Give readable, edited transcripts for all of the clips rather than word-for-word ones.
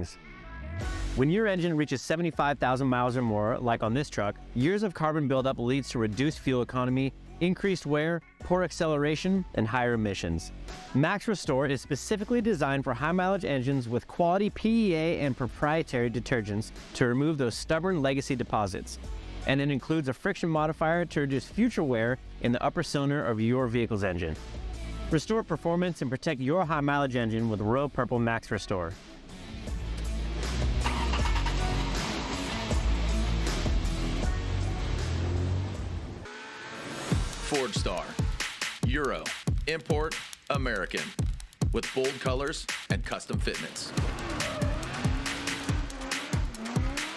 bearings. When your engine reaches 75,000 miles or more, like on this truck, years of carbon buildup leads to reduced fuel economy, increased wear, poor acceleration, and higher emissions. Max Restore is specifically designed for high-mileage engines with quality PEA and proprietary detergents to remove those stubborn legacy deposits. And it includes a friction modifier to reduce future wear in the upper cylinder of your vehicle's engine. Restore performance and protect your high-mileage engine with Royal Purple Max Restore. Ford Star, Euro, import, American, with bold colors and custom fitments.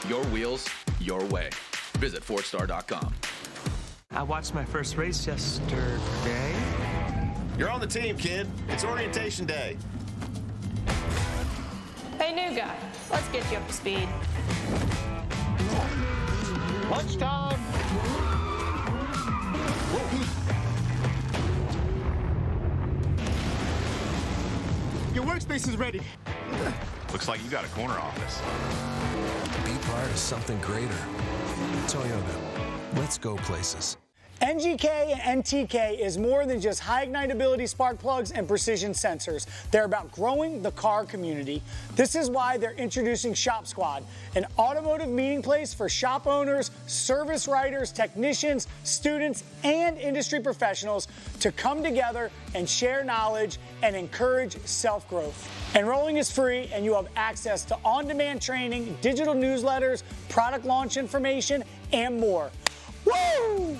Your wheels, your way. Visit Fordstar.com. I watched my first race yesterday. You're on the team, kid. It's orientation day. Hey, new guy, let's get you up to speed. Lunchtime. Your workspace is ready. Looks like you got a corner office. Be part of something greater. Toyota. Let's go places. NGK and NTK is more than just high ignitability spark plugs and precision sensors. They're about growing the car community. This is why they're introducing Shop Squad, an automotive meeting place for shop owners, service writers, technicians, students, and industry professionals to come together and share knowledge and encourage self-growth. Enrolling is free, and you have access to on-demand training, digital newsletters, product launch information, and more. Woo!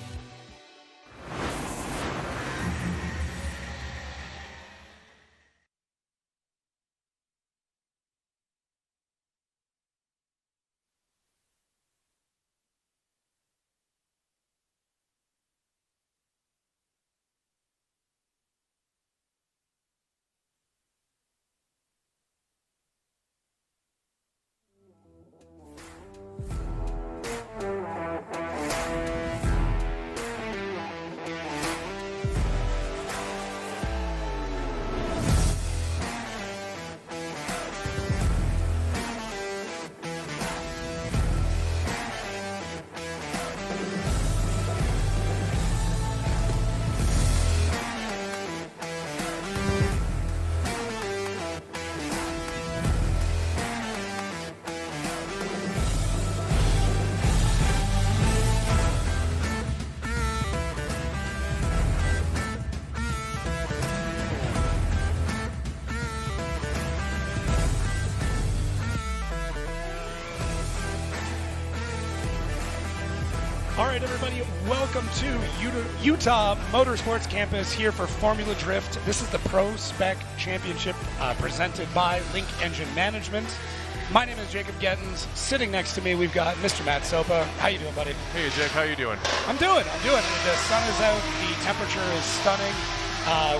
All right, everybody, welcome to Utah Motorsports Campus here for Formula Drift. This is the PROSPEC Championship presented by Link Engine Management. My name is Jacob Gettins. Sitting next to me, we've got Mr. Matt Sopa. How you doing, buddy? Hey, Jake, how you doing? I'm doing. The sun is out. The temperature is stunning.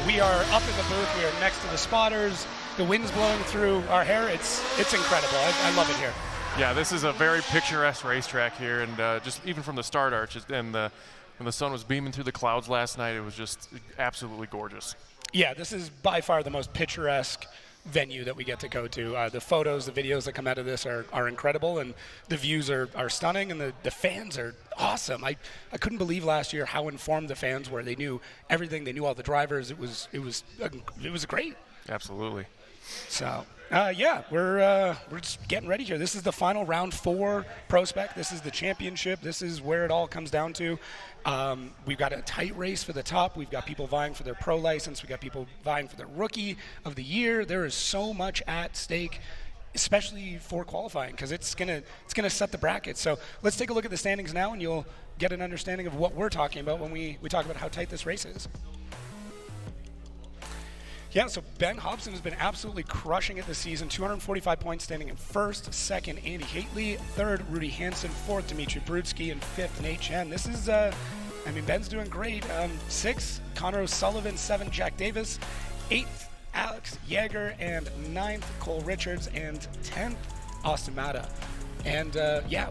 We are up in the booth. We are next to the spotters. The wind's blowing through our hair. It's incredible. I love it here. Yeah, this is a very picturesque racetrack here, and just even from the start arch, and when the sun was beaming through the clouds last night, it was just absolutely gorgeous. Yeah, this is by far the most picturesque venue that we get to go to. The photos, the videos that come out of this are incredible, and the views are stunning, and the fans are awesome. I couldn't believe last year how informed the fans were. They knew everything. They knew all the drivers. It was great. Absolutely. So. Yeah, we're just getting ready here. This is the final round for PROSPEC. This is the championship. This is where it all comes down to. We've got a tight race for the top. We've got people vying for their pro license. We've got people vying for their rookie of the year. There is so much at stake, especially for qualifying, because it's gonna set the bracket. So let's take a look at the standings now, and you'll get an understanding of what we're talking about when we talk about how tight this race is. Yeah, so Ben Hobson has been absolutely crushing it this season. 245 points, standing in first. Second, Andy Haitley. Third, Rudy Hansen. Fourth, Dimitri Brutsky. And fifth, Nate Chen. This is, Ben's doing great. Sixth, Connor O'Sullivan. Seventh, Jack Davis. Eighth, Alex Yeager. And ninth, Cole Richards. And 10th, Austin Mata. And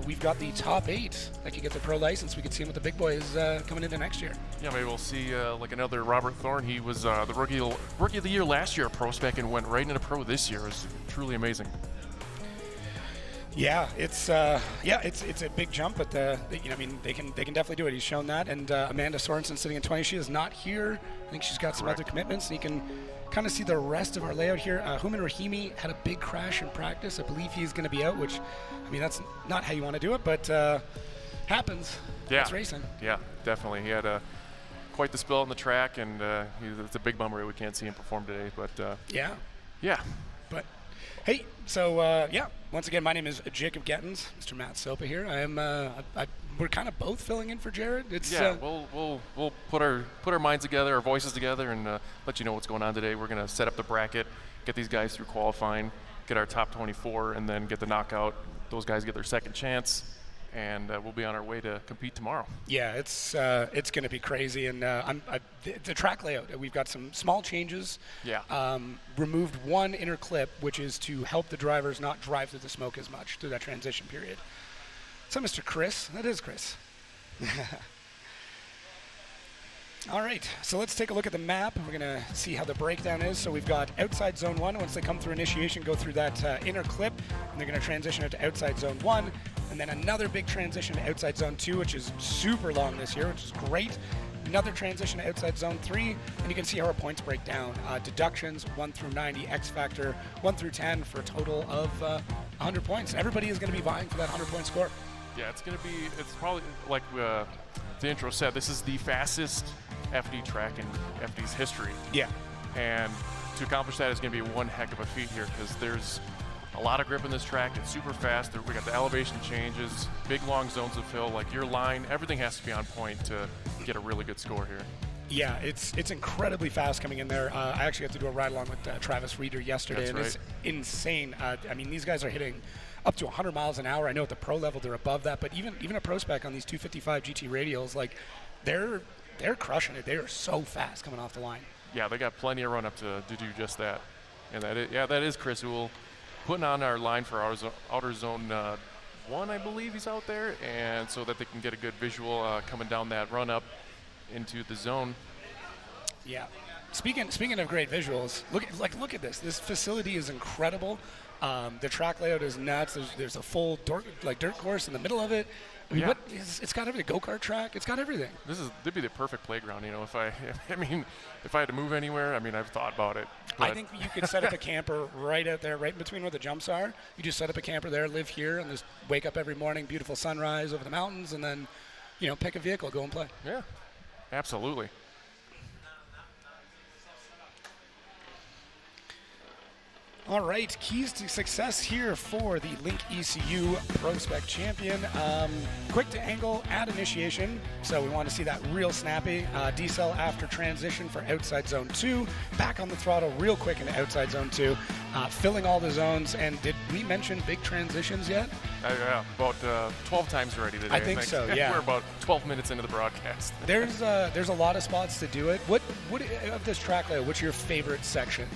we've got the top 8 that can get the pro license. We can see him with the big boys coming into next year. Yeah, maybe we'll see like another Robert Thorne. He was the rookie of the year last year at PROSPEC and went right into pro this year. It was truly amazing. Yeah, it's a big jump, but I mean, they can definitely do it. He's shown that. And Amanda Sorensen sitting in 20. She is not here. I think she's got some other commitments. And you can kind of see the rest of our layout here. Human Rahimi had a big crash in practice. I believe he's going to be out, which, I mean, that's not how you want to do it, but happens. Yeah. It's racing. Yeah, definitely. He had quite the spill on the track, and it's a big bummer we can't see him perform today. But yeah. But hey, so once again, my name is Jacob Gettins, Mr. Matt Sopa here. I am. We're kind of both filling in for Jared. We'll put our minds together, our voices together, and let you know what's going on today. We're gonna set up the bracket, get these guys through qualifying, get our top 24, and then get the knockout. Those guys get their second chance, and we'll be on our way to compete tomorrow. Yeah, it's going to be crazy, and the track layout. We've got some small changes. Yeah. Removed one inner clip, which is to help the drivers not drive through the smoke as much through that transition period. So, Mr. Chris, that is Chris. All right, so let's take a look at the map. We're going to see how the breakdown is. So we've got outside zone 1. Once they come through initiation, go through that inner clip, and they're going to transition it to outside zone 1. And then another big transition to outside zone 2, which is super long this year, which is great. Another transition to outside zone 3, and you can see how our points break down. Deductions 1 through 90, X Factor 1 through 10 for a total of 100 points. Everybody is going to be vying for that 100-point score. Yeah, it's probably, like the intro said, this is the fastest FD track in FD's history. Yeah. And to accomplish that is going to be one heck of a feat here, because there's a lot of grip in this track. It's super fast. We got the elevation changes, big long zones of fill. Like your line, everything has to be on point to get a really good score here. Yeah, it's incredibly fast coming in there. I actually got to do a ride along with Travis Reeder yesterday, and it's insane. I mean, these guys are hitting up to 100 miles an hour. I know at the pro level they're above that, but even a PROSPEC on these 255 GT radials, like they're crushing it. They are so fast coming off the line. Yeah, they got plenty of run up to do just that. And that is Chris Uhl putting on our line for outer zone 1, I believe he's out there, and so that they can get a good visual coming down that run up into the zone. Yeah. Speaking of great visuals, look at this. This facility is incredible. The track layout is nuts. There's a full dirt course in the middle of it. I mean, it's got everything. Go-kart track. It's got everything. That'd be the perfect playground. You know, if I had to move anywhere, I mean, I've thought about it. I think you could set up a camper right out there, right in between where the jumps are. You just set up a camper there, live here, and just wake up every morning, beautiful sunrise over the mountains, and then, pick a vehicle, go and play. Yeah, absolutely. All right, keys to success here for the Link ECU PROSPEC champion. Quick to angle at initiation, so we want to see that real snappy. Decel after transition for outside zone 2. Back on the throttle real quick into outside zone 2. Filling all the zones, and did we mention big transitions yet? Yeah, about 12 times already today. I think so, yeah. We're about 12 minutes into the broadcast. There's a lot of spots to do it. What of this track layout, what's your favorite section?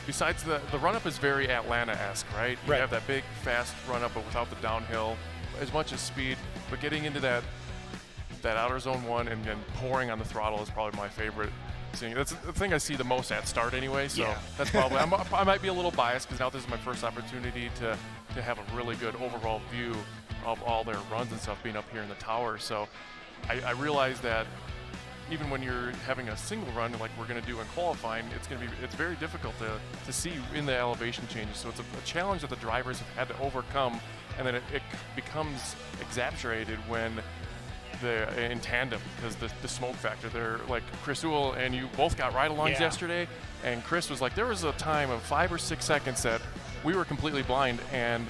Besides the run-up is very Atlanta-esque, right? You have that big, fast run-up, but without the downhill, as much as speed. But getting into that outer zone 1 and then pouring on the throttle is probably my favorite thing. That's the thing I see the most at start anyway, so that's probably, I might be a little biased because now this is my first opportunity to have a really good overall view of all their runs and stuff being up here in the tower. So I realize that even when you're having a single run like we're going to do in qualifying, it's very difficult to see in the elevation changes. So it's a challenge that the drivers have had to overcome, and then it becomes exaggerated when they're in tandem because the smoke factor. They're like Chris Uhl and you both got ride-alongs yesterday, and Chris was like, there was a time of 5 or 6 seconds that we were completely blind, and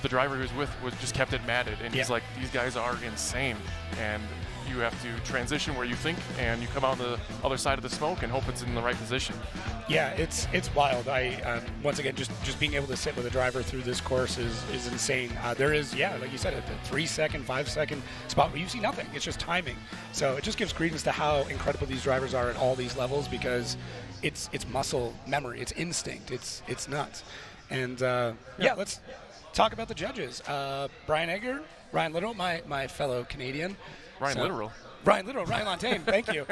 the driver he was with just kept it matted, and he's like, these guys are insane, and you have to transition where you think, and you come out on the other side of the smoke and hope it's in the right position. Yeah, it's wild. I once again, just being able to sit with a driver through this course is insane. There is, like you said, a 3-second, 5-second spot where you see nothing. It's just timing. So it just gives credence to how incredible these drivers are at all these levels, because it's muscle memory, it's instinct, it's nuts. And let's talk about the judges. Brian Egger, Ryan Little, my fellow Canadian. Ryan Literal. Ryan Lantaine, thank you.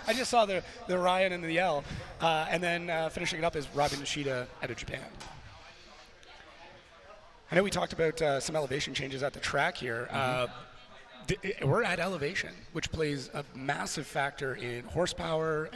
I just saw the Ryan and the L. And then finishing it up is Robbie Nishida out of Japan. I know we talked about some elevation changes at the track here. We're at elevation, which plays a massive factor in horsepower,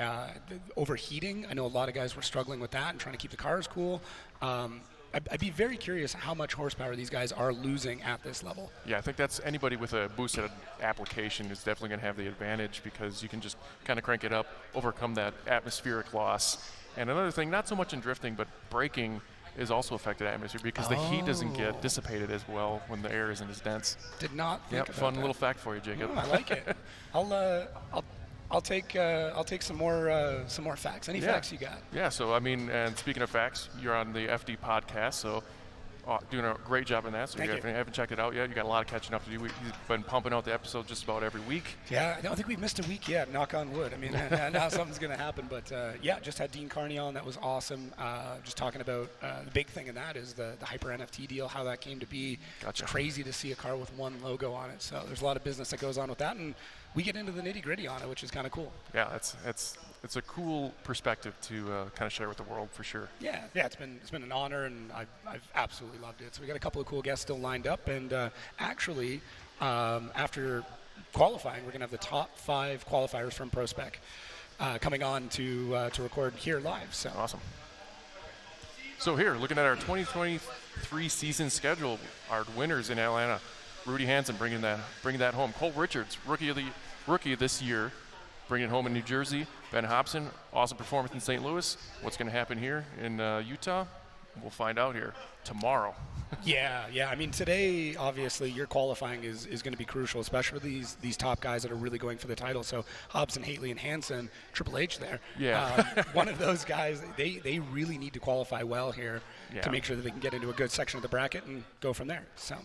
overheating. I know a lot of guys were struggling with that and trying to keep the cars cool. I'd be very curious how much horsepower these guys are losing at this level. Yeah, I think that's anybody with a boosted application is definitely going to have the advantage, because you can just kind of crank it up, overcome that atmospheric loss. And another thing, not so much in drifting, but braking is also affected atmosphere, because the heat doesn't get dissipated as well when the air isn't as dense. Did not think about fun that. little fact for you, Jacob. I like it. I'll take some more facts. Any facts you got? Yeah. So I mean, and speaking of facts, you're on the FD podcast, so doing a great job in that. So if you haven't checked it out yet, you got a lot of catching up to do. We've been pumping out the episodes just about every week. Yeah, I don't think we've missed a week yet. Knock on wood. I mean, now something's going to happen. But yeah, just had Dean Carney on. That was awesome. Just talking about the big thing in that is the Hyper NFT deal, how that came to be. Gotcha. It's crazy to see a car with one logo on it. So there's a lot of business that goes on with that, and we get into the nitty gritty on it, which is kind of cool. Yeah, it's a cool perspective to kind of share with the world for sure. Yeah, it's been an honor, and I've absolutely loved it. So we got a couple of cool guests still lined up, and actually after qualifying, we're gonna have the top 5 qualifiers from PROSPEC coming on to record here live. So awesome. So here, looking at our 2023 season schedule, our winners in Atlanta. Rudy Hansen bringing that home. Cole Richards, rookie of this year, bringing it home in New Jersey. Ben Hobson, awesome performance in St. Louis. What's going to happen here in Utah? We'll find out here tomorrow. Yeah. I mean, today, obviously, your qualifying is going to be crucial, especially these top guys that are really going for the title. So Hobson, Haley, and Hansen, Triple H there. Yeah. One of those guys, they really need to qualify well here to make sure that they can get into a good section of the bracket and go from there. So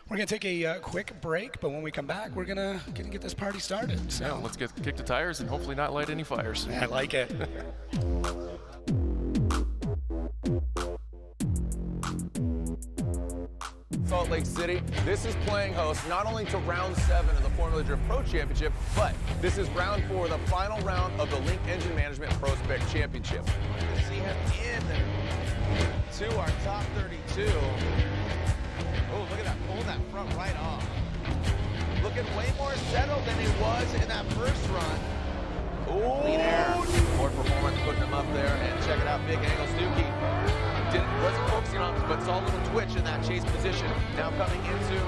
we're going to take a quick break, but when we come back, we're going to get this party started. So yeah, let's kick the tires and hopefully not light any fires. I like it. Salt Lake City. This is playing host not only to round 7 of the Formula Drift Pro Championship, but this is round 4, the final round of the Link Engine Management ProSpec Championship. To see him in to our top 32. Oh, look at that, pulling that front right off. Looking way more settled than he was in that first run. Ooh, clean air. More performance putting him up there, and check it out, big angle. Stuckey wasn't focusing on, but saw a little twitch in that chase position. Now coming into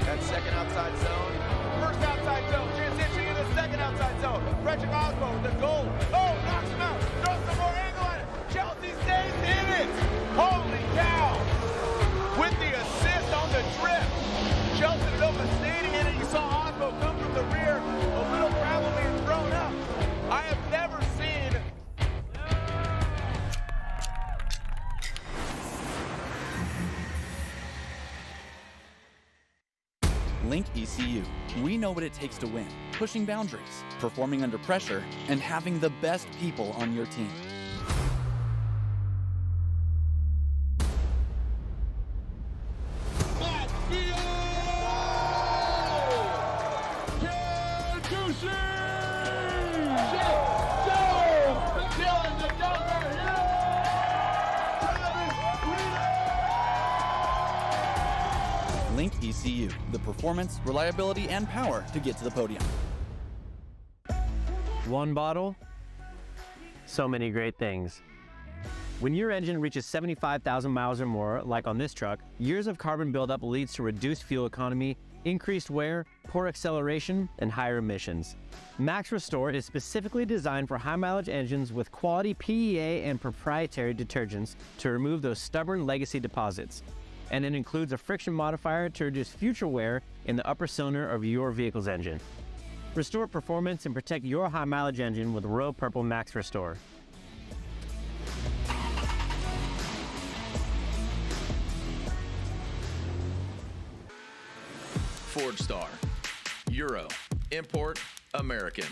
that second outside zone. First outside zone, transitioning into the second outside zone. Frederick Osborne with the goal. Oh, knocks him out. Throws some more angle on it. Chelsea stays in it. Holy cow. With the assist on the drift. Chelsea and Nova staying in it. You saw Osborne come from the rear. A little gravel being thrown up. I have never seen. Link ECU. We know what it takes to win. Pushing boundaries, performing under pressure, and having the best people on your team. Link ECU, the performance, reliability, and power to get to the podium. One bottle, so many great things. When your engine reaches 75,000 miles or more, like on this truck, years of carbon buildup leads to reduced fuel economy, increased wear, poor acceleration, and higher emissions. Max Restore is specifically designed for high-mileage engines with quality PEA and proprietary detergents to remove those stubborn legacy deposits. And it includes a friction modifier to reduce future wear in the upper cylinder of your vehicle's engine. Restore performance and protect your high-mileage engine with Royal Purple Max Restore. Ford Star, Euro, import, American,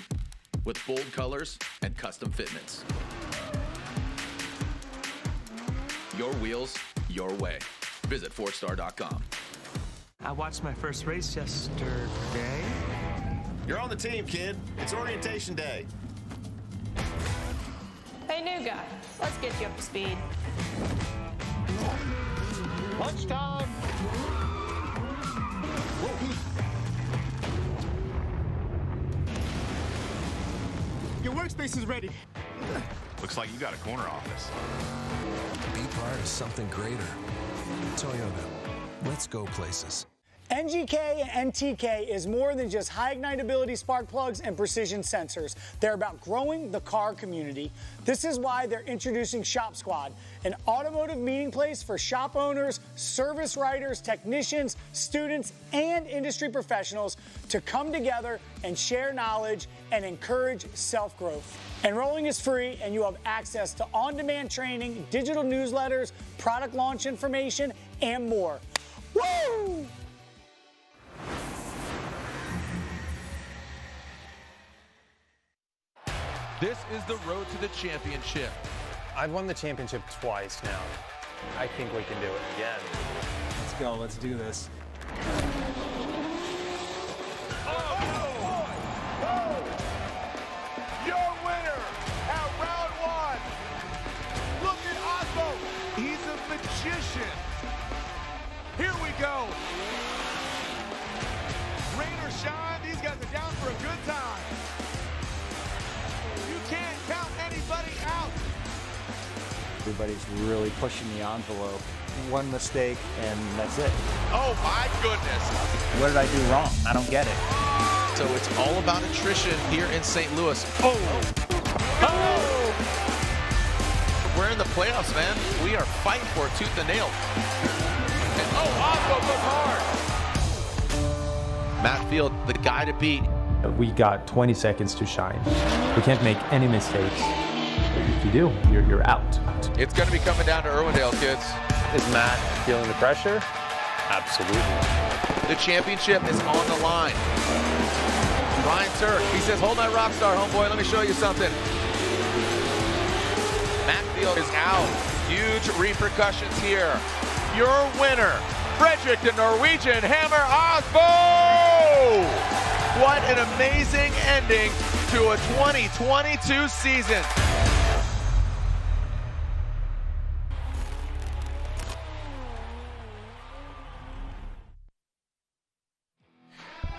with bold colors and custom fitments. Your wheels, your way. Visit FordStar.com. I watched my first race yesterday. You're on the team, kid. It's orientation day. Hey, new guy, let's get you up to speed. Lunchtime. space is ready. Looks like you got a corner office. Be part of something greater. Toyota. Let's go places. NGK and NTK is more than just high ignitability spark plugs and precision sensors. They're about growing the car community. This is why they're introducing Shop Squad, an automotive meeting place for shop owners, service writers, technicians, students, and industry professionals to come together and share knowledge and encourage self-growth. Enrolling is free, and you have access to on-demand training, digital newsletters, product launch information, and more. Woo! This is the road to the championship. I've won the championship twice now. I think we can do it again. Let's go, let's do this. Your winner at round one. Look at Osmo. He's a magician. Here we go. Rain or shine, these guys are down for a good time. You can't count anybody out. Everybody's really pushing the envelope. One mistake and that's it. Oh my goodness. What did I do wrong? I don't get it. So it's all about attrition here in St. Louis. We're in the playoffs, man. We are fighting for it tooth and nail. And Osmo goes hard. Matt Field, the guy to beat. We got 20 seconds to shine. We can't make any mistakes. If you do, you're out. It's going to be coming down to Irwindale, kids. Is Matt feeling the pressure? Absolutely. The championship is on the line. Ryan Turk, he says, hold my rock star, homeboy, let me show you something. Matt Field is out. Huge repercussions here. Your winner, Frederick the Norwegian Hammer Osbo! What an amazing ending to a 2022 season.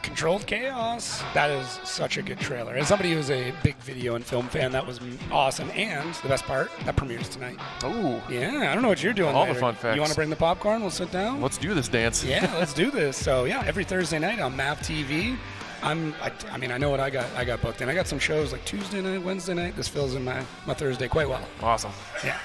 Controlled Chaos. That is such a good trailer. As somebody who's a big video and film fan, that was awesome. And the best part, that premieres tonight. Oh. Yeah, I don't know what you're doing All later. the fun facts. You want to bring the popcorn? We'll sit down. Let's do this dance. Yeah, let's do this. So yeah, every Thursday night on MAV TV. I mean, I know what I got booked in. I got some shows like Tuesday night, Wednesday night. This fills in my Thursday quite well. Awesome. Yeah.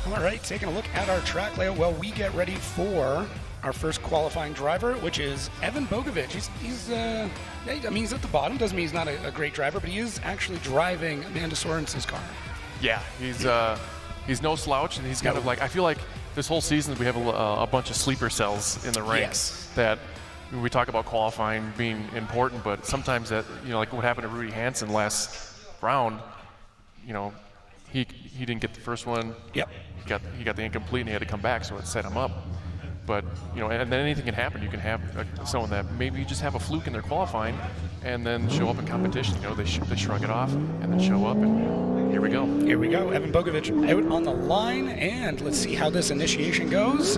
All right, taking a look at our track layout. Well, we get ready for our first qualifying driver, which is Evan Bogovic. He's at the bottom. Doesn't mean he's not a great driver, but he is actually driving Amanda Sorensen's car. Yeah, he's no slouch, and he's kind of like, I feel like this whole season we have a bunch of sleeper cells in the ranks that we talk about qualifying being important, but sometimes that, like what happened to Rudy Hansen last round, he didn't get the first one. Yep. He got the incomplete, and he had to come back, so it set him up. But, and then anything can happen. You can have someone that maybe just have a fluke in their qualifying and then show up in competition. They shrug it off and then show up, and here we go. Here we go. Evan Bogovic out on the line, and let's see how this initiation goes.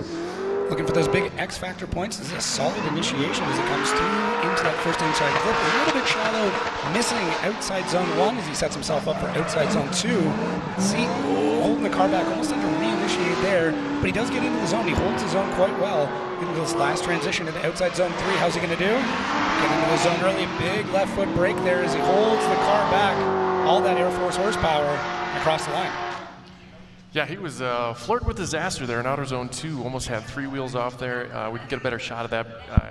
Looking for those big X factor points. This is a solid initiation as it comes through into that first inside clip. A little bit shallow, missing outside zone 1 as he sets himself up for outside zone 2. See, holding the car back, almost had to re-initiate there, but he does get into the zone. He holds the zone quite well. Into this last transition into outside zone 3. How's he going to do? Get into the zone early. Big left foot brake there as he holds the car back. All that Air Force horsepower across the line. Yeah, he was flirting with disaster there in outer zone 2. Almost had 3 wheels off there. We could get a better shot of that.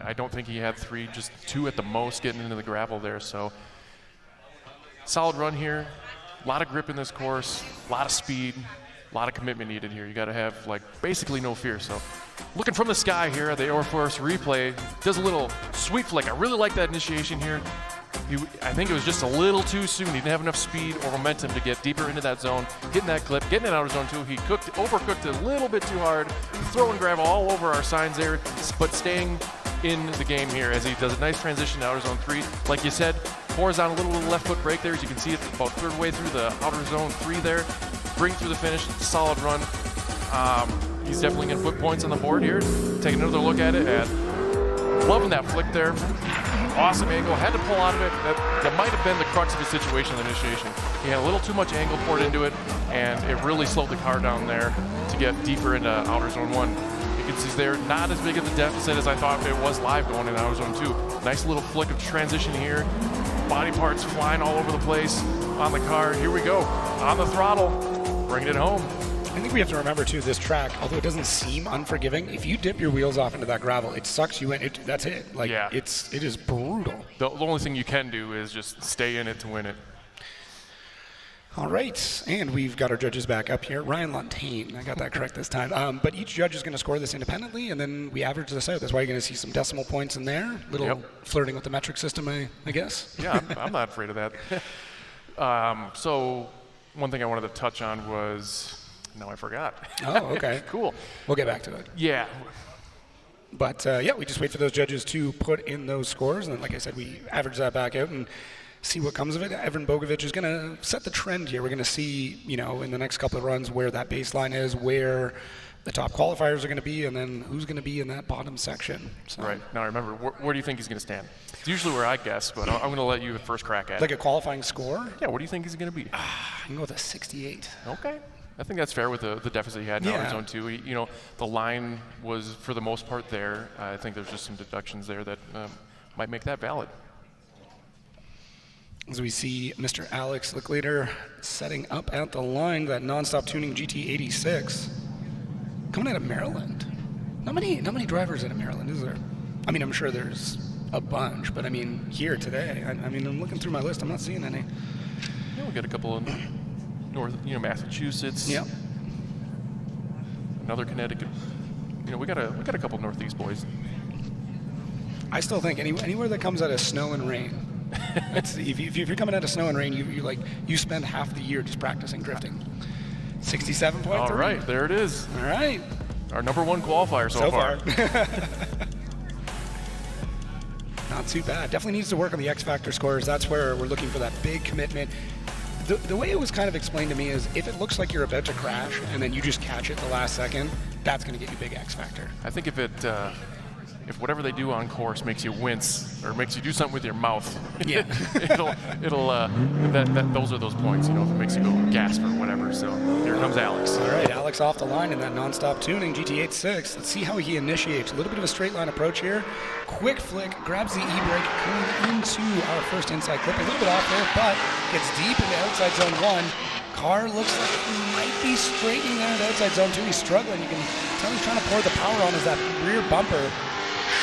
I don't think he had 3, just 2 at the most getting into the gravel there. So solid run here. A lot of grip in this course. A lot of speed. A lot of commitment needed here. You got to have basically no fear. So looking from the sky here at the Air Force replay, does a little sweep flick. I really like that initiation here. I think it was just a little too soon. He didn't have enough speed or momentum to get deeper into that zone, hitting that clip, getting it out of zone 2. He overcooked it a little bit too hard, throwing gravel all over our signs there, but staying in the game here as he does a nice transition to outer zone 3. Like you said, pours on a little left foot brake there, as you can see it about third way through the outer zone 3 there. Bring through the finish, solid run. He's definitely going to put points on the board here. Take another look at it, and loving that flick there. awesome angle, had to pull out of it. That might have been the crux of his situation in the initiation. He had a little too much angle poured into it, and it really slowed the car down there to get deeper into outer zone 1. You can see there, not as big of a deficit as I thought it was live going in outer zone 2. Nice little flick of transition here. Body parts flying all over the place on the car. Here we go, on the throttle, bringing it home. I think we have to remember too, this track, although it doesn't seem unforgiving, if you dip your wheels off into that gravel, it sucks you in. That's it. Like, yeah. it is brutal. The only thing you can do is just stay in it to win it. All right, and we've got our judges back up here. Ryan Lontaine, I got that correct this time. But each judge is going to score this independently, and then we average this out. That's why you're going to see some decimal points in there. Little flirting with the metric system, I guess. Yeah, I'm not afraid of that. So one thing I wanted to touch on was, no, I forgot. Oh, okay. Cool. We'll get back to it. Yeah. But, yeah, we just wait for those judges to put in those scores, and then, like I said, we average that back out and see what comes of it. Evan Bogovic is going to set the trend here. We're going to see, in the next couple of runs where that baseline is, where the top qualifiers are going to be, and then who's going to be in that bottom section. So. Right. Now, remember, where do you think he's going to stand? It's usually where I guess, but I'm going to let you have first crack at it. Like a qualifying score? Yeah, what do you think he's going to be? I can go with a 68. Okay. I think that's fair with the deficit he had in outer zone 2. The line was, for the most part, there. I think there's just some deductions there that might make that valid. As we see Mr. Alex Licklider setting up at the line, that non-stop tuning GT86. Coming out of Maryland. Not many drivers out of Maryland, is there? I mean, I'm sure there's a bunch, but I mean, here today, I'm looking through my list, I'm not seeing any. Yeah, we got a couple in North, Massachusetts. Yep. Another Connecticut. We got a couple Northeast boys. I still think anywhere that comes out of snow and rain. If you're coming out of snow and rain, you spend half the year just practicing drifting. 67.3. All right, there it is. All right. Our number one qualifier so far. Not too bad. Definitely needs to work on the X Factor scores. That's where we're looking for that big commitment. The way it was kind of explained to me is if it looks like you're about to crash and then you just catch it the last second, that's going to get you big X Factor. I think if whatever they do on course makes you wince or makes you do something with your mouth, yeah, those are those points. If it makes you go gasp or whatever. So here comes Alex. All right, Alex off the line in that non-stop tuning GT86. Let's see how he initiates. A little bit of a straight line approach here. Quick flick, grabs the e-brake, coming into our first inside clip. A little bit off there, but gets deep into outside zone 1. Car looks like he might be straightening there at outside zone 2. He's struggling. You can tell he's trying to pour the power on as that rear bumper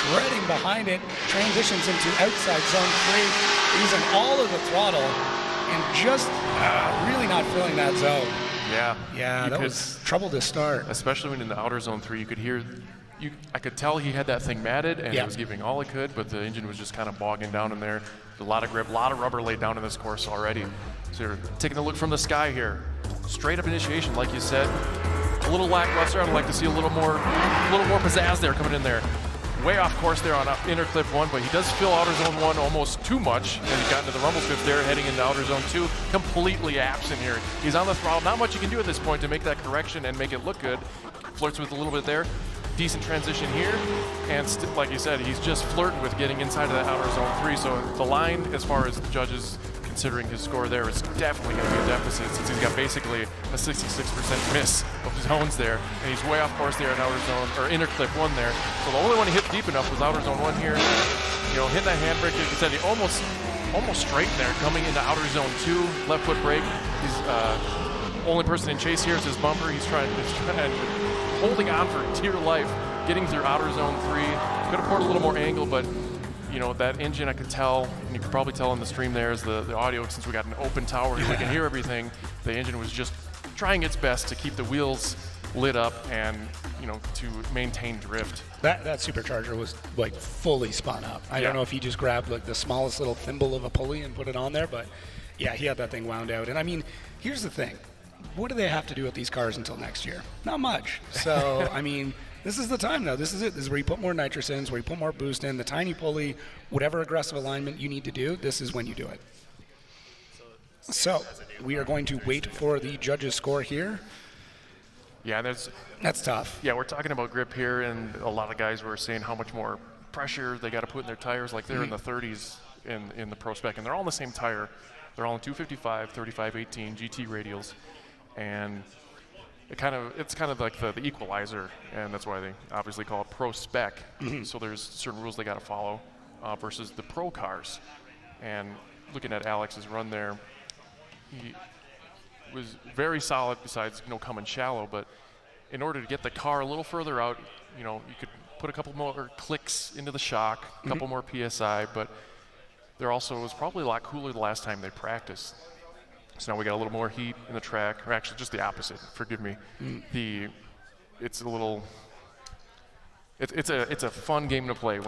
shredding behind it, transitions into outside zone 3, using all of the throttle and just really not filling that zone. Yeah, that was trouble to start. Especially when in the outer zone 3, you could hear, I could tell he had that thing matted and it was giving all it could, but the engine was just kind of bogging down in there. A lot of grip, a lot of rubber laid down in this course already. So you're taking a look from the sky here. Straight up initiation, like you said. A little lackluster. I'd like to see a little more pizzazz there coming in there. Way off course there on inner clip 1, but he does fill outer zone 1 almost too much, and he got into the rumble strips there, heading into outer zone 2, completely absent here. He's on the throttle. Not much you can do at this point to make that correction and make it look good. Flirts with a little bit there. Decent transition here, and like you said, he's just flirting with getting inside of that outer zone 3. So the line, as far as the judges considering his score there, is definitely going to be a deficit since he's got basically a 66% miss of zones there, and he's way off course there in outer zone or inner clip 1 there. So the only one he hit deep enough was outer zone 1 here. Hitting that handbrake, like you said, he almost straight there, coming into outer zone 2, left foot brake. He's only person in chase here is his bumper. He's trying holding on for dear life, getting through outer zone 3. Could have poured a little more angle, but that engine, I could tell, and you could probably tell in the stream there is the audio, since we got an open tower, we can hear everything. The engine was just trying its best to keep the wheels lit up and, to maintain drift. That supercharger was like fully spun up. I don't know if he just grabbed like the smallest little thimble of a pulley and put it on there, but yeah, he had that thing wound out. And I mean, here's the thing. What do they have to do with these cars until next year? Not much. So, I mean, this is the time now. This is it. This is where you put more nitrous in, where you put more boost in, the tiny pulley, whatever aggressive alignment you need to do, this is when you do it. So, we are going to wait for the judges' score here. Yeah, that's tough. Yeah, we're talking about grip here, and a lot of guys were saying how much more pressure they got to put in their tires. Like they're in the 30s in the PROSPEC, and they're all in the same tire. They're all in 255, 3518 GT radials, and it's kind of like the equalizer, and that's why they obviously call it PROSPEC. So there's certain rules they got to follow versus the pro cars. And looking at Alex's run there, he was very solid. Besides, coming shallow, but in order to get the car a little further out, you could put a couple more clicks into the shock, a couple more PSI, but there also was probably a lot cooler the last time they practiced. So now we got a little more heat in the track, or actually just the opposite, forgive me. It's a fun game to play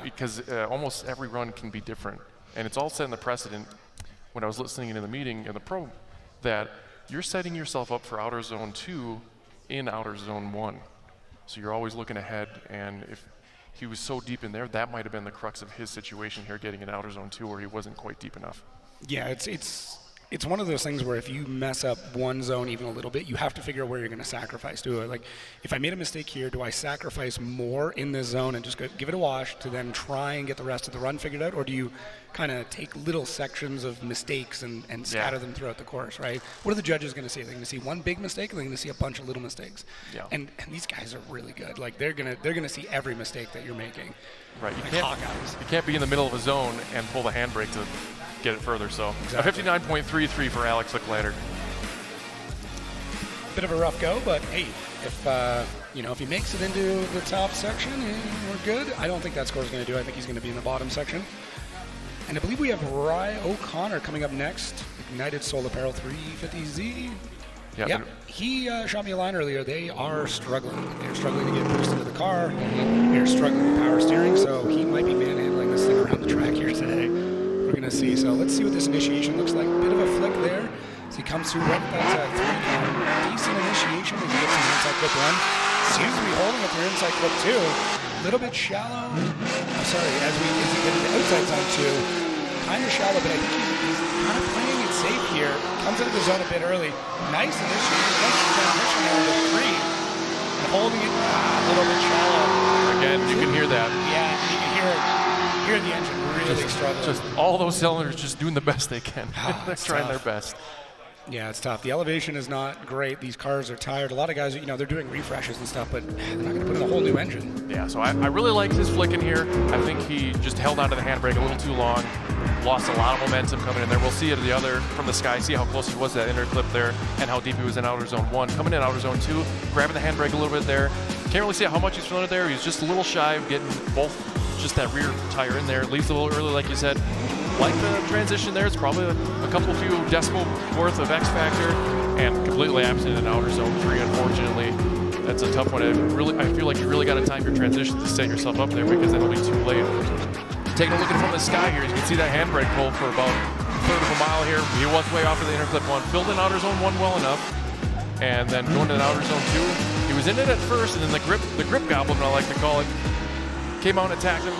because almost every run can be different. And it's all set in the precedent when I was listening in the meeting in the pro that you're setting yourself up for outer zone 2 in outer zone 1. So you're always looking ahead, and if he was so deep in there, that might have been the crux of his situation here, getting in outer zone 2 where he wasn't quite deep enough. Yeah, it's one of those things where if you mess up one zone even a little bit, you have to figure out where you're going to sacrifice to it. Like, if I made a mistake here, do I sacrifice more in this zone and just give it a wash to then try and get the rest of the run figured out, or do you kind of take little sections of mistakes and scatter them throughout the course, right? What are the judges going to see? Are they going to see one big mistake, or are they going to see a bunch of little mistakes? Yeah. And these guys are really good. Like, they're gonna see every mistake that you're making. Right. You can't be in the middle of a zone and pull the handbrake to get it further. So exactly. A 59.33 for Alex Leclerc. Bit of a rough go, but hey, if he makes it into the top section, we're good. I don't think that score is going to do it. I think he's going to be in the bottom section. And I believe we have Rye O'Connor coming up next. Ignited Soul Apparel 350Z. Yeah, he shot me a line earlier. They are struggling. They're struggling to get boost into the car. They're struggling with power steering, so he might be manhandling this thing around the track here today. We're going to see. So let's see what this initiation looks like. Bit of a flick there. So he comes through right at that 3 decent initiation as he gets an inside clip run. Seems to be holding up their inside clip too. A little bit shallow. As we get into outside zone 2. Kind of shallow, but I think he's kind of playing it safe here. Comes into the zone a bit early. Nice initiation. Nice transition there to 3. And holding it a little bit shallow. Again, you can hear that. Yeah, you can hear the engine really struggling. Just all those cylinders just doing the best they can. They're trying their best. Yeah, it's tough. The elevation is not great. These cars are tired. A lot of guys, they're doing refreshes and stuff, but they're not going to put in a whole new engine. Yeah, so I really like his flick in here. I think he just held onto the handbrake a little too long, lost a lot of momentum coming in there. We'll see it from the sky, see how close he was to that inner clip there and how deep he was in outer zone 1. Coming in outer zone 2, grabbing the handbrake a little bit there. Can't really see how much he's feeling it there. He's just a little shy of getting just that rear tire in there. Leaves a little early, like you said. Like the transition there, it's probably a few decimal worth of X factor, and completely absent in outer zone 3, unfortunately. That's a tough one. I feel like you really got to time your transition to set yourself up there, because then it'll be too late. Taking a look from the sky here, you can see that handbrake pull for about a third of a mile here. He was way off of the inner clip 1, filled in outer zone 1 well enough, and then going to the outer zone 2. He was in it at first, and then the grip goblin, I like to call it, came out and attacked him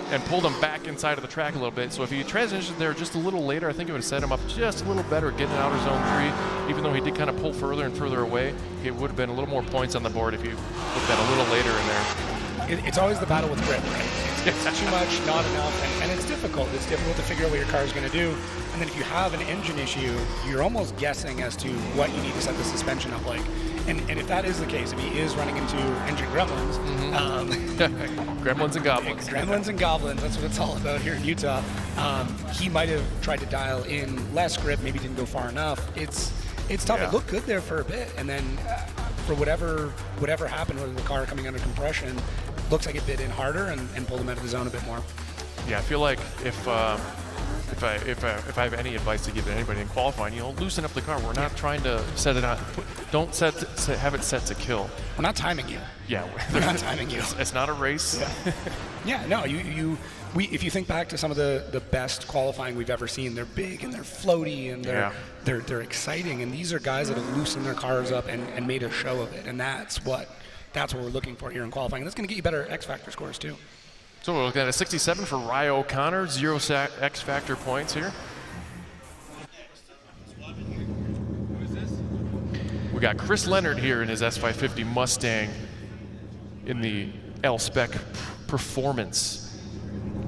and pulled him back inside of the track a little bit. So if he transitioned there just a little later, I think it would have set him up just a little better getting in outer zone 3. Even though he did kind of pull further and further away, it would have been a little more points on the board if you looked at a little later in there. It's always the battle with grip, right? It's too much, not enough, and it's difficult. It's difficult to figure out what your car is going to do. And then if you have an engine issue, you're almost guessing as to what you need to set the suspension up like. And if that is the case, if he is running into engine gremlins, gremlins and goblins. Gremlins and goblins, that's what it's all about here in Utah. He might have tried to dial in less grip, maybe didn't go far enough. It's tough. It looked good there for a bit, and then for whatever happened with the car coming under compression, looks like it bit in harder and pulled him out of the zone a bit more. Yeah, I feel like if I have any advice to give to anybody in qualifying, loosen up the car. We're not trying to set it on. Don't have it set to kill. We're not timing you. Yeah, we're not timing you. It's not a race. Yeah, no. If you think back to some of the best qualifying we've ever seen, they're big and they're floaty and they're exciting. And these are guys that have loosened their cars up and made a show of it. And that's what we're looking for here in qualifying. And that's going to get you better X Factor scores too. So we're looking at a 67 for Rye O'Connor, 0 X Factor points here. We got Chris Leonard here in his S550 Mustang in the L-Spec performance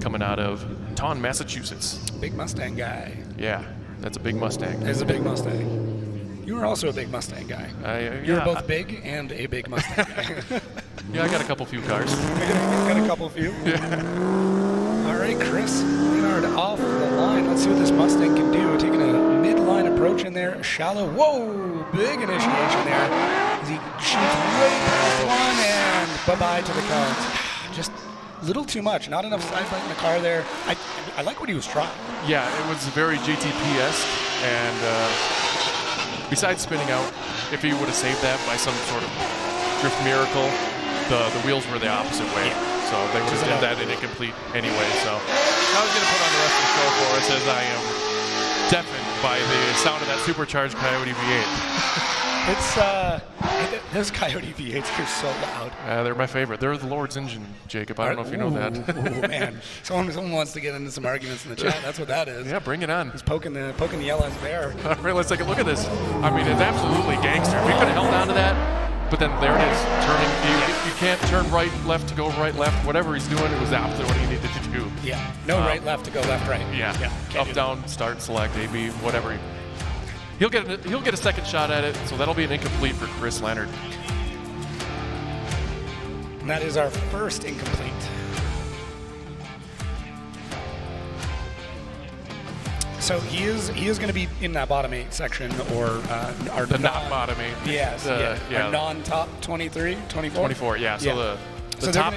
coming out of Taunton, Massachusetts. Big Mustang guy. Yeah, that's a big Mustang. It's a big Mustang. You were also a big Mustang guy. You were both big and a big Mustang guy. Yeah, I got a few cars. Got a couple few? Yeah. All right, Chris Leonard off the line. Let's see what this Mustang can do. Taking a mid-line approach in there. Shallow. Whoa! Big initiation there. He shoots way past one and bye-bye to the car. Just a little too much. Not enough side plate in the car there. I like what he was trying. Yeah, it was very JTP-esque. And besides spinning out, if he would have saved that by some sort of drift miracle, the wheels were the opposite way. Yeah. So they would have did that in incomplete anyway. So I was going to put on the rest of the show for us as I am deafened by the sound of that supercharged Coyote V8. Those Coyote V8s are so loud. They're my favorite. They're the Lord's engine, Jacob. I don't know if you know that. Oh man, someone wants to get into some arguments in the chat. That's what that is. Yeah, bring it on. He's poking the yellows there. All right, let's take a look at this. I mean, it's absolutely gangster. If he could have held on to that, but then there it is, turning. You can't turn right, left to go right, left. Whatever he's doing, it was the opposite of what he needed to do. Yeah, no right, left to go left, right. Yeah, up, down, start, select, A, B, whatever. He'll get a second shot at it, so that'll be an incomplete for Chris Leonard. And that is our first incomplete. So he is going to be in that bottom 8 section, or our not bottom 8. Yes, our non-top 23, 24. 24, yeah. So the top.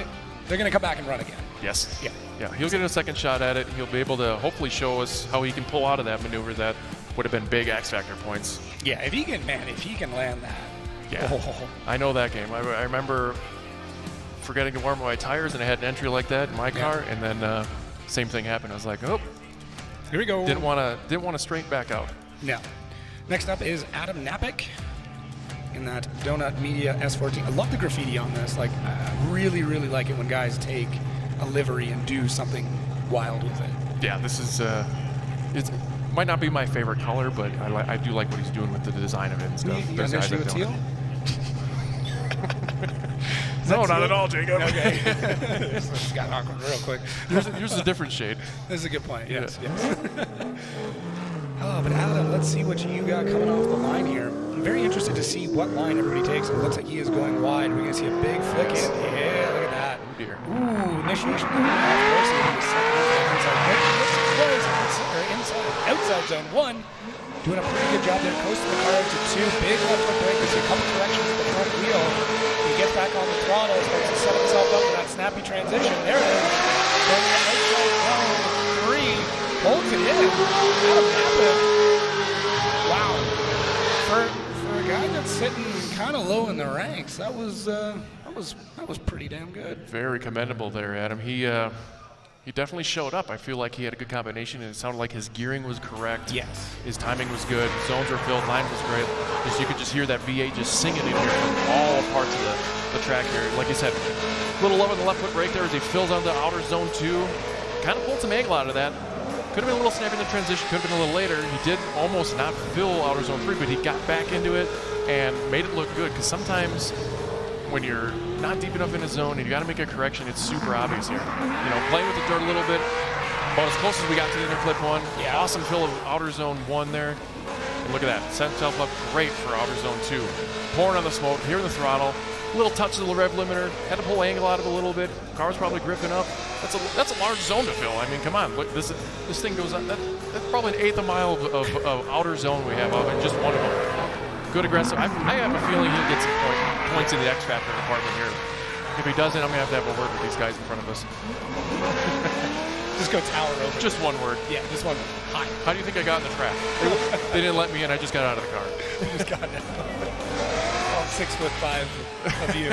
They're going to come back and run again. Yes. Yeah. He'll get a second shot at it. He'll be able to hopefully show us how he can pull out of that maneuver that would have been big X Factor points. Yeah, if he can land that. Yeah. Oh. I know that game. I remember forgetting to warm my tires, and I had an entry like that in my car, and then same thing happened. I was like, oh. Here we go. Didn't want to straight back out. No. Next up is Adam Napik in that Donut Media S14. I love the graffiti on this. Like, I really, really like it when guys take a livery and do something wild with it. Yeah, this is it might not be my favorite color, but I do like what he's doing with the design of it and stuff. You got an issue with teal? No, not at all, Jacob. Okay. This got awkward real quick. Yours is a different shade. This is a good point. Yes. Oh, but Adam, let's see what you got coming off the line here. I'm very interested to see what line everybody takes. It looks like he is going wide. We're going to see a big flick in. Yeah, look at that. Oh, dear. Ooh, initiation. Outside zone 1. Doing a pretty good job there. Coasting the car to 2. Big left foot brake. We see a couple corrections at the front wheel. He gets back on the throttle. Starts to set himself up for that snappy transition. There it is. Going outside zone 3. Holds it in. Adam Napik. Wow. For a guy that's sitting kind of low in the ranks, that was pretty damn good. Very commendable there, Adam. He definitely showed up. I feel like he had a good combination, and it sounded like his gearing was correct. Yes. His timing was good. Zones were filled. Line was great. You could just hear that V8 just singing in here from all parts of the track here. Like you said, a little low on the left foot brake there as he fills on the outer zone 2. Kind of pulled some angle out of that. Could have been a little snappy in the transition. Could have been a little later. He did almost not fill outer zone 3, but he got back into it and made it look good. Because sometimes when you're not deep enough in a zone and you got to make a correction, it's super obvious here. Playing with the dirt a little bit, about as close as we got to the inner clip 1. Yeah. Awesome fill of outer zone 1 there. And look at that, set himself up great for outer zone 2. Pouring on the smoke, here in the throttle, a little touch of the rev limiter, had to pull angle out of it a little bit. Car's probably gripping up. That's a large zone to fill. I mean, come on, look, this thing goes on. That's probably an eighth of a mile of outer zone we have in just one of them. Good aggressive. I have a feeling he'll get some points in the X Factor department here. If he doesn't, I'm going to have a word with these guys in front of us. Just go tower over. Just one word. Yeah, just one word. Hi. How do you think I got in the track? They didn't let me in. I just got out of the car. You just got in. All 6'5" of you.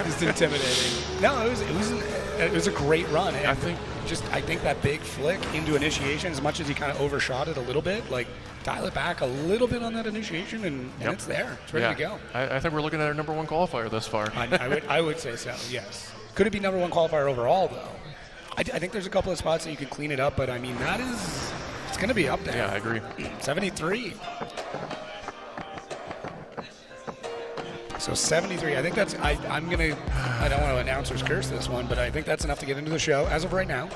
Just intimidating. No, it was a great run. And I think that big flick into initiation, as much as he kind of overshot it a little bit, like dial it back a little bit on that initiation, and it's there. It's ready to go. I think we're looking at our number 1 qualifier thus far. I would say so. Yes. Could it be number 1 qualifier overall though? I think there's a couple of spots that you can clean it up, but I mean it's going to be up there. Yeah, I agree. 73. So 73. I think that's. I don't want to announcer's curse this one, but I think that's enough to get into the show as of right now.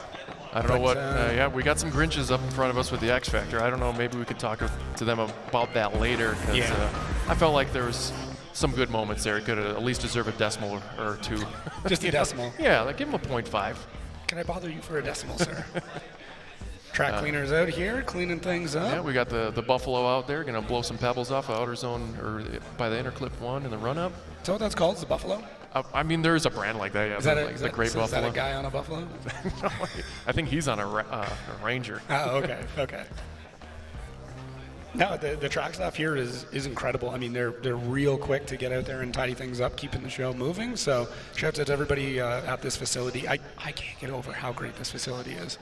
I don't know what. Yeah, we got some Grinches up in front of us with the X Factor. I don't know. Maybe we could talk to them about that later. Cause, I felt like there was some good moments there. It could have at least deserved a decimal or two. Just a decimal. Yeah, like give him a 0.5. Can I bother you for a decimal, sir? Track cleaners out here, cleaning things up. Yeah, we got the Buffalo out there, gonna blow some pebbles off of outer zone or by the inner clip 1 in the run up. Is that what that's called? Is the Buffalo? I mean, there's a brand like that. Yeah, is that the Great Buffalo. Is that a guy on a Buffalo? No, I think he's on a Ranger. Oh, okay, okay. No, the track staff here is incredible. I mean, they're real quick to get out there and tidy things up, keeping the show moving. So, shouts out to everybody at this facility. I can't get over how great this facility is.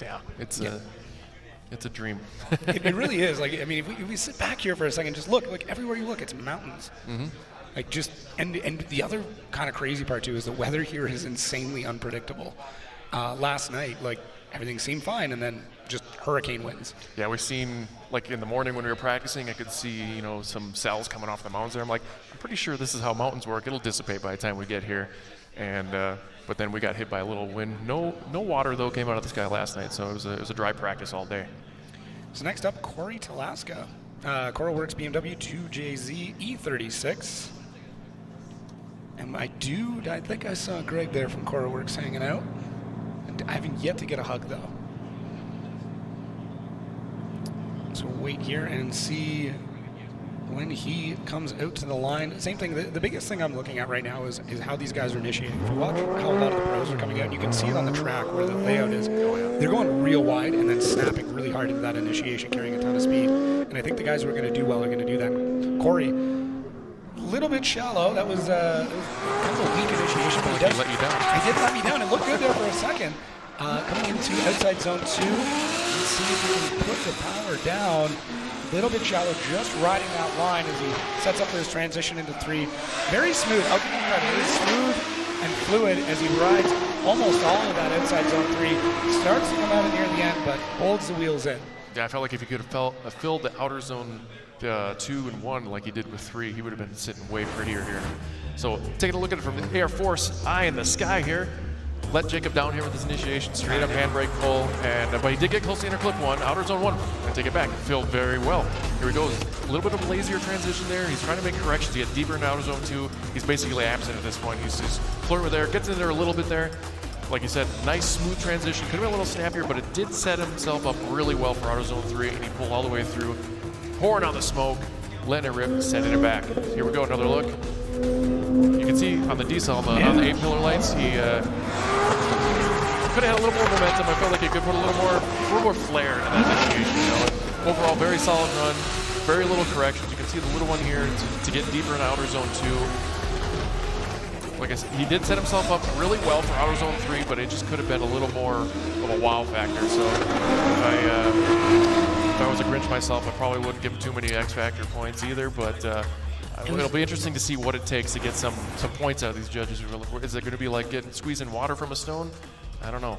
Yeah, it's a dream. It really is. Like, I mean, if we sit back here for a second, just look. Like everywhere you look, it's mountains. Mm-hmm. Like just and the other kind of crazy part too is the weather here is insanely unpredictable. Last night, like everything seemed fine, and then just hurricane winds. Yeah, we've seen like in the morning when we were practicing, I could see some cells coming off the mountains there. I'm like, I'm pretty sure this is how mountains work. It'll dissipate by the time we get here, and but then we got hit by a little wind. No water though came out of the sky last night, so it was a dry practice all day. So next up, Corey Talaska, CoralWorks BMW 2JZ E36. And I think I saw Greg there from CoralWorks hanging out. And I haven't yet to get a hug though. So wait here and see when he comes out to the line. Same thing, the biggest thing I'm looking at right now is how these guys are initiating. If you watch how a lot of the pros are coming out, and you can see it on the track where the layout is. They're going real wide and then snapping really hard into that initiation, carrying a ton of speed. And I think the guys who are going to do well are going to do that. Corey, a little bit shallow. That was kind of a weak initiation. But he let you down. He did let me down. It looked good there for a second. Coming into outside zone 2, let's see if he can put the power down. A little bit shallow, just riding that line as he sets up for his transition into 3. Very smooth. I'll give him credit. Very smooth and fluid as he rides almost all of that outside zone 3. Starts to come out near the end, but holds the wheels in. Yeah, I felt like if he could have filled the outer zone 2 and 1 like he did with 3, he would have been sitting way prettier here. So taking a look at it from the Air Force eye in the sky here. Let Jacob down here with his initiation, straight up handbrake pull, but he did get close to inner clip 1, outer zone 1, and take it back. It filled very well. Here he goes, a little bit of a lazier transition there. He's trying to make corrections to get deeper in outer zone 2. He's basically absent at this point. He's just flirting with there, gets in there a little bit there. Like you said, nice smooth transition. Could have been a little snappier, but it did set himself up really well for outer zone 3, and he pulled all the way through, pouring on the smoke, letting it rip, sending it back. Here we go, another look. You can see on the decel, on the 8-pillar lights, he could have had a little more momentum. I felt like he could put a little more flair in that initiation. Overall, very solid run, very little corrections. You can see the little one here to get deeper in outer zone 2. Like I said, he did set himself up really well for outer zone 3, but it just could have been a little more of a wow factor. So if I was a Grinch myself, I probably wouldn't give him too many X Factor points either, but it'll be interesting to see what it takes to get some points out of these judges. Is it going to be like squeezing water from a stone? I don't know.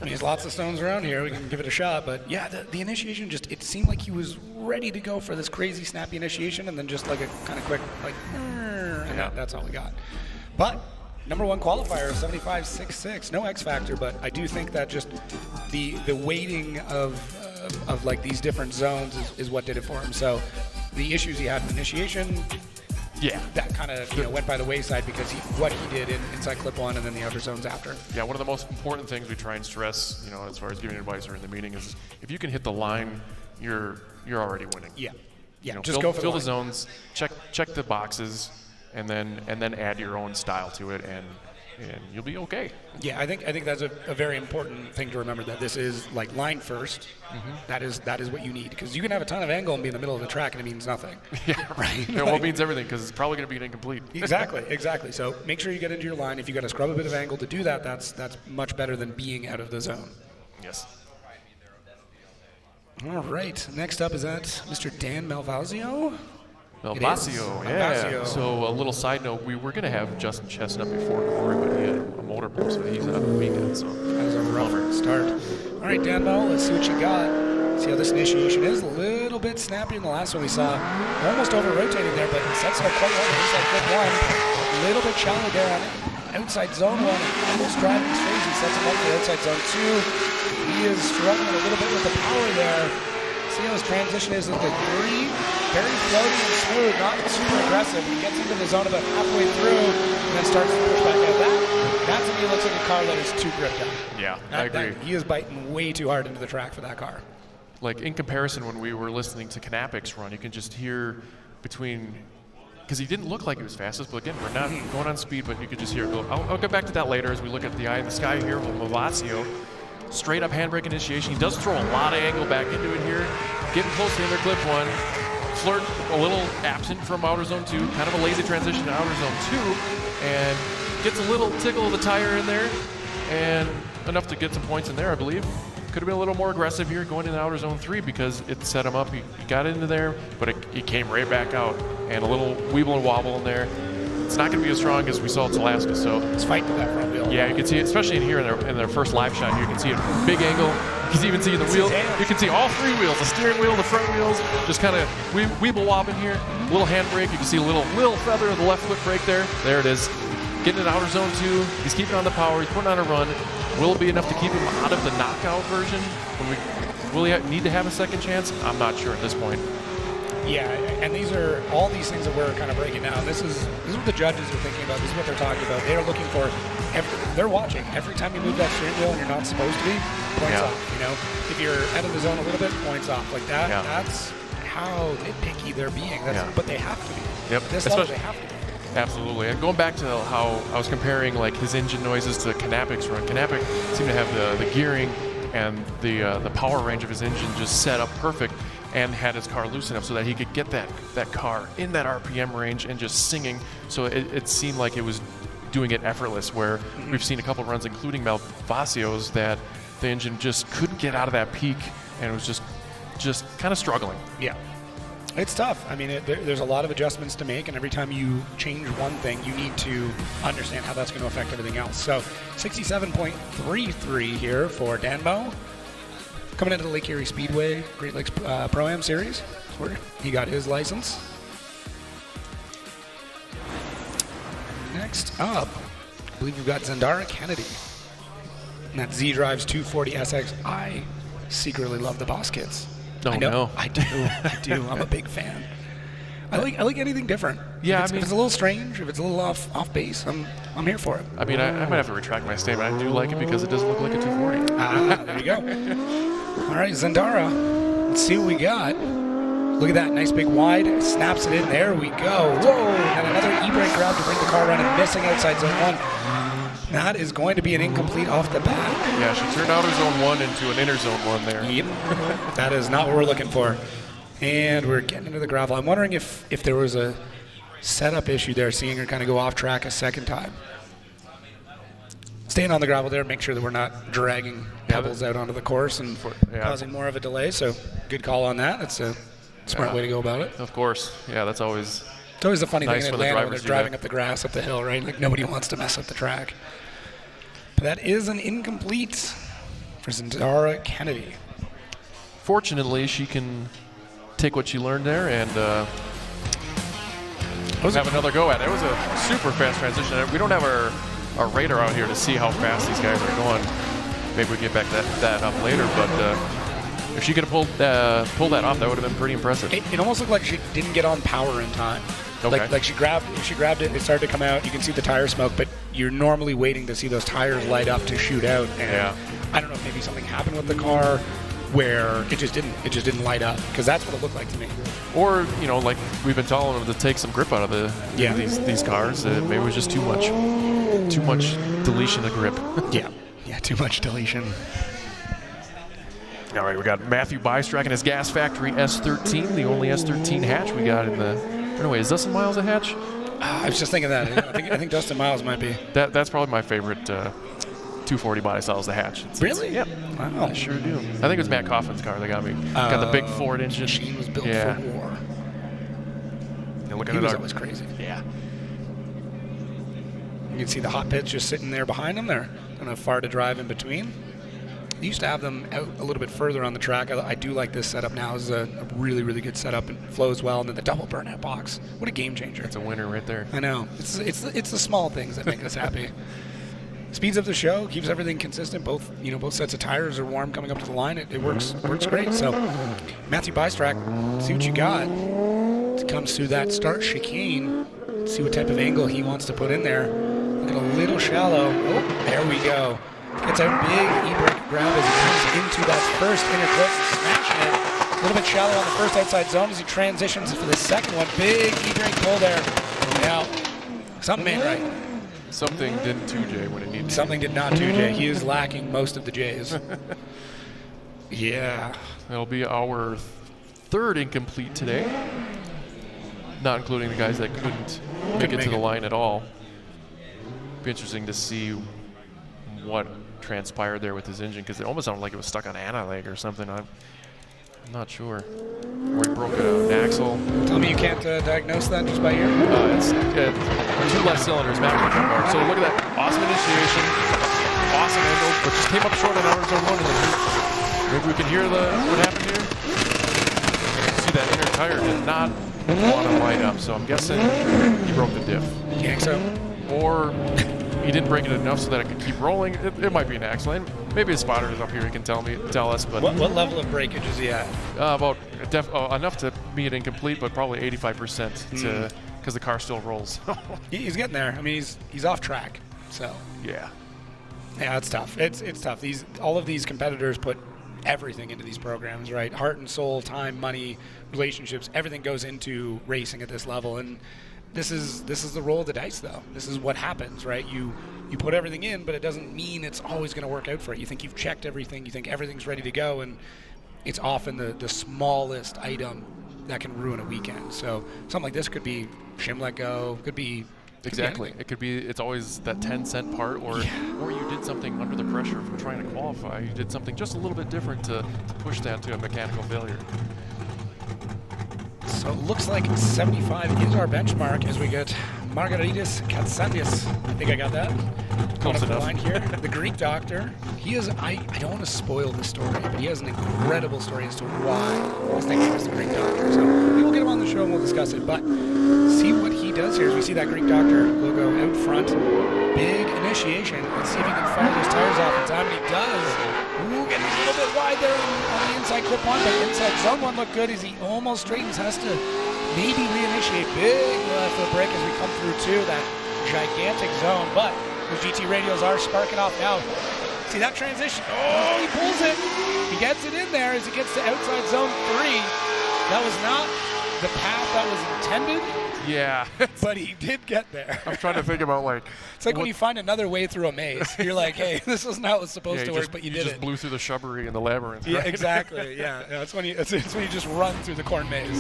There's lots of stones around here. We can give it a shot. But yeah, the initiation it seemed like he was ready to go for this crazy snappy initiation, and then just like a kind of quick and that's all we got. But number 1 qualifier, 75.66, no X Factor, but I do think that just the weighting of like these different zones is what did it for him. So the issues he had in initiation, that kind of went by the wayside because what he did inside clip 1 and then the outer zones after. Yeah, one of the most important things we try and stress, as far as giving advice or in the meeting is if you can hit the line, you're already winning. Yeah, just go for fill the zones, check the boxes, and then add your own style to it, and you'll be okay. Yeah, I think that's a very important thing to remember, that this is like line first. Mm-hmm. That is what you need, because you can have a ton of angle and be in the middle of the track and it means nothing. Yeah, right. Well, it means everything because it's probably going to be incomplete. Exactly. So make sure you get into your line. If you got to scrub a bit of angle to do that, that's much better than being out of the zone. Yes. All right. Next up is that Mr. Dan Malvasio. Malvasio, yeah. So a little side note, we were going to have Justin Chestnut before Corey, but he had a motor problem, so he's out of the weekend. So that was a rougher start. All right, Dan Mel, let's see what you got. See how this initiation is? A little bit snappier than the last one we saw. Almost over-rotating there, but sets it up quite well. Inside clip 1. A little bit shallow there on outside zone 1. Almost driving straight. He sets him up for outside zone 2. He is struggling a little bit with the power there. See how his transition is with the 3. Very floaty and smooth, not super aggressive. He gets into the zone about halfway through and then starts to push back out. That to me looks like a car that is too gripped out. Yeah, I agree. He is biting way too hard into the track for that car. Like in comparison, when we were listening to Knapik's run, you can just hear between, because he didn't look like he was fastest, but again, we're not going on speed, but you could just hear it go. I'll get back to that later as we look at the eye in the sky here with Mavazio. Straight up handbrake initiation. He does throw a lot of angle back into it here. Getting close to inner clip 1. Flirt a little absent from outer zone 2. Kind of a lazy transition to outer zone 2. And gets a little tickle of the tire in there. And enough to get some points in there, I believe. Could have been a little more aggressive here going into outer zone 3 because it set him up. He got into there, but he came right back out. And a little weeble and wobble in there. It's not going to be as strong as we saw at Alaska, so it's fighting that front wheel. Yeah, you can see it, especially in here in their first live shot here. You can see a big angle. You can even see the wheel. You can see all 3 wheels: the steering wheel, the front wheels, just kind of weeble wobbling here. Little handbrake. You can see a little feather of the left foot brake there. There it is. Getting in outer zone 2. He's keeping on the power. He's putting on a run. Will it be enough to keep him out of the knockout version? Will he need to have a second chance? I'm not sure at this point. Yeah, and these are all these things that we're kind of breaking down. This is what the judges are thinking about. This is what they're talking about. They're looking for. They're watching every time you move that steering wheel and you're not supposed to be. Points off. You know, if you're out of the zone a little bit, points off. Like that. Yeah. That's how nitpicky they're being. But they have to be. Yep. This level, they have to be. Absolutely. And going back to how I was comparing like his engine noises to Knapik's run. Knapik seemed to have the gearing and the power range of his engine just set up perfect, and had his car loosen up so that he could get that car in that RPM range and just singing. So it seemed like it was doing it effortless, where we've seen a couple runs, including Malvacio's, that the engine just couldn't get out of that peak, and it was just kind of struggling. Yeah. It's tough. I mean, there's a lot of adjustments to make, and every time you change one thing, you need to understand how that's going to affect everything else. So 67.33 here for Danmo. Coming into the Lake Erie Speedway Great Lakes Pro-Am Series, where he got his license. Next up, I believe we've got Zendara Kennedy. And that Z-Drives 240 SX. I secretly love the Boss kits. Oh, I know. No. I do. I'm a big fan. I like anything different. Yeah, if it's a little strange, if it's a little off base, I'm here for it. I mean, I might have to retract my statement. I do like it because it doesn't look like a 240. There you go. All right, Zendara. Let's see what we got. Look at that, nice big wide. Snaps it in. There we go. Whoa! And another e-brake grab to bring the car around and missing outside zone 1. That is going to be an incomplete off the bat. Yeah, she turned outer zone 1 into an inner zone 1 there. Yep. That is not what we're looking for. And we're getting into the gravel. I'm wondering if there was a setup issue there, seeing her kind of go off track a second time. Staying on the gravel there, make sure that we're not dragging pebbles out onto the course and causing more of a delay. So good call on that. That's a smart way to go about it. Of course. Yeah, that's always... It's always the funny nice thing in Atlanta when they're driving up the grass, up the hill, right? Like nobody wants to mess up the track. But that is an incomplete for Zendara Kennedy. Fortunately, she can take what she learned there and have another go at it. It was a super fast transition. We don't have our radar out here to see how fast these guys are going. Maybe we get back that up later, but if she could have pulled that off, that would have been pretty impressive. It almost looked like she didn't get on power in time. Okay. Like she grabbed it, it started to come out. You can see the tire smoke, but you're normally waiting to see those tires light up to shoot out. And I don't know if maybe something happened with the car where it just didn't light up, because that's what it looked like to me. Or like we've been telling them to take some grip out of these cars. Maybe it was just too much deletion of grip. yeah, too much deletion. All right, we got Matthew Bystrack in his Gas Factory S13, the only S13 hatch we got in the. Anyway, is Dustin Miles a hatch? I was just thinking that. I think Dustin Miles might be. That's probably my favorite 240 body style is the hatch. Really? Yep. Wow. I sure do. I think it was Matt Coffin's car that got me. Got the big Ford engine. Machine was built for war. He was always crazy. Yeah. You can see the hot pits just sitting there behind him. There, kind of far to drive in between. used to have them out a little bit further on the track. I do like this setup now. It's a really, really good setup and flows well. And then the double burnout box. What a game changer. It's a winner right there. I know. It's the small things that make us happy. Speeds up the show, keeps everything consistent. Both sets of tires are warm coming up to the line. It works great. So, Matthew Bystrack, see what you got. It comes through that start chicane. See what type of angle he wants to put in there. Look at a little shallow. Oh, there we go. Gets a big e-brake grab as he comes into that first inner clip, smashing it. A little bit shallow on the first outside zone as he transitions for the second one. Big e-brake pull there. Now, something ain't right. Something didn't 2J when it needed to. Something did not 2J. He is lacking most of the J's. Yeah. That'll be our third incomplete today. Not including the guys that couldn't make it to the line at all. Be interesting to see what transpired there with his engine, because it almost sounded like it was stuck on anti-lag or something. I'm not sure. Or he broke an axle. Tell me you can't diagnose that just by ear? It's 2 less cylinders, back to bar. So look at that awesome initiation, awesome angle, but just came up short on outer zone 1. And then maybe we can hear what happened here. See that inner tire did not want to line up, so I'm guessing he broke the diff. You think so? Or he didn't break it enough so that it could keep rolling. It might be an axle. And maybe his spotter is up here. He can tell us. But what level of breakage is he at? About enough to be an incomplete, but probably 85% because the car still rolls. He's getting there. I mean, he's off track. So yeah, it's tough. It's tough. All of these competitors put everything into these programs, right? Heart and soul, time, money, relationships. Everything goes into racing at this level, and this is the roll of the dice, though. This is what happens, right? You put everything in, but it doesn't mean it's always going to work out for you. You think you've checked everything. You think everything's ready to go, and it's often the smallest item that can ruin a weekend. So something like this could be shim let go, could be exactly. It could be. It's always that 10-cent part, or you did something under the pressure of trying to qualify. You did something just a little bit different to push that to a mechanical failure. So it looks like 75 is our benchmark as we get Margaritis Katsandis. I think I got that. Close enough. Line here. The Greek doctor. He is, I don't want to spoil this story, but he has an incredible story as to why his nickname is the Greek doctor. So we will get him on the show and we'll discuss it. But see what he does here as we see that Greek doctor logo out front. Big initiation. Let's see if he can fire those tires off in time. And he does. Ooh, getting a little bit wide there on the inside clip one, but inside zone 1 looked good as he almost straightens, has to maybe reinitiate. Big left foot brake as we come through to that gigantic zone, but those GT radials are sparking off now. See that transition? Oh, he pulls it. He gets it in there as he gets to outside zone 3. That was not the path that was intended. Yeah. But he did get there. I'm trying to think about it's like when you find another way through a maze. You're like, hey, this isn't how it was supposed to work, but you did it. You just blew through the shrubbery and the labyrinth. Yeah, right? exactly. Yeah, it's when you just run through the corn maze.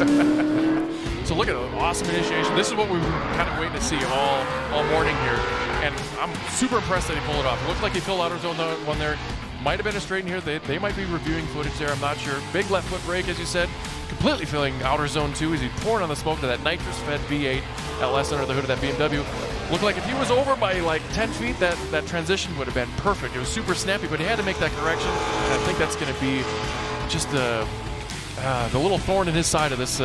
So look at the awesome initiation. This is what we were kind of waiting to see all morning here, and I'm super impressed that he pulled it off. It looked like he filled outer zone 1 there. Might have been a straight in here. They might be reviewing footage there. I'm not sure. Big left foot brake, as you said. Completely filling outer zone 2 as he poured on the smoke to that nitrous-fed V8 LS under the hood of that BMW. Looked like if he was over by 10 feet, that transition would have been perfect. It was super snappy, but he had to make that correction. And I think that's going to be just the little thorn in his side of this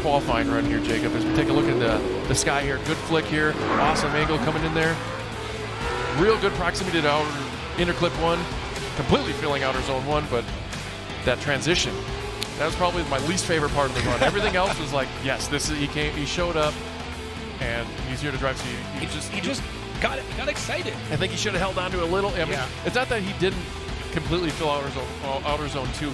qualifying run here, Jacob. As we take a look at the sky here. Good flick here. Awesome angle coming in there. Real good proximity to outer inner clip 1. Completely filling outer zone 1, but that transition, that was probably my least favorite part of the run. Everything else was like, yes, he showed up, and he's here to drive. So he just got excited. I think he should have held on to a little. I mean, it's not that he didn't completely fill outer zone 2.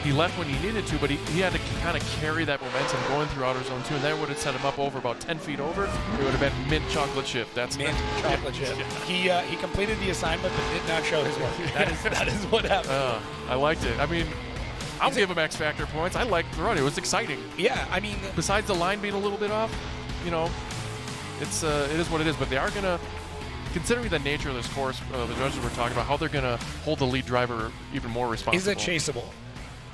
He left when he needed to, but he had to kind of carry that momentum going through outer zone 2, and that would have set him up over about 10 feet over. It would have been mint chocolate chip. That's mint chocolate chip. Yeah. He completed the assignment, but did not show his work. That is what happened. I liked it. I mean, I'll give him X Factor points. I liked the run. It was exciting. Yeah, I mean, besides the line being a little bit off, it is what it is. But they are gonna, considering the nature of this course, the judges were talking about how they're gonna hold the lead driver even more responsible. Is it chaseable?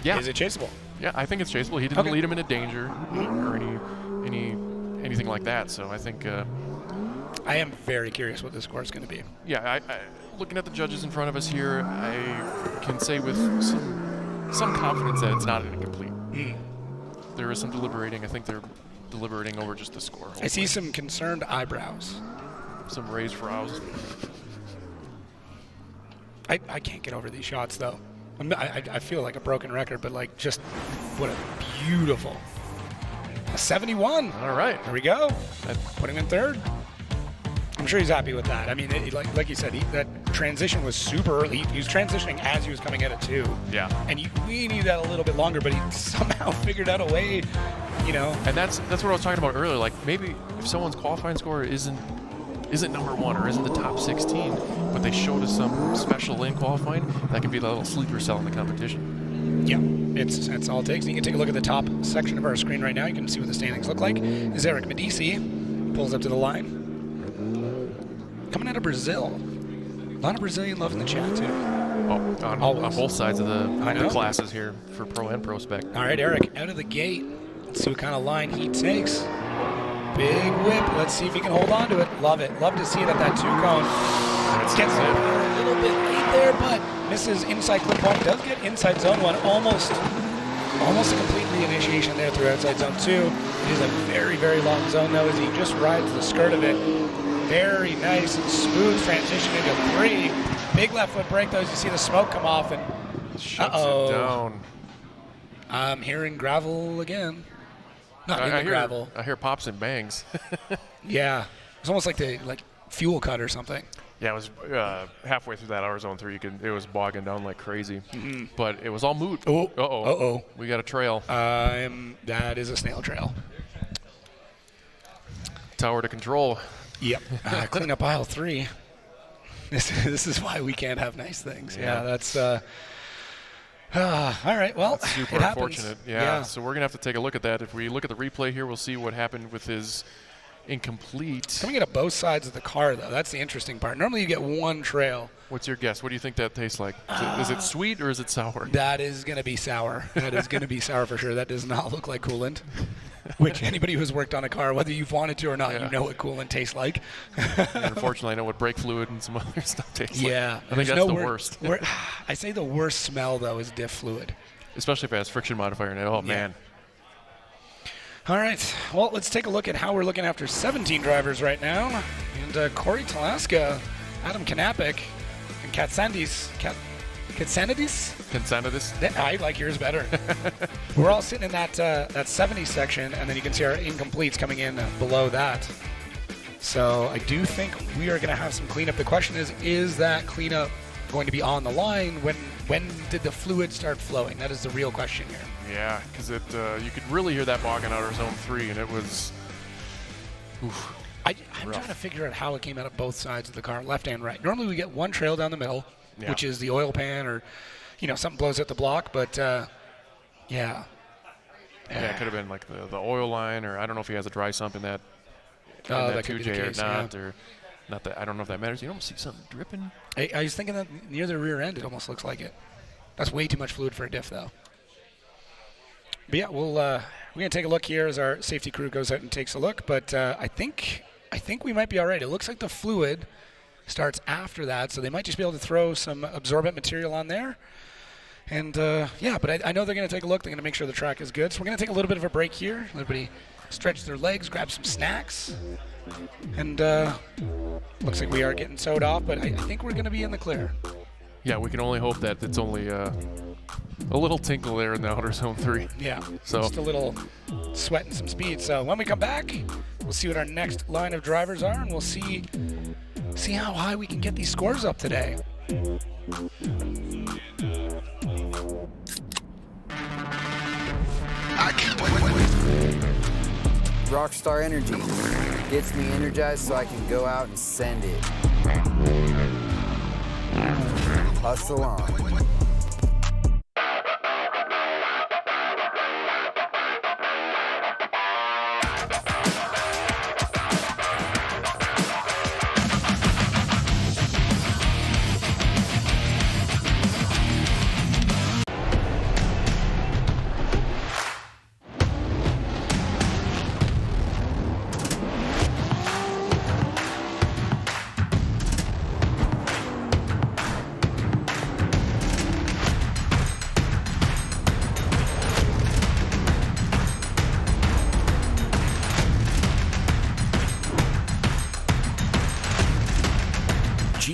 Yeah. Is it chaseable? Yeah, I think it's chaseable. He didn't lead him into danger or anything like that. So I think I am very curious what the score is going to be. Yeah, looking at the judges in front of us here, I can say with some confidence that it's not incomplete. There is some deliberating. I think they're deliberating over just the score. Hopefully. I see some concerned eyebrows. Some raised brows. I can't get over these shots, though. I feel like a broken record, but like just what a beautiful. A 71. All right. There we go. Put him in third. I'm sure he's happy with that. I mean, like you said, that transition was super early. He was transitioning as he was coming at it, too. Yeah. And we need that a little bit longer, but he somehow figured out a way, you know. And that's what I was talking about earlier. Like, maybe if someone's qualifying score isn't number 1 or isn't the top 16, but they showed us some special in qualifying, that can be the little sleeper cell in the competition. Yeah, that's all it takes. You can take a look at the top section of our screen right now. You can see what the standings look like. As Eric Medici pulls up to the line. Coming out of Brazil. A lot of Brazilian love in the chat, too. On both sides of the classes here for Pro and ProSpec. All right, Eric, out of the gate. Let's see what kind of line he takes. Big whip. Let's see if he can hold on to it. Love it. Love to see it at that 2-cone. Gets a little bit late there, but misses inside clip 1. Does get inside zone 1. Almost a complete reinitiation there through outside zone 2. It is a very, very long zone, though, as he just rides the skirt of it. Very nice and smooth transition into 3. Big left foot brake, though, as you see the smoke come off. And shuts it down. I'm hearing gravel again. Not I hear gravel. I hear pops and bangs. Yeah. It's almost like the fuel cut or something. Yeah, it was halfway through that hour zone 3. It was bogging down like crazy. But it was all moot. Uh-oh. We got a trail. That is a snail trail. Tower to control. Yep. Clean up aisle 3. This is why we can't have nice things. Yeah, that's... all right, well, that's super unfortunate. Yeah, so we're going to have to take a look at that. If we look at the replay here, we'll see what happened with his incomplete. Coming at both sides of the car, though. That's the interesting part. Normally you get one trail. What's your guess? What do you think that tastes like? Is it sweet or is it sour? That is going to be sour. That is going to be sour for sure. That does not look like coolant. Which anybody who's worked on a car, whether you've wanted to or not, you know what coolant tastes like. Unfortunately, I know what brake fluid and some other stuff tastes like. Yeah. I think that's the worst. I say the worst smell, though, is diff fluid. Especially if it has friction modifier in it. Oh, man. All right. Well, let's take a look at how we're looking after 17 drivers right now. And Corey Talaska, Adam Kanapik, and Katsanidis. I like yours better. We're all sitting in that 70 section, and then you can see our incompletes coming in below that. So I do think we are going to have some cleanup. The question is that cleanup going to be on the line? When did the fluid start flowing? That is the real question here. Yeah, because you could really hear that bogging out of zone 3, and it was... Oof. I'm trying to figure out how it came out of both sides of the car, left and right. Normally we get one trail down the middle, which is the oil pan or, something blows at the block. But, yeah, it could have been like the oil line, or I don't know if he has a dry sump in that, that 2J or not, or not that. I don't know if that matters. You don't see something dripping. I was thinking that near the rear end, it almost looks like it. That's way too much fluid for a diff, though. But yeah, we're gonna take a look here as our safety crew goes out and takes a look. But I think we might be all right. It looks like the fluid starts after that, so they might just be able to throw some absorbent material on there. And but I know they're gonna take a look. They're gonna make sure the track is good. So we're gonna take a little bit of a break here. Everybody stretch their legs, grab some snacks, and looks like we are getting sewed off. But I think we're gonna be in the clear. Yeah, we can only hope that it's only a little tinkle there in the outer zone 3. Yeah, so just a little sweat and some speed. So when we come back, we'll see what our next line of drivers are, and we'll see how high we can get these scores up today. Rockstar Energy gets me energized so I can go out and send it. Hustle on.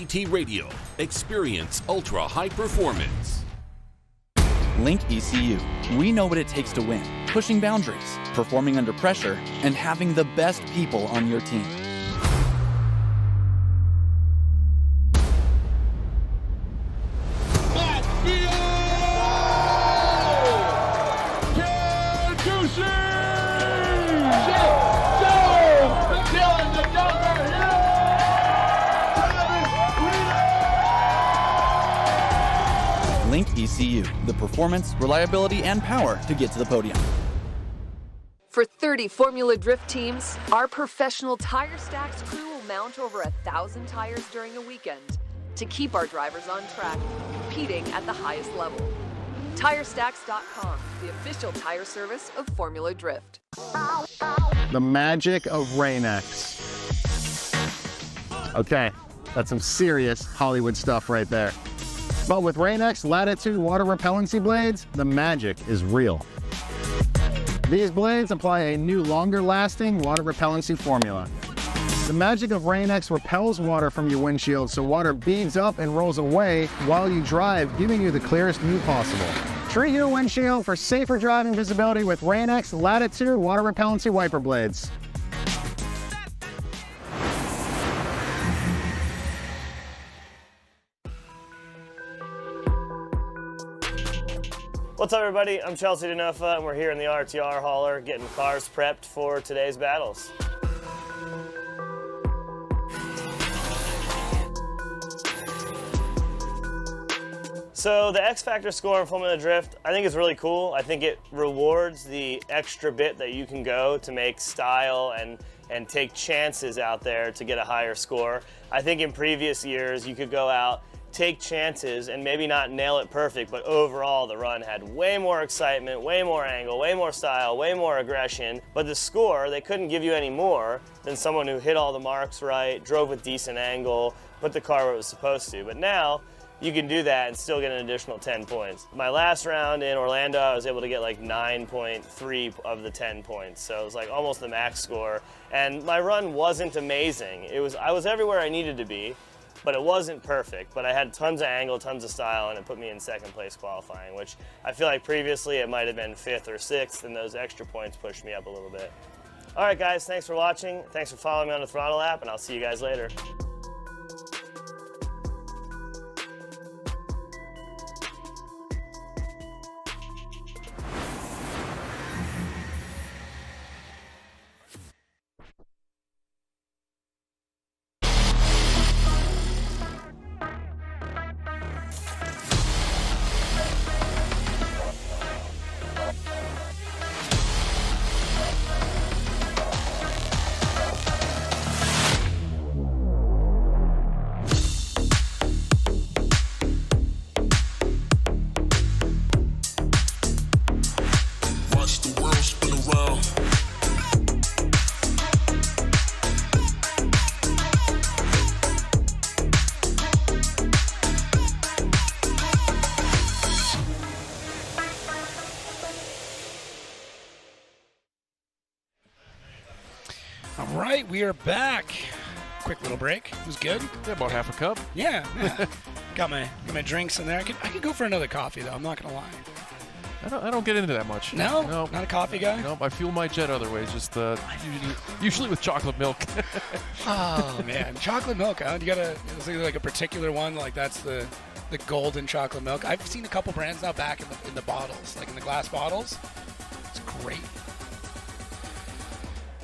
TT Radio. Experience ultra high performance. Link ECU. We know what it takes to win. Pushing boundaries, performing under pressure, and having the best people on your team. Link ECU, the performance, reliability, and power to get to the podium. For 30 Formula Drift teams, our professional Tire Stacks crew will mount over 1,000 tires during a weekend to keep our drivers on track, competing at the highest level. TireStacks.com, the official tire service of Formula Drift. The magic of Rain-X. Okay, that's some serious Hollywood stuff right there. But with Rain-X Latitude water repellency blades, the magic is real. These blades apply a new longer lasting water repellency formula. The magic of Rain-X repels water from your windshield so water beads up and rolls away while you drive, giving you the clearest view possible. Treat your windshield for safer driving visibility with Rain-X Latitude water repellency wiper blades. What's up, everybody? I'm Chelsea Denofa, and we're here in the RTR hauler getting cars prepped for today's battles. So the X Factor score in Formula Drift, I think is really cool. I think it rewards the extra bit that you can go to make style and take chances out there to get a higher score. I think in previous years you could go out, take chances, and maybe not nail it perfect, but overall the run had way more excitement, way more angle, way more style, way more aggression. But the score, they couldn't give you any more than someone who hit all the marks right, drove with decent angle, put the car where it was supposed to. But now, you can do that and still get an additional 10 points. My last round in Orlando, I was able to get like 9.3 of the 10 points. So it was like almost the max score. And my run wasn't amazing. I was everywhere I needed to be, but it wasn't perfect. But I had tons of angle, tons of style, and it put me in second place qualifying, which I feel like previously it might have been 5th or 6th, and those extra points pushed me up a little bit. All right, guys, thanks for watching. Thanks for following me on the Throttle app, and I'll see you guys later. All right, we are back. Quick little break. It was good. Yeah, about half a cup. Yeah. Got my drinks in there. I could go for another coffee though. I'm not gonna lie. I don't get into that much. No, no, not a coffee guy. No, I fuel my jet other ways. Just usually with chocolate milk. Oh man, chocolate milk. Huh? You gotta like a particular one. Like that's the golden chocolate milk. I've seen a couple brands now back in the bottles, like in the glass bottles. It's great.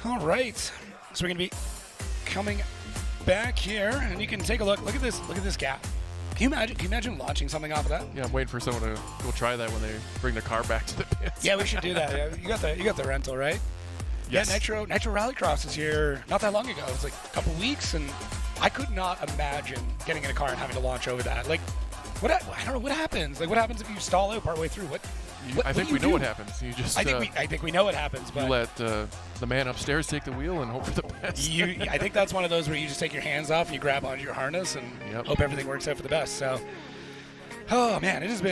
All right, so we're gonna be coming back here, and you can take a look. Look at this gap. Can you imagine launching something off of that? Yeah, I'm waiting for someone to go try that when they bring their car back to the pits. Yeah, we should do that. Yeah, you got the rental, right? Yes. Yeah, Nitro Rallycross is here not that long ago. It was like a couple weeks, and I could not imagine getting in a car and having to launch over that. Like, I don't know what happens. Like, what happens if you stall out partway through? I think we know what happens. You just I think we know what happens. But you let the man upstairs take the wheel and hope for the best. I think that's one of those where you just take your hands off and you grab onto your harness and hope everything works out for the best. So, oh man, it has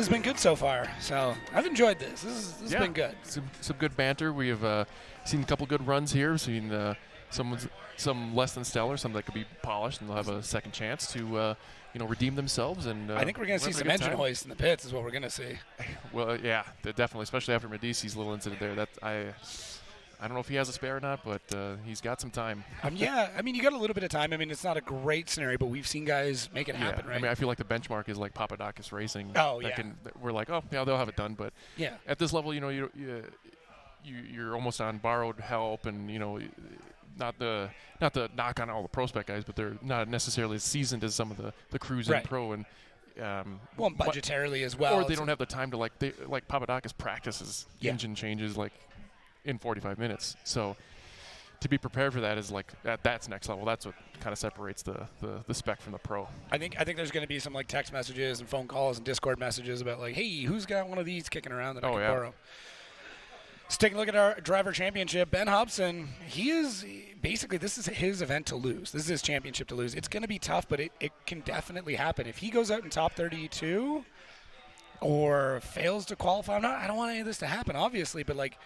been good so far. So I've enjoyed this. This has been good. Some good banter. We have seen a couple good runs here. We've seen some less than stellar, some that could be polished, and they'll have a second chance to redeem themselves. And I think we're going to see some engine hoist in the pits is what we're going to see. Well, yeah, definitely, especially after Medici's little incident there. I don't know if he has a spare or not, but he's got some time. Yeah, I mean, you got a little bit of time. I mean, it's not a great scenario, but we've seen guys make it happen, right? I mean, I feel like the benchmark is like Papadakis Racing. Oh, yeah. We're like, oh, yeah, they'll have it done. But yeah, at this level, you're almost on borrowed help, and not to knock on all the PROSPEC guys, but they're not necessarily as seasoned as some of the crews in pro, and well, budgetarily as well, or they don't have the time to like Papadakis practices engine changes like in 45 minutes. So to be prepared for that is like that's next level. That's what kind of separates the spec from the pro. I think there's going to be some like text messages and phone calls and Discord messages about like, hey, who's got one of these kicking around that I can borrow? Let's take a look at our driver championship. Ben Hobson, this is his event to lose. This is his championship to lose. It's going to be tough, but it can definitely happen. If he goes out in top 32 or fails to qualify, I don't want any of this to happen, obviously, but like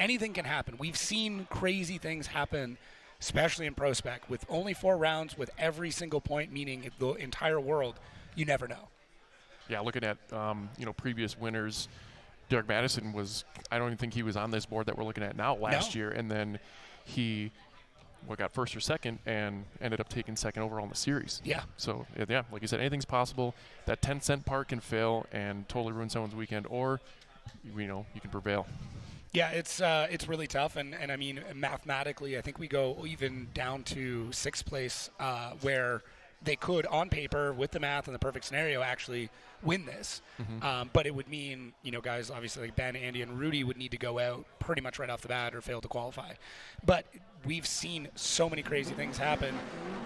anything can happen. We've seen crazy things happen, especially in PROSPEC, with only 4 rounds, with every single point meaning the entire world. You never know. Yeah, looking at previous winners, Derek Madison I don't even think he was on this board that we're looking at now last year, and then he got first or second and ended up taking second overall in the series. Yeah. So, yeah, like you said, anything's possible. That 10-cent part can fail and totally ruin someone's weekend, or, you can prevail. Yeah, it's really tough, and I mean, mathematically, I think we go even down to 6th place where they could, on paper, with the math and the perfect scenario, actually win this. Mm-hmm. But it would mean, guys obviously like Ben, Andy, and Rudy would need to go out pretty much right off the bat or fail to qualify. But we've seen so many crazy things happen.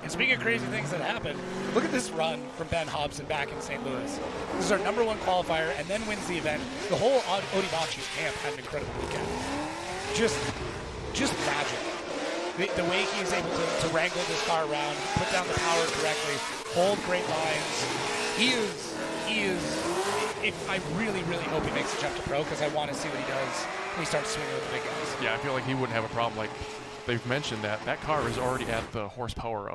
And speaking of crazy things that happen, look at this run from Ben Hobson back in St. Louis. This is our number 1 qualifier and then wins the event. The whole Odibachi camp had an incredible weekend. Just magic. The way he's able to wrangle this car around, put down the power correctly, hold great lines. He is. I really, really hope he makes the jump to pro, because I want to see what he does when he starts swinging with the big guys. Yeah, I feel like he wouldn't have a problem. Like they've mentioned that car is already at the horsepower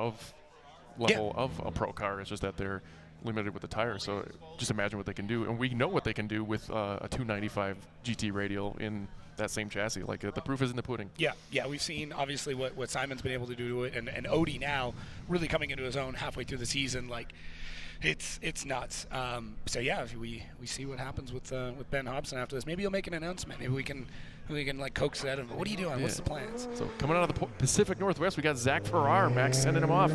level of a pro car. It's just that they're limited with the tires. So just imagine what they can do, and we know what they can do with a 295 GT radial in that same chassis. Like the proof is in the pudding. Yeah, we've seen obviously what Simon's been able to do to it, and Odie now really coming into his own halfway through the season. Like it's nuts. So yeah, we see what happens with Ben Hobson after this. Maybe he'll make an announcement. Maybe we can like coax that. And what are you doing? What's the plans? So coming out of the Pacific Northwest, we got Zach Farrar. Max sending him off.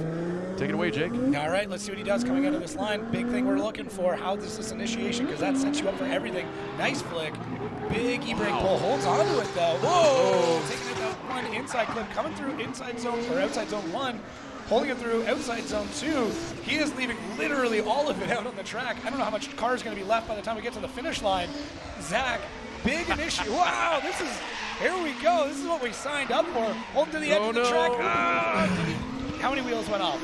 Take it away, Jake. All right, let's see what he does coming out of this line. Big thing we're looking for. How does this initiation? Because that sets you up for everything. Nice flick. Big e-brake pull. Holds onto it though. Whoa! Taking it that one inside clip, coming through inside zone or outside zone 1. Holding it through outside zone 2. He is leaving literally all of it out on the track. I don't know how much car is going to be left by the time we get to the finish line. Zach, big initiative. Wow, here we go. This is what we signed up for. Holding to the edge of the track. How many wheels went off?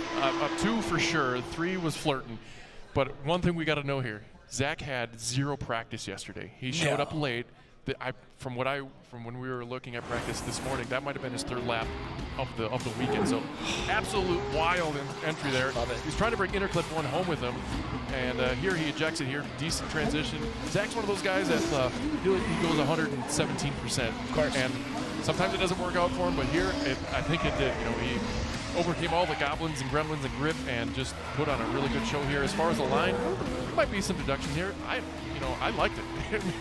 2 for sure. 3 was flirting. But one thing we got to know here, Zach had 0 practice yesterday. He showed up late. From when we were looking at practice this morning, that might have been his 3rd lap of the weekend. So absolute wild entry there. Love it. He's trying to bring interclip 1 home with him, and here he ejects it here. Decent transition. Zach's one of those guys that he goes 117%. Of course. And sometimes it doesn't work out for him, but here I think it did. He overcame all the goblins and gremlins and grip and just put on a really good show here. As far as the line, there might be some deductions here. I liked it.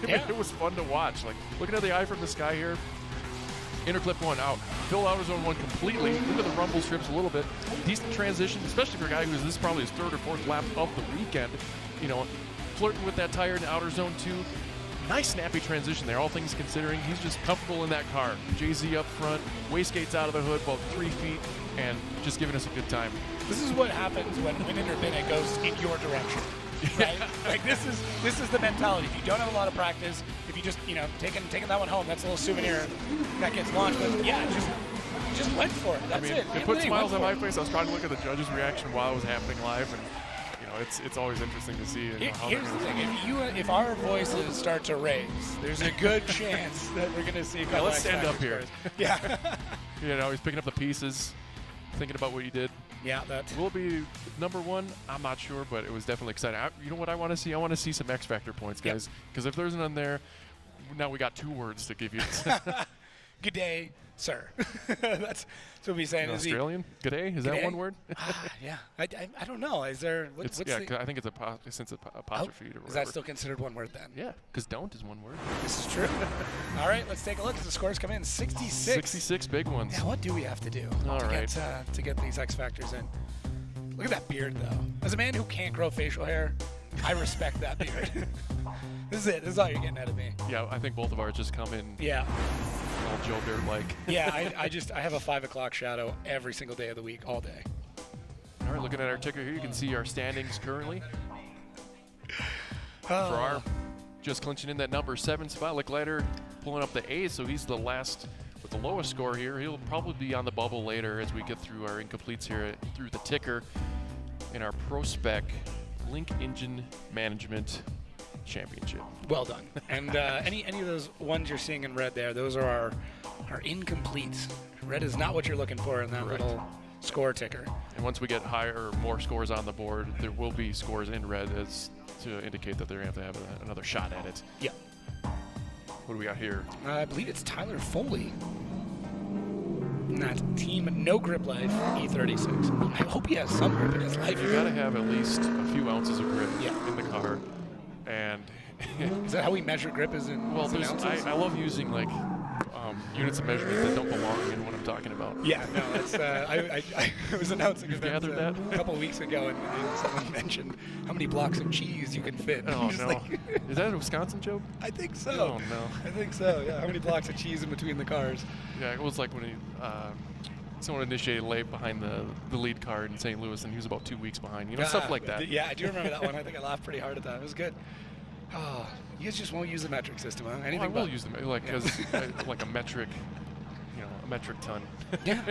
It was fun to watch. Like looking at the eye from the sky here. Interclip 1 out. Fill outer zone 1 completely into the rumble strips a little bit. Decent transition, especially for a guy who's this is probably his 3rd or 4th lap of the weekend. Flirting with that tire in outer zone 2. Nice snappy transition there, all things considering. He's just comfortable in that car. Jay-Z up front, wastegates out of the hood, about 3 feet, and just giving us a good time. This is what happens when win it or bin it goes in your direction. Right? Like this is the mentality. If you don't have a lot of practice, if you just taking that one home, that's a little souvenir that gets launched. But yeah, just went for it. That's it. It put smiles on my face. I was trying to look at the judges' reaction while it was happening live, and it's always interesting to see. Here's the thing: if our voices start to raise, there's a good chance that we're going to see. Let's stand up here. Yeah. You know, he's picking up the pieces, thinking about what he did. Yeah, that will be number one. I'm not sure, but it was definitely exciting. You know what I want to see? I want to see some X Factor points, guys. Because if there's none there, now we got 2 words to give you. Good day, sir. That's what we're saying. Australian? Good day? Is that one word? Yeah. I don't know. Is there? What's I think it's since it's apostrophe or whatever. Is that still considered one word then? Yeah, because don't is one word. This is true. All right, let's take a look as the scores come in. 66. 66 big ones. Yeah, what do we have to do to get these X Factors in? Look at that beard, though. As a man who can't grow facial hair, I respect that beard. This is it. This is all you're getting out of me. Yeah, I think both of ours just come in. Yeah. All Joe Beard-like. Yeah, I have a 5 o'clock shadow every single day of the week, all day. All right, looking at our ticker here, you can see our standings currently. For our just clinching in that number 7 spot, Leclerc pulling up the A, so he's the last with the lowest score here. He'll probably be on the bubble later as we get through our incompletes here through the ticker in our PROSPEC Link Engine Management Championship. Well done. And any of those ones you're seeing in red there, those are our incompletes. Red is not what you're looking for in that little score ticker. And once we get higher or more scores on the board, there will be scores in red as to indicate that they're going to have another shot at it. Yeah. What do we got here? I believe it's Tyler Foley. And that Team No Grip Life E36. I hope he has some grip in his life. You got to have at least a few ounces of grip in the car. And is that how we measure grip? Is in ounces? I love using like units of measurement that don't belong in what I'm talking about. Yeah, no, it's I was announcing that a couple of weeks ago, and someone mentioned how many blocks of cheese you can fit. Oh no, is that a Wisconsin joke? I think so. Oh no, I think so. Yeah, how many blocks of cheese in between the cars? Yeah, it was like when someone initiated late behind the lead car in St. Louis, and he was about 2 weeks behind. You know, stuff like that. Yeah, I do remember that one. I think I laughed pretty hard at that. It was good. Oh, you guys just won't use the metric system, huh? Anything I will use them, because like a metric, a metric ton. Yeah.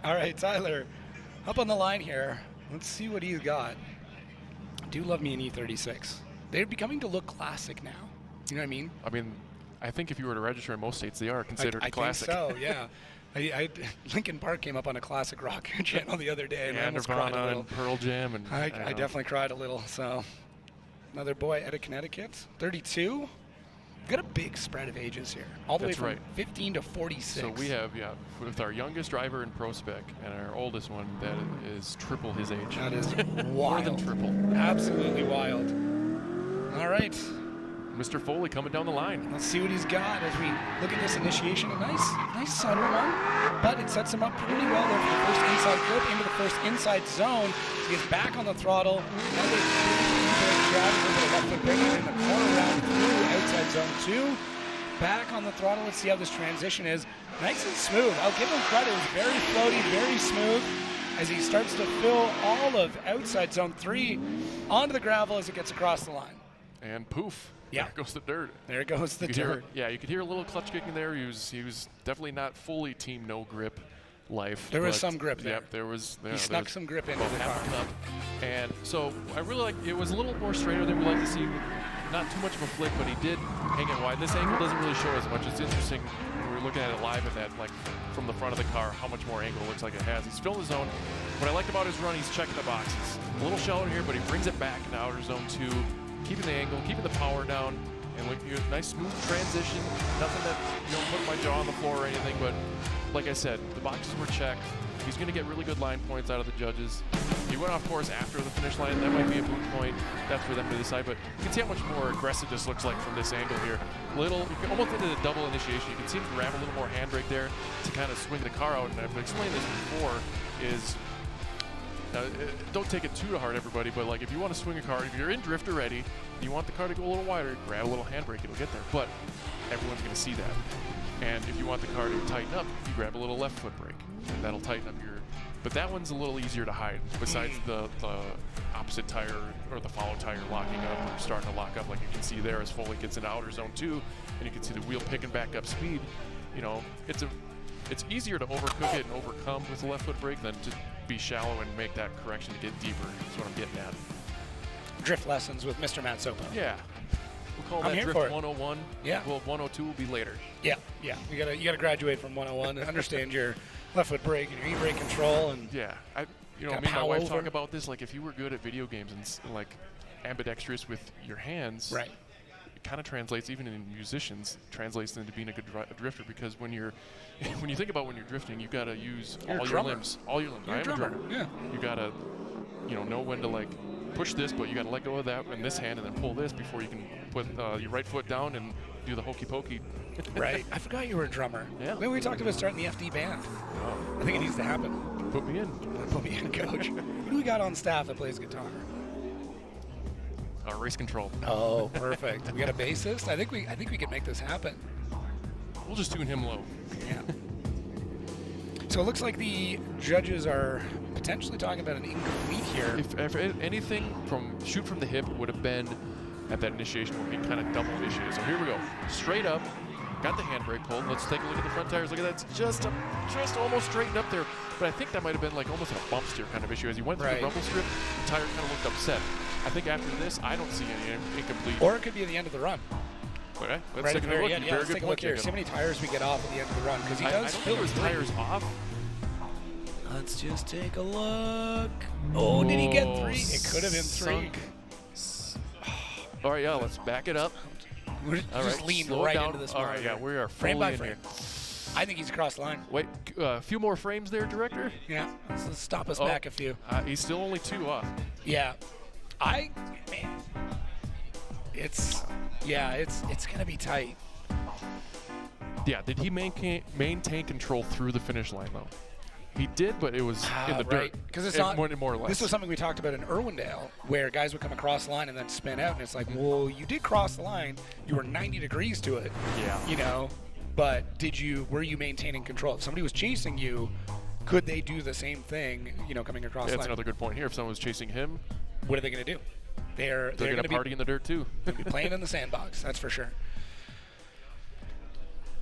All right, Tyler, up on the line here. Let's see what he's got. I do love me an E36. They're becoming to look classic now. You know what I mean? I mean, I think if you were to register in most states, they are considered a classic. I think so, yeah. Linkin Park came up on a classic rock channel the other day, and I almost cried a little. And Pearl Jam, and I definitely cried a little. So, another boy out of Connecticut, 32. We've got a big spread of ages here, all the way from 15 to 46. So we have, with our youngest driver in PROSPEC and our oldest one, that is triple his age. That is wild. More than triple. Absolutely wild. All right. Mr. Foley coming down the line. Let's see what he's got as we look at this initiation. A nice subtle one, but it sets him up pretty well there for the first inside grip into the first inside zone. He gets back on the throttle. Now they grab a little bit of left foot brake in the corner round through outside zone 2. Back on the throttle. Let's see how this transition is. Nice and smooth. I'll give him credit. It's very floaty, very smooth as he starts to fill all of outside zone 3 onto the gravel as it gets across the line. And poof. Yeah. There goes the dirt. There goes the dirt. You could hear a little clutch kicking there. He was definitely not fully Team No Grip Life. There was some grip there. Yep, there was. He snuck some grip into the car. And so I really like it. Was a little more straighter than we like to see. Not too much of a flick, but he did hang it wide. This angle doesn't really show as much. It's interesting when we were looking at it live at that, like from the front of the car, how much more angle it looks like it has. He's filling the zone. What I liked about his run, he's checking the boxes. A little shallow here, but he brings it back in outer zone 2. Keeping the angle, keeping the power down, and look, a nice smooth transition. Nothing that put my jaw on the floor or anything, but like I said, the boxes were checked. He's going to get really good line points out of the judges. He went off course after the finish line. That might be a moot point. That's for them to decide. But you can see how much more aggressive this looks like from this angle here. Almost into the double initiation. You can see him grab a little more handbrake there to kind of swing the car out. And I've explained this before. Don't take it too to heart, everybody, but like if you want to swing a car, if you're in drift already, and you want the car to go a little wider, grab a little handbrake, it'll get there. But everyone's going to see that. And if you want the car to tighten up, you grab a little left foot brake, and that'll tighten up your. But that one's a little easier to hide. Besides the opposite tire or the follow tire locking up or starting to lock up, like you can see there as Foley gets into outer zone 2, and you can see the wheel picking back up speed. It's easier to overcook it and overcome with the left foot brake than to be shallow and make that correction to get deeper. That's what I'm getting at. Drift lessons with Mr. Matt Sopo. Yeah. We'll call that Drift 101. Yeah. Well, 102 will be later. Yeah. You gotta graduate from 101 and understand your left foot brake and your e-brake control. And yeah, me and my wife talk about this. Like, if you were good at video games and like ambidextrous with your hands, right? It kind of translates, even in musicians, translates into being a good drifter, because when you think about when you're drifting, you gotta use all your limbs. I am a drummer. Yeah. You gotta, know when to like push this, but you gotta let go of that in this hand and then pull this before you can put your right foot down and do the hokey pokey. Right. I forgot you were a drummer. Yeah. Maybe we talked about starting the FD band. Oh. I think it needs to happen. Put me in. Put me in, coach. Who do we got on staff that plays guitar? Race control. Oh, perfect. We got a bassist. I think we can make this happen. We'll just tune him low. Yeah. So it looks like the judges are potentially talking about an incomplete here. If anything from shoot from the hip would have been at that initiation where we kind of double initiated. So here we go. Straight up. Got the handbrake pulled. Let's take a look at the front tires. Look at that. It's just almost straightened up there. But I think that might have been like almost a bump steer kind of issue. As he went through the rumble strip, the tire kind of looked upset. I think after this, I don't see any incomplete. Or it could be at the end of the run. Okay, let's take a look. Let's take a look here. See how many tires we get off at the end of the run, because he does I don't think his tires off. Let's just take a look. Oh, did he get 3? It could have been 3. All right, yeah, let's back it up. We're just leaned right into this. All right, yeah, we are frame fully by in frame. here. I think he's across the line. Wait, a few more frames there, director? Yeah, let's stop us back a few. He's still only 2 off. Yeah. It's going to be tight. Yeah, did he maintain control through the finish line, though? He did, but it was in the dirt. Because it's not more or less. This was something we talked about in Irwindale, where guys would come across the line and then spin out, and it's like, well, you did cross the line. You were 90 degrees to it. Yeah. But were you maintaining control? If somebody was chasing you, could they do the same thing, coming across the line? That's another good point here. If someone was chasing him, what are they going to do? They're going to party in the dirt, too. They'll be playing in the sandbox, that's for sure.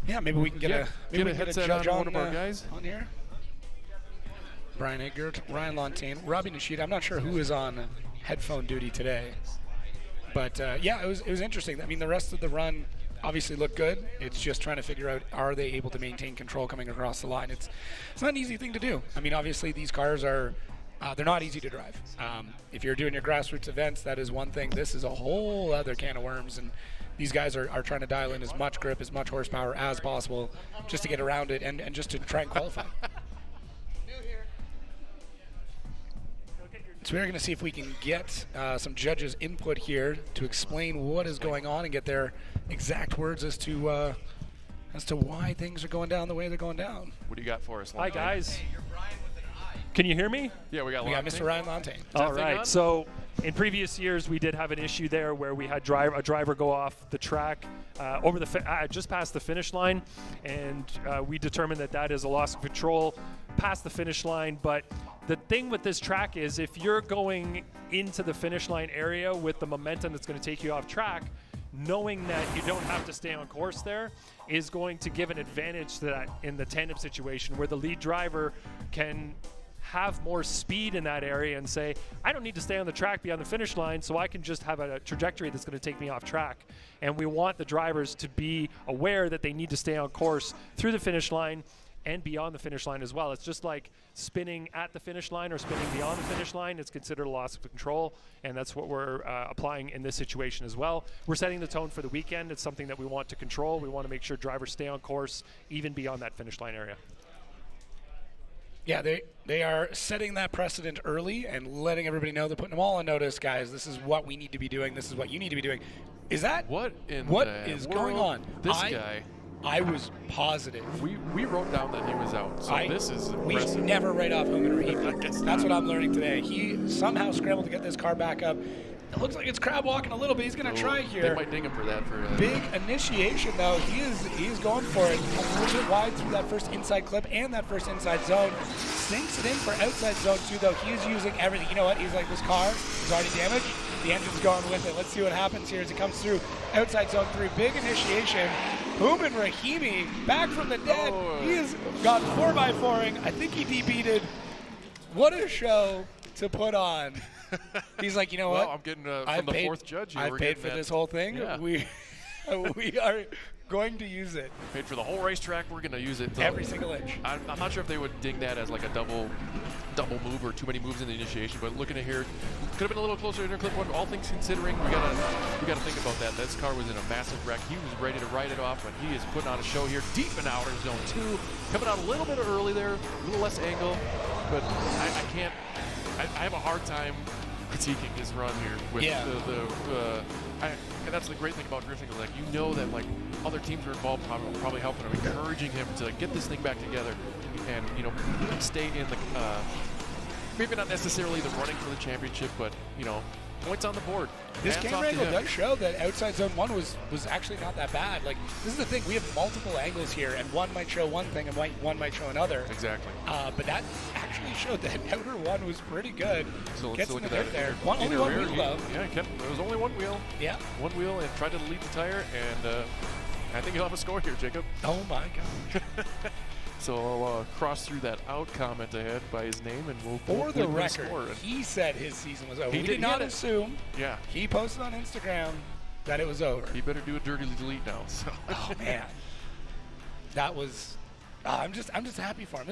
Yeah, maybe we can get a headset judge on one of our guys on here. Brian Eggert, Ryan Lontaine, Robbie Nishida. I'm not sure who is on headphone duty today. But, it was interesting. I mean, the rest of the run obviously looked good. It's just trying to figure out, are they able to maintain control coming across the line? It's not an easy thing to do. I mean, obviously these cars are, they're not easy to drive. If you're doing your grassroots events, that is one thing. This is a whole other can of worms, and these guys are trying to dial in as much grip, as much horsepower as possible just to get around it and just to try and qualify. So we're going to see if we can get some judges' input here to explain what is going on and get their exact words as to why things are going down the way they're going down. What do you got for us, Hi, guys. Can you hear me? Yeah, we got Mr. Ryan Lontaine. All right. So in previous years, we did have an issue there where we had a driver go off the track over just past the finish line, and we determined that is a loss of control past the finish line. But the thing with this track is, if you're going into the finish line area with the momentum that's going to take you off track, knowing that you don't have to stay on course there is going to give an advantage to that in the tandem situation, where the lead driver can have more speed in that area and say, I don't need to stay on the track beyond the finish line, so I can just have a trajectory that's going to take me off track. And we want the drivers to be aware that they need to stay on course through the finish line and beyond the finish line as well. It's just like spinning at the finish line or spinning beyond the finish line. It's considered a loss of control, and that's what we're applying in this situation as well. We're setting the tone for the weekend. It's something that we want to control. We want to make sure drivers stay on course even beyond that finish line area. Yeah, they are setting that precedent early and letting everybody know. They're putting them all on notice, guys. This is what we need to be doing. This is what you need to be doing. Is that what is going on? This guy. I was positive. We wrote down that he was out. So this is impressive. We never write off Human. That's what I'm learning today. He somehow scrambled to get this car back up. It looks like it's crab walking a little bit. He's going to try here. They might ding him for that. Big initiation, though. He is going for it. Comes a little bit wide through that first inside clip and that first inside zone. Sinks it in for outside zone 2, though. He is using everything. You know what? He's like, this car is already damaged. The engine's going with it. Let's see what happens here as it comes through outside zone 3. Big initiation. Houman Rahimi back from the dead. He has got 4x4ing. I think he DB'd. What a show to put on He's like, you know what? I'm getting from the fourth judge here. I've paid for this whole thing. Yeah. We are going to use it. Paid for the whole racetrack. We're going to use it. Every single inch. I'm not sure if they would ding that as like a double move or too many moves in the initiation, but looking at here, could have been a little closer to interclip one. All things considering, we gotta think about that. This car was in a massive wreck. He was ready to write it off, but he is putting on a show here, deep in outer zone 2, coming out a little bit early there, a little less angle, but I have a hard time critiquing his run here with and that's the great thing about drifting, like you know that like other teams are involved, probably helping him, encouraging him to get this thing back together, and you know stay in the maybe not necessarily the running for the championship, but you know points on the board. This camera angle does show that outside zone 1 was actually not that bad. Like this is the thing, we have multiple angles here, and one might show one thing and one might show another. Exactly. But that actually showed that outer 1 was pretty good. So Gets look in at the that. there. Only one wheel though. Yeah, there was only one wheel. Yeah. One wheel, and tried to delete the tire, and I think you'll have a score here, Jacob. Oh my God. So I'll cross through that out comment ahead by his name, and we'll For the score. record, he said his season was over. He We did did not get it. assume. Yeah. He posted on Instagram that it was over. He better do a dirty delete now. So. Oh man, that was. I'm just happy for him.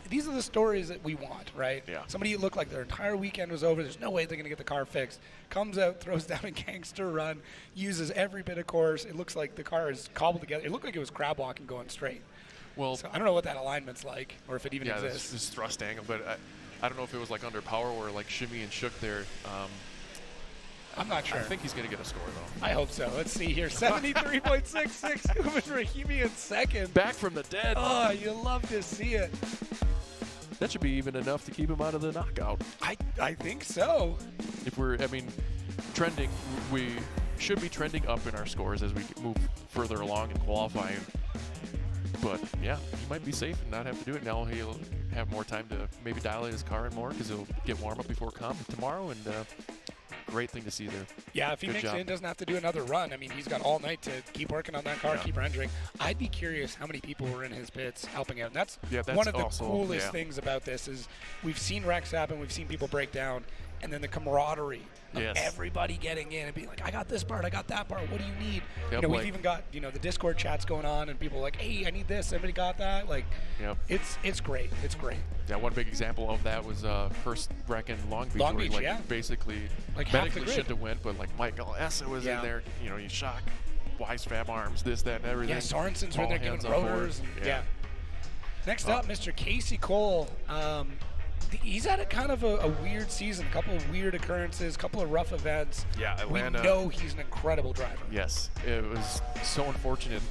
These are the stories that we want, right? Yeah. Somebody looked like their entire weekend was over. There's no way they're gonna get the car fixed. Comes out, throws down a gangster run, uses every bit of course. It looks like the car is cobbled together. It looked like it was crab walking going straight. Well, so I don't know what that alignment's like, or if it even exists. This thrust angle, but I don't know if it was like under power or like shimmy and shook there. I'm not sure. I think he's going to get a score, though. I hope so. Let's see here. 73.66. Moving Rahimi in second. Back from the dead. Oh, you love to see it. That should be even enough to keep him out of the knockout. I think so. If we're, trending, we should be trending up in our scores as we move further along in qualifying. But, yeah, he might be safe and not have to do it. Now he'll have more time to maybe dial in his car in more because he'll get warm up before comp tomorrow, and great thing to see there. Yeah, if he makes it in, doesn't have to do another run. I mean, he's got all night to keep working on that car, keep rendering. I'd be curious how many people were in his pits helping out. And that's one of the coolest things about this is we've seen wrecks happen, we've seen people break down, and then the camaraderie of everybody getting in and being like, I got this part, I got that part, what do you need? Yep, we've even got, the Discord chats going on and people are like, hey, I need this, everybody got that? Like, it's great, it's great. Yeah, one big example of that was first wreck in Long Beach. Long Beach, basically, like medically shouldn't have went, but like Michael Essa was in there, you shock, Wise Fab Arms, this, that, and everything. Yeah, Sorensen's in there giving rotors. Yeah. Next up, Mr. Casey Cole. He's had a kind of a weird season, a couple of weird occurrences, a couple of rough events. Yeah, Atlanta. We know he's an incredible driver. Yes, it was so unfortunate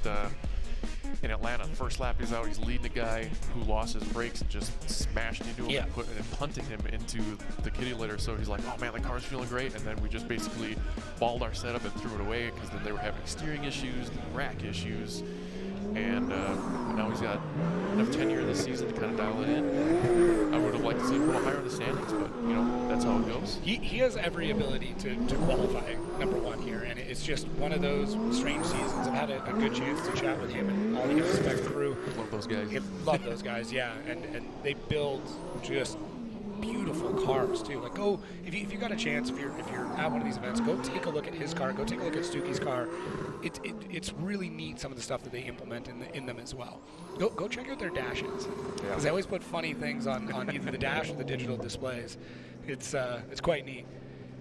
in Atlanta. First lap he's out, he's leading a guy who lost his brakes and just smashed into him and punted him into the kitty litter. So he's like, oh man, the car's feeling great. And then we just basically balled our setup and threw it away because then they were having steering issues, rack issues. And now he's got enough tenure this season to kind of dial it in. I would have liked to see him a little higher in the standings, but, that's how it goes. He has every ability to qualify number one here, and it's just one of those strange seasons. I've had a good chance to chat with him and all the Spec crew. Love those guys. Love those guys, yeah. And they build just beautiful cars too. Like, go if you got a chance, if you're at one of these events, go take a look at his car, go take a look at Stuckey's car. It's really neat, some of the stuff that they implement in them as well. Go check out their dashes, because they always put funny things on either the dash or the digital displays. It's quite neat.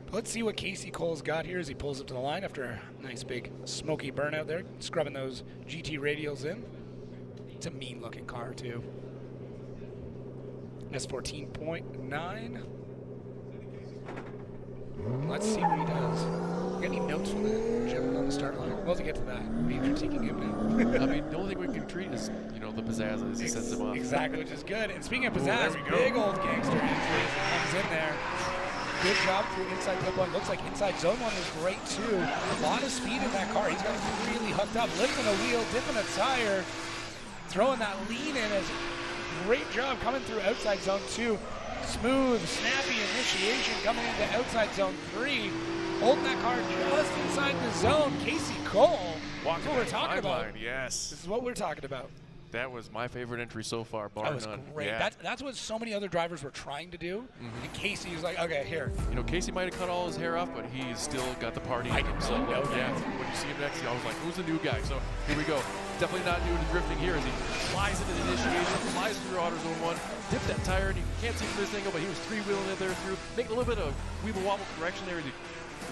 But let's see what Casey Cole's got here as he pulls up to the line after a nice big smoky burnout there, scrubbing those GT radials in. It's a mean looking car too. S14.9. Let's see what he does. Got any notes from the gentleman on the start line? We'll have to get to that. Be critiquing him now. The only thing we can treat is, the pizzazz as he sets him off. Exactly, which is good. And speaking of pizzazz, big old gangster entry comes in there. Good job through inside clip one. Looks like inside zone one was great too. A lot of speed in that car. He's got it really hooked up, lifting a wheel, dipping a tire, throwing that lean in as great job coming through outside zone 2. Smooth, snappy initiation coming into outside zone 3. Holding that car just inside the zone. Casey Cole. Walking what we're talking about. Line, yes. This is what we're talking about. That was my favorite entry so far, bar That was none. great. Yeah. That's what so many other drivers were trying to do. And Casey was like, okay, here. You know, Casey might have cut all his hair off, but he's still got the party in him. So, yeah, when you see him next, I was like, who's the new guy? So here we go. Definitely not new to drifting here as he flies into the initiation, flies through AutoZone 1, dipped that tire, and you can't see from this angle, but he was three-wheeling it there through, making a little bit of weeble-wobble correction there. He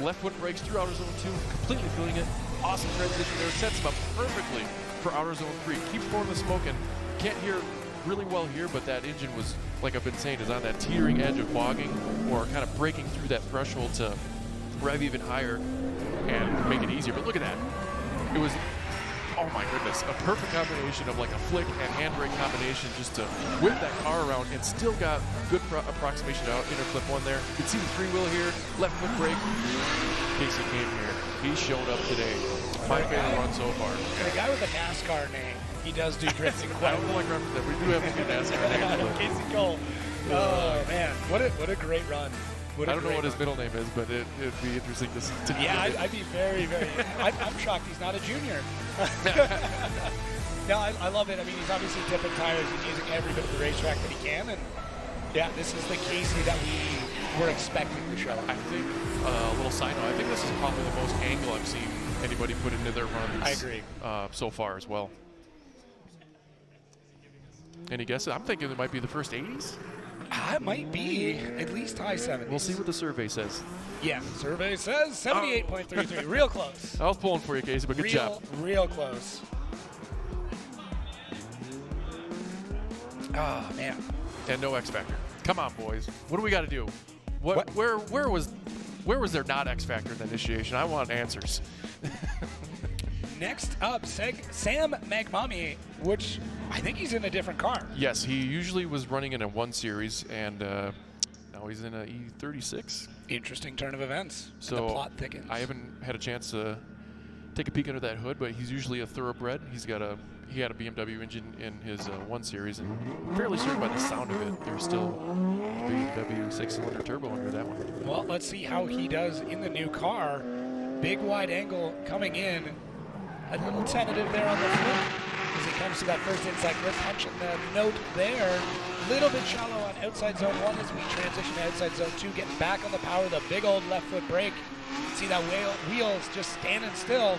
left foot brakes through AutoZone 2, completely feeling it. Awesome transition there. Sets him up perfectly for AutoZone 3. Keeps pouring the smoke, and can't hear really well here, but that engine was, like I've been saying, is on that teetering edge of fogging or kind of breaking through that threshold to rev even higher and make it easier. But look at that. It was, oh my goodness, a perfect combination of like a flick and handbrake combination just to whip that car around and still got good approximation to inner clip one there. You can see the three-wheel here, left foot brake. Casey came here. He showed up today. My favorite run so far. And a guy with a NASCAR name, he does do drifting quite I don't like reference that. We do have a good NASCAR name. Casey Cole. Oh, man. What a great run. I don't know what his middle name is, but it'd be interesting to see. Yeah, I'd be very, very. I'm shocked he's not a junior. No, I love it. I mean, he's obviously dipping tires. He's using every bit of the racetrack that he can, and yeah, this is the Casey that we were expecting to show. I think a little side note. I think this is probably the most angle I've seen anybody put into their runs. I agree. So far as well. Any guesses? I'm thinking it might be the first 80s. It might be at least high 70s. We'll see what the survey says. Yeah, survey says 78.33. Real close. I was pulling for you, Casey, but good job. Real close. Oh, man. And no X Factor. Come on, boys. What do we got to do? Where was there not X Factor in the initiation? I want answers. Next up, Sam Magmami, which I think he's in a different car. Yes, he usually was running in a 1 Series, and now he's in a E36. Interesting turn of events. So and the plot thickens. I haven't had a chance to take a peek under that hood, but he's usually a thoroughbred. He had a BMW engine in his 1 Series, and I'm fairly certain by the sound of it, there's still a BMW 6-cylinder turbo under that one. Well, let's see how he does in the new car. Big wide angle coming in. A little tentative there on the flip as he comes to that first inside grip, punching the note there. Little bit shallow on outside zone 1 as we transition to outside zone 2, getting back on the power, the big old left foot brake. See that wheels just standing still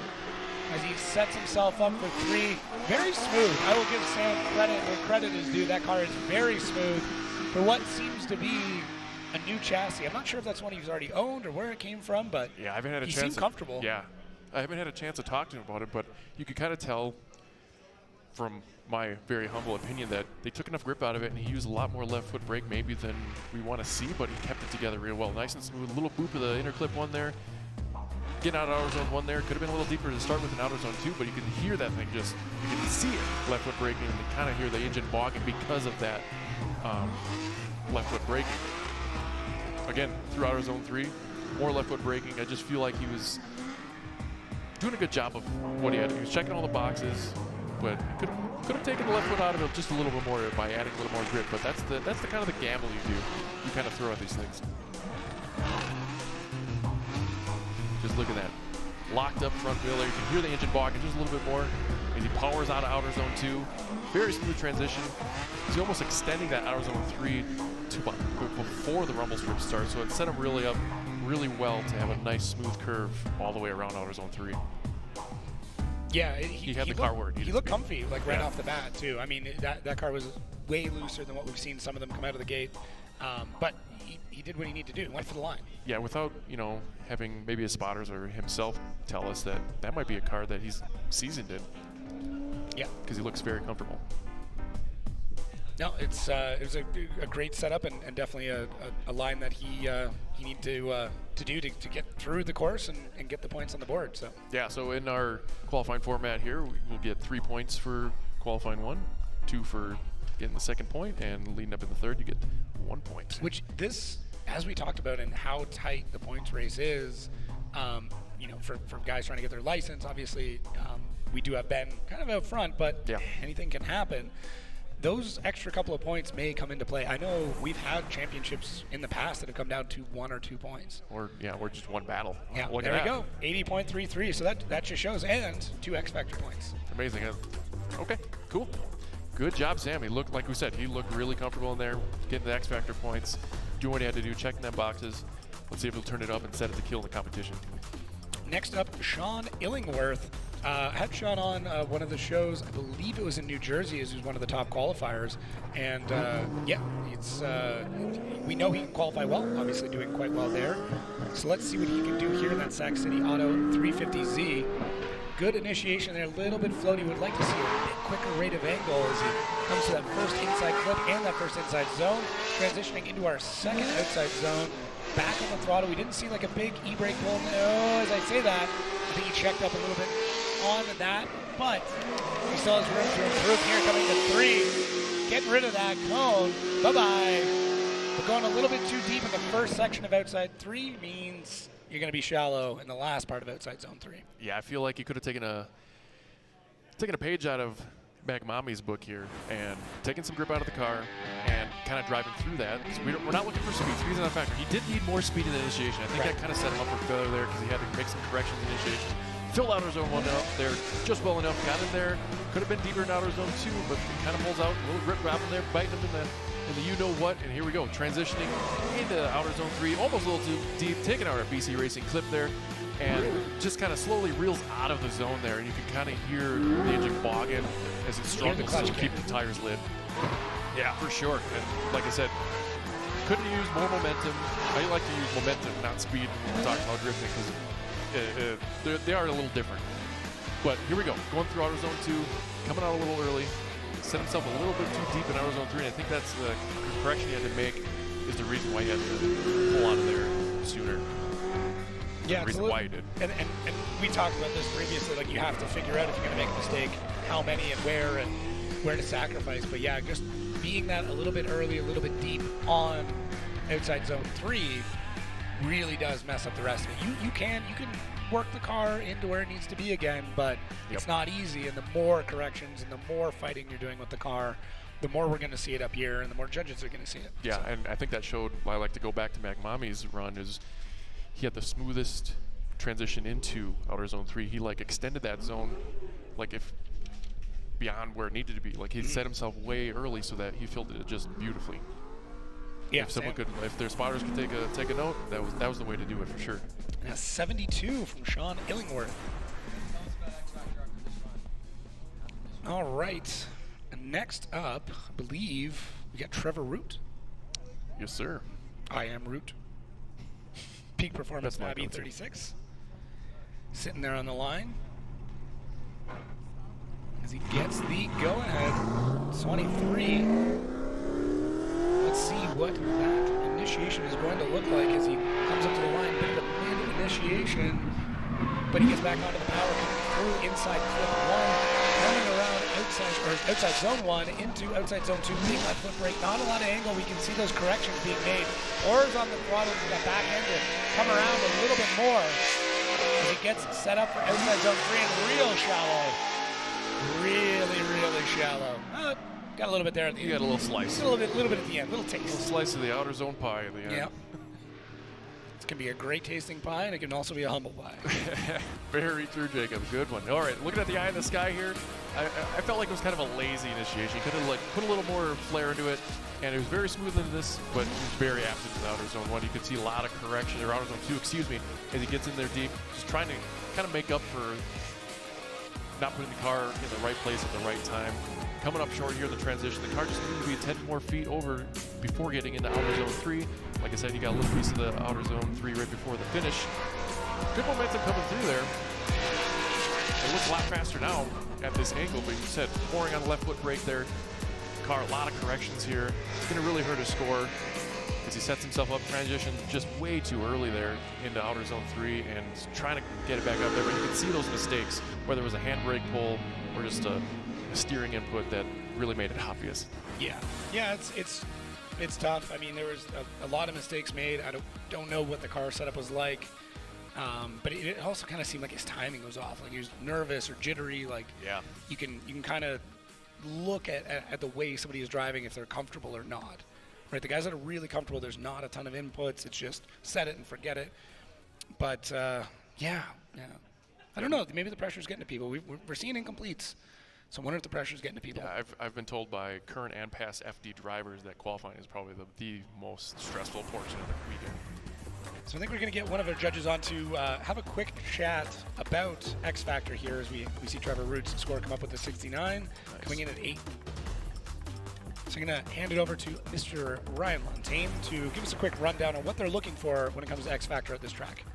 as he sets himself up for 3. Very smooth. I will give Sam credit where credit is due. That car is very smooth for what seems to be a new chassis. I'm not sure if that's one he's already owned or where it came from, but yeah, I haven't had a he chance. seemed comfortable. Yeah, I haven't had a chance to talk to him about it, but you could kind of tell from my very humble opinion that they took enough grip out of it, and he used a lot more left foot brake maybe than we want to see, but he kept it together real well. Nice and smooth. Little boop of the inner clip one there. Getting out of AutoZone 1 there. Could have been a little deeper to start with in AutoZone 2, but you can hear that thing just, you can see it, left foot braking, and you kind of hear the engine bogging because of that left foot braking. Again, through AutoZone 3, more left foot braking. I just feel like he was doing a good job of what he had. He was checking all the boxes, but could have taken the left foot out of it just a little bit more by adding a little more grip. But that's the kind of the gamble you do. You kind of throw at these things. Just look at that. Locked up front wheel there. You can hear the engine bogging just a little bit more as he powers out of outer zone 2. Very smooth transition. He's almost extending that outer zone 3 to before the rumble strip starts. So it set him really up really well to have a nice smooth curve all the way around outer zone 3. Yeah, he had the car where he looked comfy, like right off the bat too. I mean, that car was way looser than what we've seen some of them come out of the gate. But he did what he needed to do. Went for the line. Yeah, without having maybe his spotters or himself tell us that might be a car that he's seasoned in. Yeah, because he looks very comfortable. No, it was a great setup and definitely a line that he needed to do to get through the course and get the points on the board. So yeah, so in our qualifying format here, we'll get 3 points for qualifying 1, 2 for getting the second point, and leading up in the third, you get 1 point. Which this, as we talked about, and how tight the points race is, for guys trying to get their license, obviously we do have Ben kind of out front, but anything can happen. Those extra couple of points may come into play. I know we've had championships in the past that have come down to 1 or 2 points. Or just one battle. Yeah, there we go. 80.33, so that just shows, and 2 X Factor points. Amazing. Okay, cool. good job, Sam. He looked, like we said, he looked really comfortable in there, getting the X Factor points, doing what he had to do, checking them boxes. Let's see if he'll turn it up and set it to kill in the competition. Next up, Sean Illingworth. Had Sean on one of the shows, I believe it was in New Jersey, as he was one of the top qualifiers. And yeah, it's we know he can qualify well, obviously doing quite well there. So let's see what he can do here in that Sac City Auto 350Z. Good initiation there, a little bit floaty. Would like to see a bit quicker rate of angle as he comes to that first inside clip and that first inside zone. Transitioning into our second outside zone. Back on the throttle. We didn't see like a big e-brake pull. No, as I say that, I think he checked up a little bit on that, but he still has room to improve here coming to 3. Getting rid of that cone. Bye-bye. We're going a little bit too deep in the first section of outside 3 means you're going to be shallow in the last part of outside zone 3. Yeah, I feel like you could have taken a page out of Magmami's book here and taken some grip out of the car and kind of driving through that. We're not looking for speed. Speed's not a factor. He did need more speed in the initiation. I think that kind of set him up for failure there because he had to make some corrections in the initiation. Filled outer zone 1 up there just well enough. Got in there. Could have been deeper in outer zone 2, but he kind of pulls out a little grip grabbing there, biting him in the you-know-what. And here we go. Transitioning into outer zone 3. Almost a little too deep. Taking our BC Racing clip there. And just kind of slowly reels out of the zone there, and you can kind of hear the engine bogging as it struggles to keep the tires lit. Yeah, for sure. And like I said, could have used more momentum. I like to use momentum, not speed, when we're talking about drifting, because they are a little different. But here we go, going through outer zone 2, coming out a little early, set himself a little bit too deep in outer zone 3, and I think that's the correction he had to make is the reason why he had to pull out of there sooner. Yeah, the reason why he did. And we talked about this previously, like you have to figure out if you're going to make a mistake, how many and where to sacrifice. But yeah, just being that a little bit early, a little bit deep on outside zone 3 really does mess up the rest of it. You can work the car into where it needs to be again, but it's not easy. And the more corrections and the more fighting you're doing with the car, the more we're going to see it up here and the more judges are going to see it. Yeah, so. And I think that showed why I like to go back to Magmami's run is he had the smoothest transition into outer zone 3. He like extended that zone like if beyond where it needed to be. Like he set himself way early so that he filled it just beautifully. Yeah, if their spotters could take a note, that was the way to do it for sure. Now 72 from Sean Illingworth. All right, next up, I believe we got Trevor Root. Yes, sir. I am Root. Peak Performance Abbey 36. Sitting there on the line as he gets the go-ahead. 23. Let's see what that initiation is going to look like as he comes up to the line. Bit of a mid-initiation, but he gets back onto the power, coming through inside clip 1, running around outside zone 1 into outside zone 2. Big left foot brake, not a lot of angle. We can see those corrections being made. Oars on the throttle, that back end to come around a little bit more as he gets set up for outside zone 3 and real shallow. Really shallow. Got a little bit there at the end. You got a little slice. A little bit at the end, little taste. A little slice of the outer zone pie at the end. Yep. It can be a great tasting pie, and it can also be a humble pie. Very true, Jacob. Good one. All right, looking at the eye in the sky here, I felt like it was kind of a lazy initiation. He could have put a little more flair into it, and it was very smooth in this, but he was very absent in the outer zone 1. You could see a lot of correction, or outer zone 2, excuse me, as he gets in there deep, just trying to kind of make up for not putting the car in the right place at the right time. Coming up short here in the transition, the car just needed to be 10 more feet over before getting into outer zone 3. Like I said, you got a little piece of the outer zone 3 right before the finish. Good momentum coming through there. It looks a lot faster now at this angle, but you said pouring on the left foot brake there. Car, a lot of corrections here. It's going to really hurt his score as he sets himself up transition just way too early there into outer zone 3 and trying to get it back up there. But you can see those mistakes, whether it was a handbrake pull or just a steering input that really made it obvious. Yeah, it's tough. I mean, there was a lot of mistakes made. I don't know what the car setup was like, but it also kind of seemed like his timing was off. Like he was nervous or jittery. Like you can kind of look at the way somebody is driving if they're comfortable or not. Right, the guys that are really comfortable, there's not a ton of inputs. It's just set it and forget it. But yeah. I don't know. Maybe the pressure's getting to people. We're seeing incompletes. So I wonder if the pressure's getting to people. Yeah, I've been told by current and past FD drivers that qualifying is probably the most stressful portion of the weekend. So I think we're going to get one of our judges on to have a quick chat about X Factor here as we see Trevor Root's score come up with a 69, coming in at 8. So I'm going to hand it over to Mr. Ryan Lontaine to give us a quick rundown on what they're looking for when it comes to X Factor at this track.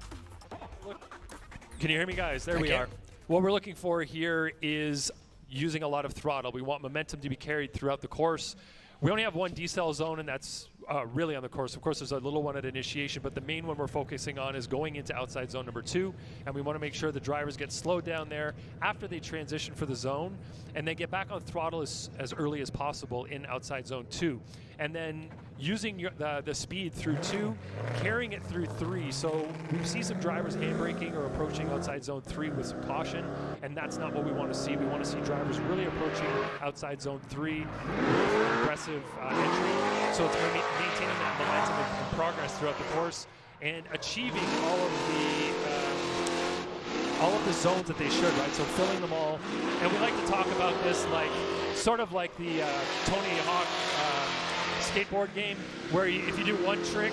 Can you hear me, guys? There we are. What we're looking for here is using a lot of throttle. We want momentum to be carried throughout the course. We only have one decel zone, and that's really on the course. Of course, there's a little one at initiation, but the main one we're focusing on is going into outside zone number 2, and we want to make sure the drivers get slowed down there after they transition for the zone, and then get back on throttle as early as possible in outside zone 2. And then using the speed through 2, carrying it through 3. So we see some drivers handbraking or approaching outside zone 3 with some caution, and that's not what we want to see. We want to see drivers really approaching outside zone 3 with aggressive entry. So it's maintaining that momentum and progress throughout the course and achieving all of the zones that they should, right? So filling them all. And we like to talk about this like sort of like the Tony Hawk skateboard game, where if you do one trick,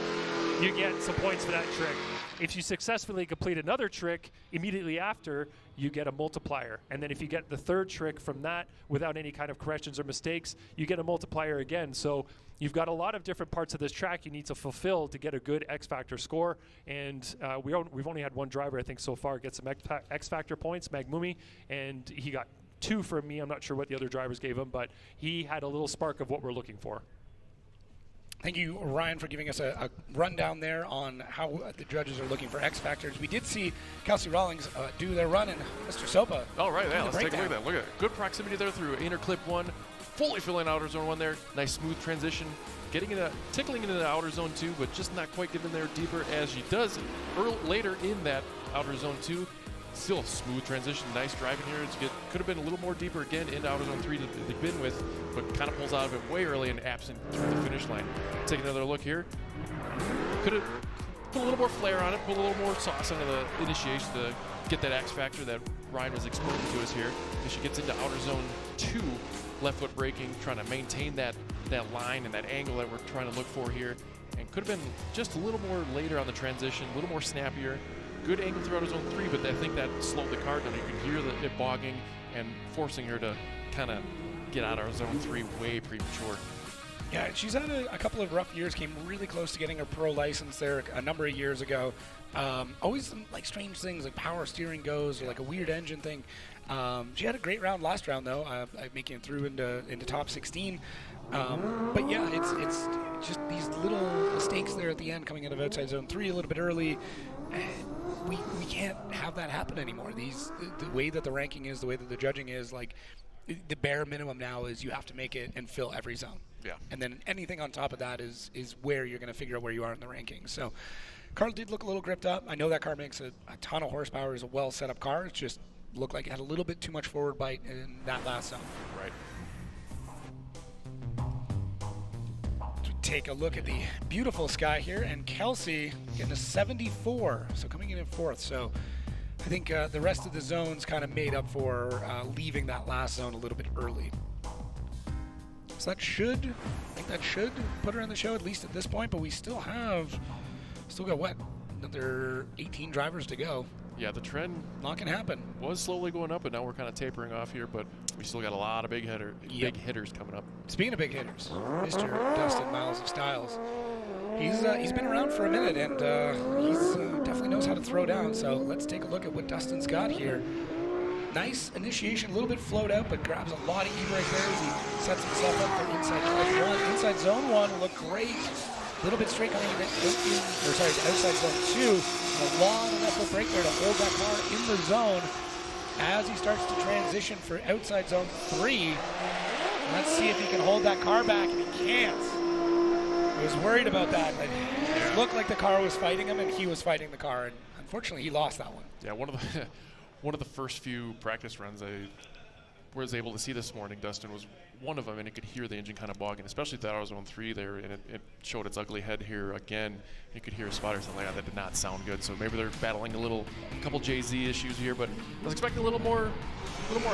you get some points for that trick. If you successfully complete another trick immediately after, you get a multiplier. And then if you get the third trick from that without any kind of corrections or mistakes, you get a multiplier again. So you've got a lot of different parts of this track you need to fulfill to get a good X Factor score. And we've only had one driver, I think, so far get some X Factor points, Magmumi, and he got 2 from me. I'm not sure what the other drivers gave him, but he had a little spark of what we're looking for. Thank you, Ryan, for giving us a rundown there on how the judges are looking for X Factors. We did see Kelsey Rawlings do their run, and Mr. Sopa. All right, yeah, let's take a look at that. Look at that. Good proximity there through inner clip 1, fully filling outer zone 1 there. Nice smooth transition. Tickling into the outer zone 2, but just not quite getting there deeper as she does later in that outer zone 2. Still a smooth transition, nice driving here. Could have been a little more deeper again into outer zone 3 to begin with, but kind of pulls out of it way early and absent through the finish line. Take another look here. Could have put a little more flair on it, put a little more sauce into the initiation to get that X Factor that Ryan was explaining to us here. As she gets into outer zone 2, left foot braking, trying to maintain that line and that angle that we're trying to look for here. And could have been just a little more later on the transition, a little more snappier. Good angle through outer zone 3, but I think that slowed the car down. You can hear it bogging and forcing her to kind of get out of zone 3 way premature. Yeah, she's had a couple of rough years, came really close to getting her pro license there a number of years ago. Always some like strange things like power steering goes or like a weird engine thing. She had a great round last round though, making it through into top 16. But yeah, it's just these little mistakes there at the end, coming out of outside zone 3 a little bit early. We can't have that happen anymore. The way that the ranking is, the way that the judging is, like the bare minimum now is you have to make it and fill every zone. Yeah. And then anything on top of that is where you're going to figure out where you are in the rankings. So car did look a little gripped up. I know that car makes a ton of horsepower, is a well set up car. It just looked like it had a little bit too much forward bite in that last zone. Right. Take a look at the beautiful sky here, and Kelsey getting a 74, so coming in 4th. So I think the rest of the zones kind of made up for leaving that last zone a little bit early. So that should put her in the show, at least at this point, but we still got what, another 18 drivers to go. Yeah, the trend not gonna happen. Was slowly going up, but now we're kind of tapering off here. But we still got a lot of big hitters coming up. Speaking of big hitters, Mr. Dustin Miles of Styles, he's been around for a minute, and he's definitely knows how to throw down. So let's take a look at what Dustin's got here. Nice initiation, a little bit float out, but grabs a lot of e-brake there as he sets himself up for inside zone 1. Look great. A little bit straight coming outside zone 2. And a long left foot brake there to hold that car in the zone as he starts to transition for outside zone 3. Let's see if he can hold that car back, and he can't. I was worried about that. It looked like the car was fighting him, and he was fighting the car, and unfortunately he lost that one. Yeah, one of the first few practice runs, was able to see this morning, Dustin, was one of them, and you could hear the engine kind of bogging, especially at that AutoZone 3 there, and it showed its ugly head here again. You could hear spotters saying, that did not sound good. So maybe they're battling a couple JZ issues here, but I was expecting a little more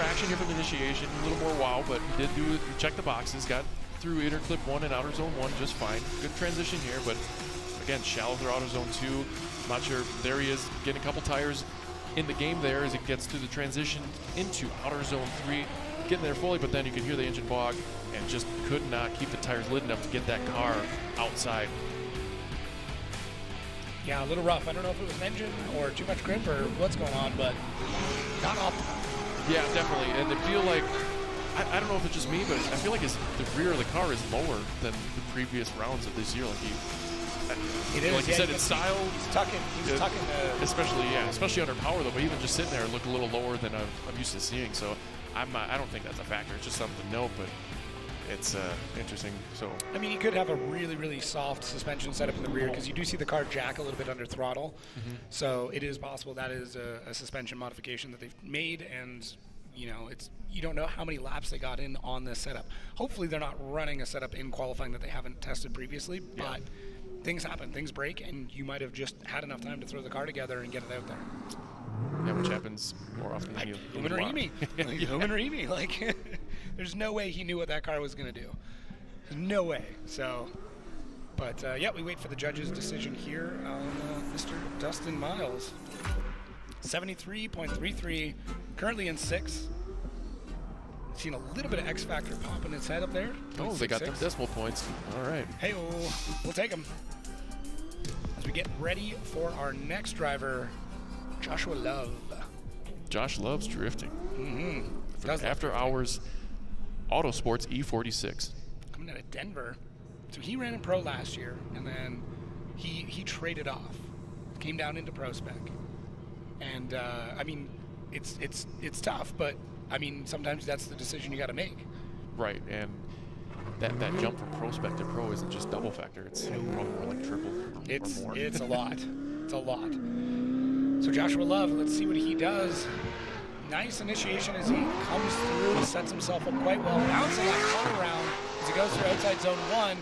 action here from the initiation, a little more wow, but he did he checked the boxes, got through inner clip 1 and outer zone 1 just fine. Good transition here, but again, shallow through outer zone 2. I'm not sure. There he is, getting a couple tires in the game there as it gets through the transition into outer zone 3, getting there fully, but then you can hear the engine bog and just could not keep the tires lit enough to get that car outside. Yeah, a little rough. I don't know if it was an engine or too much grip or what's going on, but not optimal. Yeah, definitely. And I feel like, I don't know if it's just me, but I feel like the rear of the car is lower than the previous rounds of this year. It is. Like you said, it's style. He's tucking. Especially under power though. But even just sitting there, it looked a little lower than I'm used to seeing. So I don't think that's a factor. It's just something to note. But it's interesting. So I mean, you could have a really, really soft suspension setup in the rear because you do see the car jack a little bit under throttle. Mm-hmm. So it is possible that is a suspension modification that they've made, and you don't know how many laps they got in on this setup. Hopefully, they're not running a setup in qualifying that they haven't tested previously, but. Things happen, things break, and you might have just had enough time to throw the car together and get it out there. Yeah, which happens more often than you Human Remy. Like, there's no way he knew what that car was going to do. There's no way. So, but we wait for the judge's decision here on Mr. Dustin Miles. 73.33, currently in 6th. Seen a little bit of X Factor pop in his head up there. Oh, they got them decimal points. All right. Hey, we'll take them. As we get ready for our next driver, Joshua Love. Josh loves drifting. Mm-hmm. After Hours Autosports E46. Coming out of Denver. So he ran in Pro last year, and then he traded off. Came down into PROSPEC. And, I mean, it's tough, but I mean, sometimes that's the decision you got to make. Right, and that jump from PROSPEC to Pro isn't just double factor; it's probably more like triple. It's or more. It's a lot. It's a lot. So Joshua Love, let's see what he does. Nice initiation as he comes through and sets himself up quite well, bouncing that car around as he goes through outside zone 1.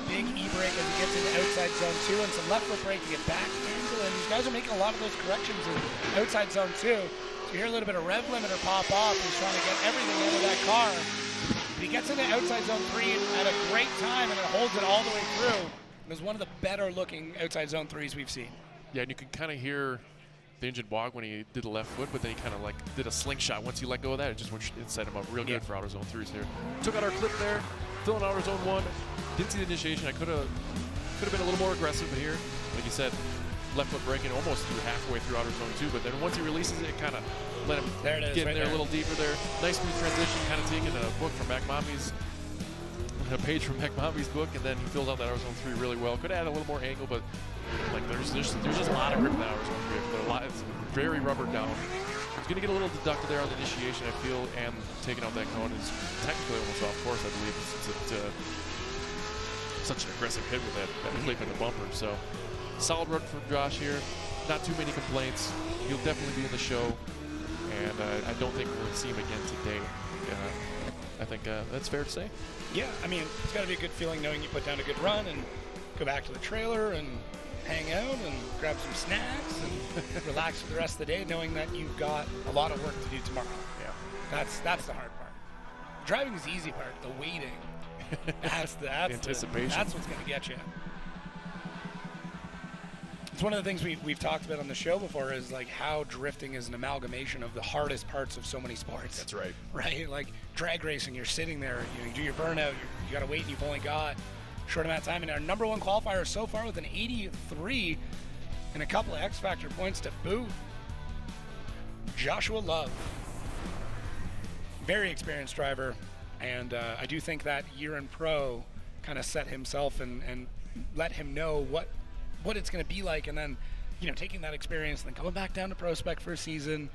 Big e-brake as he gets into outside zone 2, and some left foot brake to get back into it. And these guys are making a lot of those corrections in outside zone 2. You hear a little bit of rev limiter pop off. He's trying to get everything out of that car. But he gets into outside zone 3 at a great time and then holds it all the way through. It was one of the better looking outside zone 3s we've seen. Yeah, and you can kind of hear the engine bog when he did the left foot, but then he kind of did a slingshot. Once he let go of that, it just went set him up real good for outer zone 3s here. Took out our clip there, still in outer zone 1. Didn't see the initiation. I could have been a little more aggressive here. Like you said, left foot braking almost through halfway through outer zone 2, but then once he releases it, kind of let him get in there a little deeper there. Nice smooth transition, kind of taking a book from a page from McMommy's book, and then he filled out that outer zone 3 really well. Could add a little more angle, but there's just a lot of grip in that outer zone 3, but it's very rubbered down. He's going to get a little deducted there on the initiation, I feel, and taking out that cone is technically almost off course, I believe. It's such an aggressive hit with that clip in the bumper. So solid run from Josh here. Not too many complaints. He'll definitely be in the show, and I don't think we'll see him again today. I think that's fair to say. Yeah, I mean, it's got to be a good feeling knowing you put down a good run and go back to the trailer and hang out and grab some snacks and relax for the rest of the day, knowing that you've got a lot of work to do tomorrow. Yeah, that's the hard part. Driving is the easy part. The waiting. That's anticipation. That's what's going to get you. It's one of the things we've talked about on the show before is like how drifting is an amalgamation of the hardest parts of so many sports. That's right. Right? Like drag racing, you're sitting there, you do your burnout, you got to wait, and you've only got a short amount of time. And our number one qualifier so far with an 83 and a couple of X Factor points to boot, Joshua Love. Very experienced driver. And I do think that year in pro kind of set himself and let him know what it's going to be like, and then, taking that experience and then coming back down to PROSPEC for a season,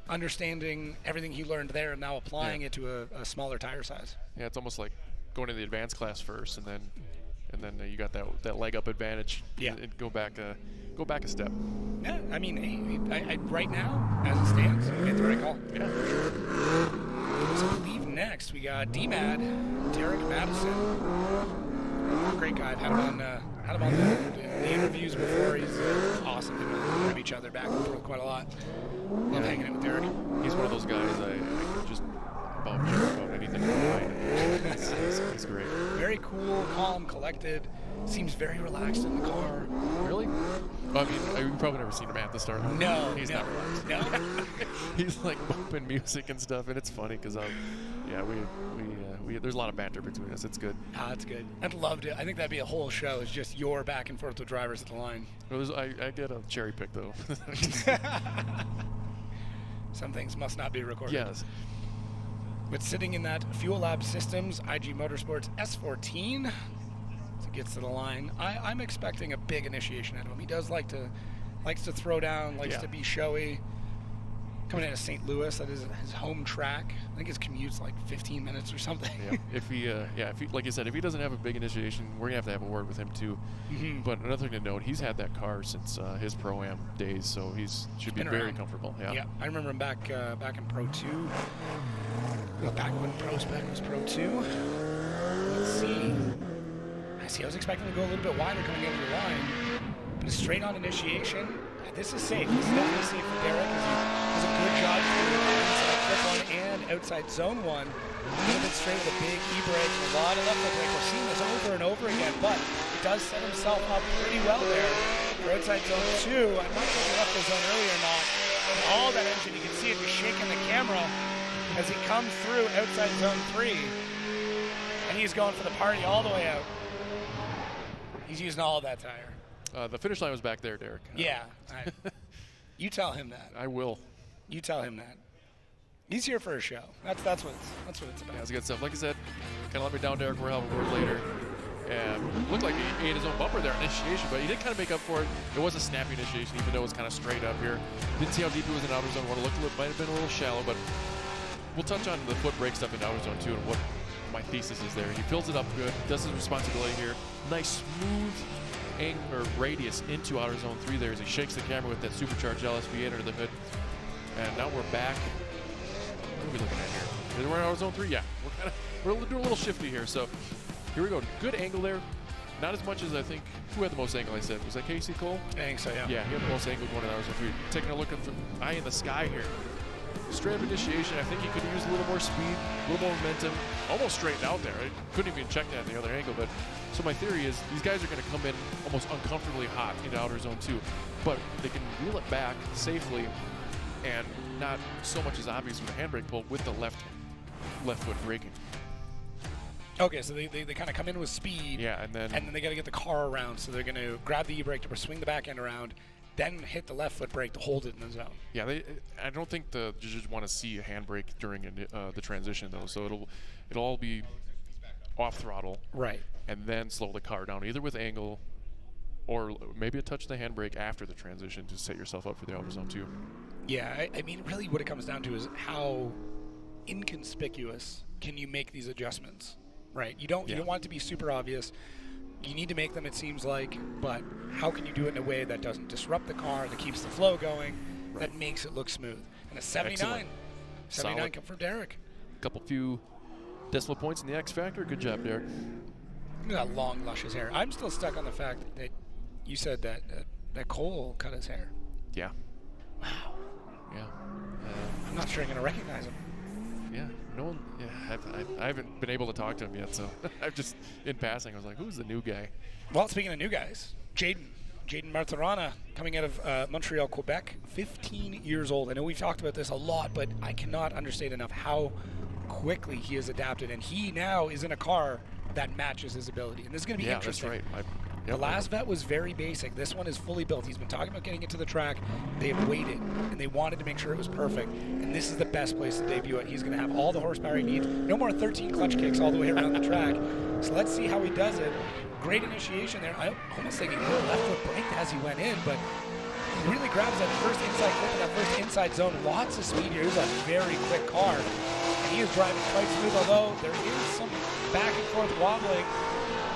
understanding everything he learned there and now applying it to a smaller tire size. Yeah, it's almost like going to the advanced class first, and then you got that leg up advantage. Yeah, and go back a step. Yeah, I mean, right now, as it stands, you made the right call. Yeah, for sure. So I believe next we got D-Mad, Derek Madison. Great guy. I've had him on the interviews before. He's awesome. They grab each other back and forth quite a lot. Love hanging out with Derek. He's one of those guys I could just about joke about anything in mind. He's great. Very cool, calm, collected. Seems very relaxed in the car. Really? Well, I mean, you've probably never seen him at the start. No, he's never. not relaxed. No. He's like bumping music and stuff, and it's funny because we there's a lot of banter between us. It's good. Ah, it's good. I'd love to. I think that'd be a whole show. Is just your back and forth with drivers at the line. Well, I get a cherry pick though. Some things must not be recorded. Yes. But sitting in that Fuel Lab Systems IG Motorsports S14, as it gets to the line, I'm expecting a big initiation out of him. He does likes to throw down, likes to be showy. Coming out of St. Louis, that is his home track. I think his commute's like 15 minutes or something. Yeah. If he, like you said, if he doesn't have a big initiation, we're gonna have a word with him too. Mm-hmm. But another thing to note, he's had that car since his Pro-Am days, so should be very comfortable. Yeah. I remember him back in Pro 2. Back when PROSPEC was Pro 2. Let's see. I was expecting to go a little bit wider coming out of the line, but a straight-on initiation. This is safe. This is definitely safe for Derek. He does a good job through inside clip one and outside zone one. A little bit straight with a big e-brake, a lot of left foot brake. We're seeing this over and over again, but he does set himself up pretty well there for outside zone 2. I'm not sure if he left the zone early or not. And all that engine, you can see it just shaking the camera as he comes through outside zone 3. And he's going for the party all the way out. He's using all of that tire. The finish line was back there, Derek. Yeah. You tell him that. I will. You tell him that. He's here for a show. That's what it's about. Yeah, it's good stuff. Like I said, kind of let me down, Derek. We'll have a word later. And looked like he ate his own bumper there in initiation, but he did kind of make up for it. It was a snappy initiation, even though it was kind of straight up here. Didn't see how deep it was in outer zone 1. It might have been a little shallow, but we'll touch on the foot brake stuff in outer zone 2 and what my thesis is there. He fills it up good, does his responsibility here. Nice, smooth angular radius into outer zone 3 there as he shakes the camera with that supercharged LSV8 under the hood. And now we're back. What are we looking at here? We're in outer zone 3? Yeah. We're doing a little shifty here. So here we go. Good angle there. Not as much as I think. Who had the most angle, I said? Was that Casey Cole? I think so, yeah. Yeah, he had the most angle going in outer zone 3. Taking a look at the eye in the sky here. Straight up initiation, I think he could use a little more speed, a little more momentum, almost straightened out there. I couldn't even check that in the other angle, but so my theory is these guys are going to come in almost uncomfortably hot into outer zone 2, but they can reel it back safely and not so much as obvious with the handbrake pull with the left foot braking. Okay, so they kind of come in with speed. Yeah, and then they got to get the car around, so they're going to grab the e-brake to swing the back end around, then hit the left foot brake to hold it in the zone. Yeah, I don't think the judges want to see a handbrake during the transition though, so it'll all be off throttle, right, and then slow the car down either with angle, or maybe a touch of the handbrake after the transition to set yourself up for the outer zone 2. Yeah, I mean, really, what it comes down to is how inconspicuous can you make these adjustments, right? You don't want it to be super obvious. You need to make them, it seems like, but how can you do it in a way that doesn't disrupt the car, that keeps the flow going, that makes it look smooth? And a 79. Excellent. 79 come from Derek. Few decimal points in the X Factor. Good job, Derek. Look at that long, luscious hair. I'm still stuck on the fact that you said that Cole cut his hair. Yeah. Wow. Yeah. I'm not sure I'm going to recognize him. Yeah, no one. Yeah, I haven't been able to talk to him yet, so I've just in passing. I was like, "Who's the new guy?" Well, speaking of new guys, Jaden Martirana, coming out of Montreal, Quebec, 15 years old. I know we've talked about this a lot, but I cannot understate enough how quickly he has adapted, and he now is in a car that matches his ability. And this is going to be interesting. That's right. The last vet was very basic. This one is fully built. He's been talking about getting it to the track. They've waited, and they wanted to make sure it was perfect. And this is the best place to debut it. He's going to have all the horsepower he needs. No more 13 clutch kicks all the way around the track. So let's see how he does it. Great initiation there. I almost think he did a left foot brake as he went in, but he really grabs that first inside clip in that first inside zone. Lots of speed here. He's a very quick car. And he is driving quite smooth, although there is some back and forth wobbling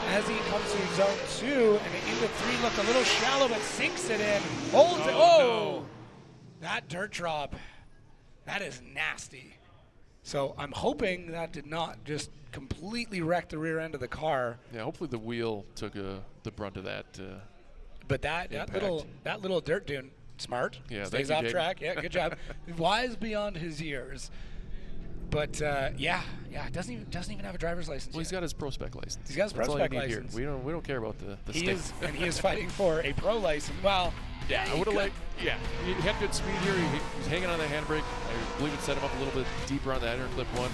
as he comes through zone 2, and into 3 looked a little shallow, but sinks it in, holds it. Oh, no. That dirt drop, that is nasty. So I'm hoping that did not just completely wreck the rear end of the car. Yeah, hopefully the wheel took the brunt of that. But that little dirt dune, smart. Yeah, stays off track. Yeah, good job. Wise beyond his years. But yeah, doesn't even have a driver's license. Well, he's got his PROSPEC license. He's got his PROSPEC license. Here. We don't care about the he state. is, and he is fighting for a pro license. Well, yeah, I would have liked. Yeah, he had good speed here. He's hanging on the handbrake. I believe it set him up a little bit deeper on the header clip one.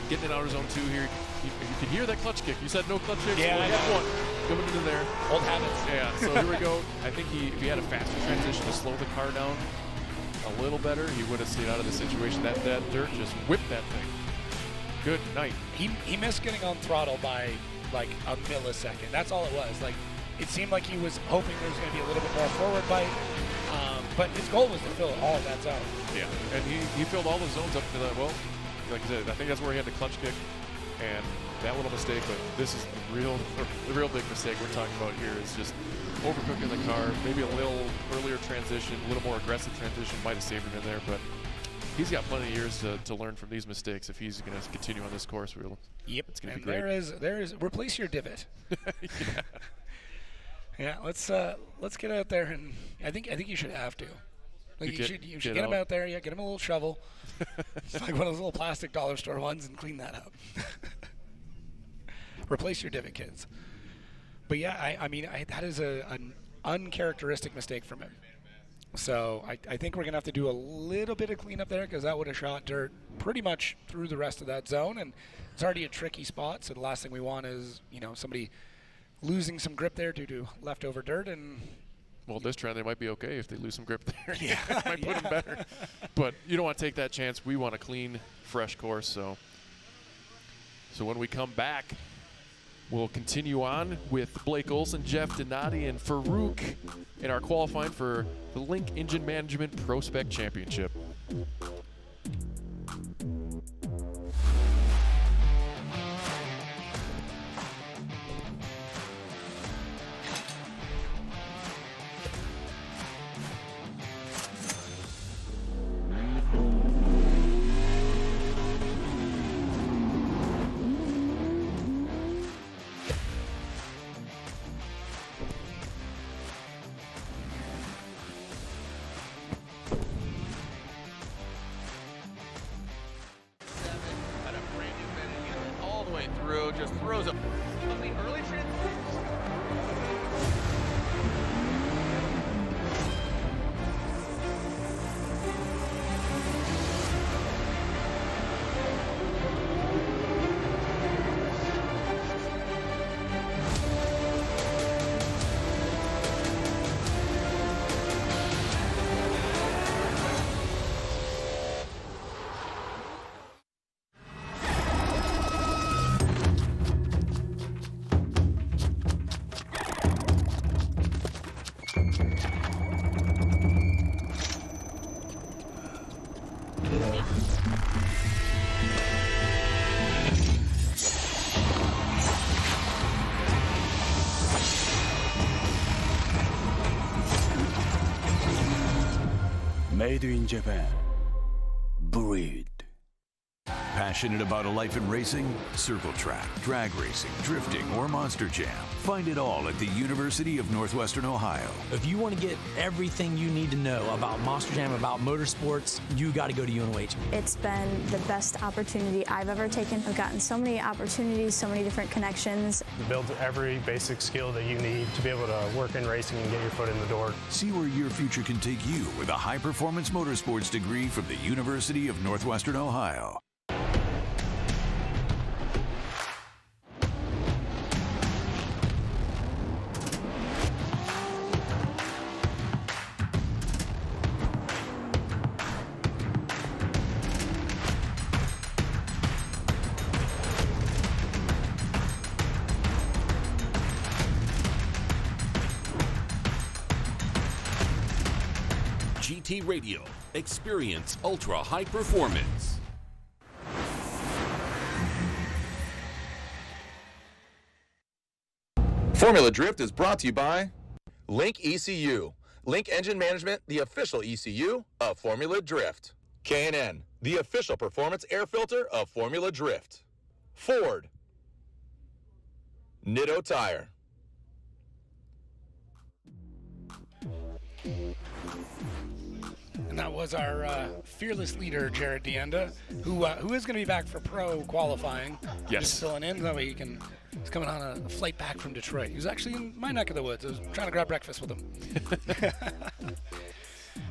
Getting in outer zone 2 here. You can hear that clutch kick. You said no clutch kick. Yeah, so we have one coming into there. Old habits. Yeah. So here we go. I think if he had a faster transition to slow the car down a little better, he would have stayed out of the situation. That dirt just whipped that thing. Good night. He missed getting on throttle by like a millisecond. That's all it was. Like, it seemed like he was hoping there was going to be a little bit more forward bite, but his goal was to fill all of that zone. Yeah, and he filled all the zones up to that. Well, like I said, I think that's where he had the clutch kick, and that little mistake. But this is the real big mistake we're talking about here is just overcooking the car. Maybe a little earlier transition, a little more aggressive transition might have saved him in there, but he's got plenty of years to learn from these mistakes if he's going to continue on this course. Yep, it's going to be great. There is replace your divot. Yeah. Yeah, let's get out there, and I think you should have to. Like, you should get him out there. Yeah, get him a little shovel. It's like one of those little plastic dollar store ones, and clean that up. Replace your divot, kids. But yeah, I mean that is an uncharacteristic mistake from him. So I think we're gonna have to do a little bit of cleanup there, because that would have shot dirt pretty much through the rest of that zone, and it's already a tricky spot. So the last thing we want is somebody losing some grip there due to leftover dirt. And well, this trend, they might be okay if they lose some grip there. Yeah, might put them better. But you don't want to take that chance. We want a clean, fresh course. So when we come back, we'll continue on with Blake Olson, Jeff Donati, and Farouk in our qualifying for the Link Engine Management ProSpec Championship. Just throws a early transition. Made in Japan. Breed. Passionate about a life in racing? Circle track, drag racing, drifting, or Monster Jam. Find it all at the University of Northwestern Ohio. If you want to get everything you need to know about Monster Jam, about motorsports, you got to go to UNOH. It's been the best opportunity I've ever taken. I've gotten so many opportunities, so many different connections. It builds every basic skill that you need to be able to work in racing and get your foot in the door. See where your future can take you with a high-performance motorsports degree from the University of Northwestern Ohio. GT Radio. Experience ultra high performance. Formula Drift is brought to you by Link ECU. Link Engine Management, the official ECU of Formula Drift. K&N, the official performance air filter of Formula Drift. Ford. Nitto Tire. And that was our fearless leader, Jared Dienda, who is going to be back for pro qualifying. Yes. Just filling in, that way he's coming on a flight back from Detroit. He was actually in my neck of the woods. I was trying to grab breakfast with him.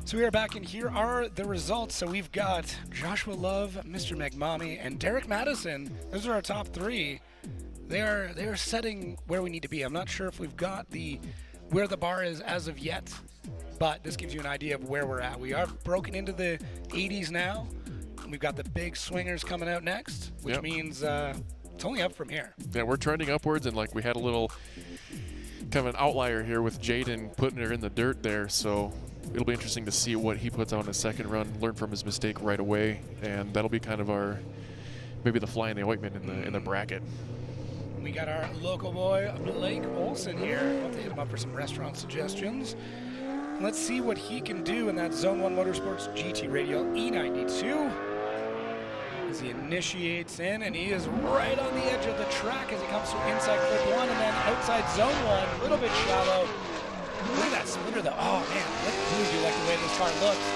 So we are back, and here are the results. So we've got Joshua Love, Mr. Megmami, and Derek Madison. Those are our top three. They are setting where we need to be. I'm not sure if we've got where the bar is as of yet, but this gives you an idea of where we're at. We are broken into the 80s now. We've got the big swingers coming out next, which means it's only up from here. Yeah, we're trending upwards, and like we had a little kind of an outlier here with Jaden putting her in the dirt there, so it'll be interesting to see what he puts out in his second run, learn from his mistake right away, and that'll be kind of maybe the fly in the ointment in the bracket. We got our local boy, Blake Olson here. I'll have to hit him up for some restaurant suggestions. Let's see what he can do in that Zone 1 Motorsports GT Radial E92. As he initiates in, and he is right on the edge of the track as he comes through inside clip 1 and then outside zone 1, a little bit shallow. Look at that splitter though. Oh man, I really do like the way this car looks.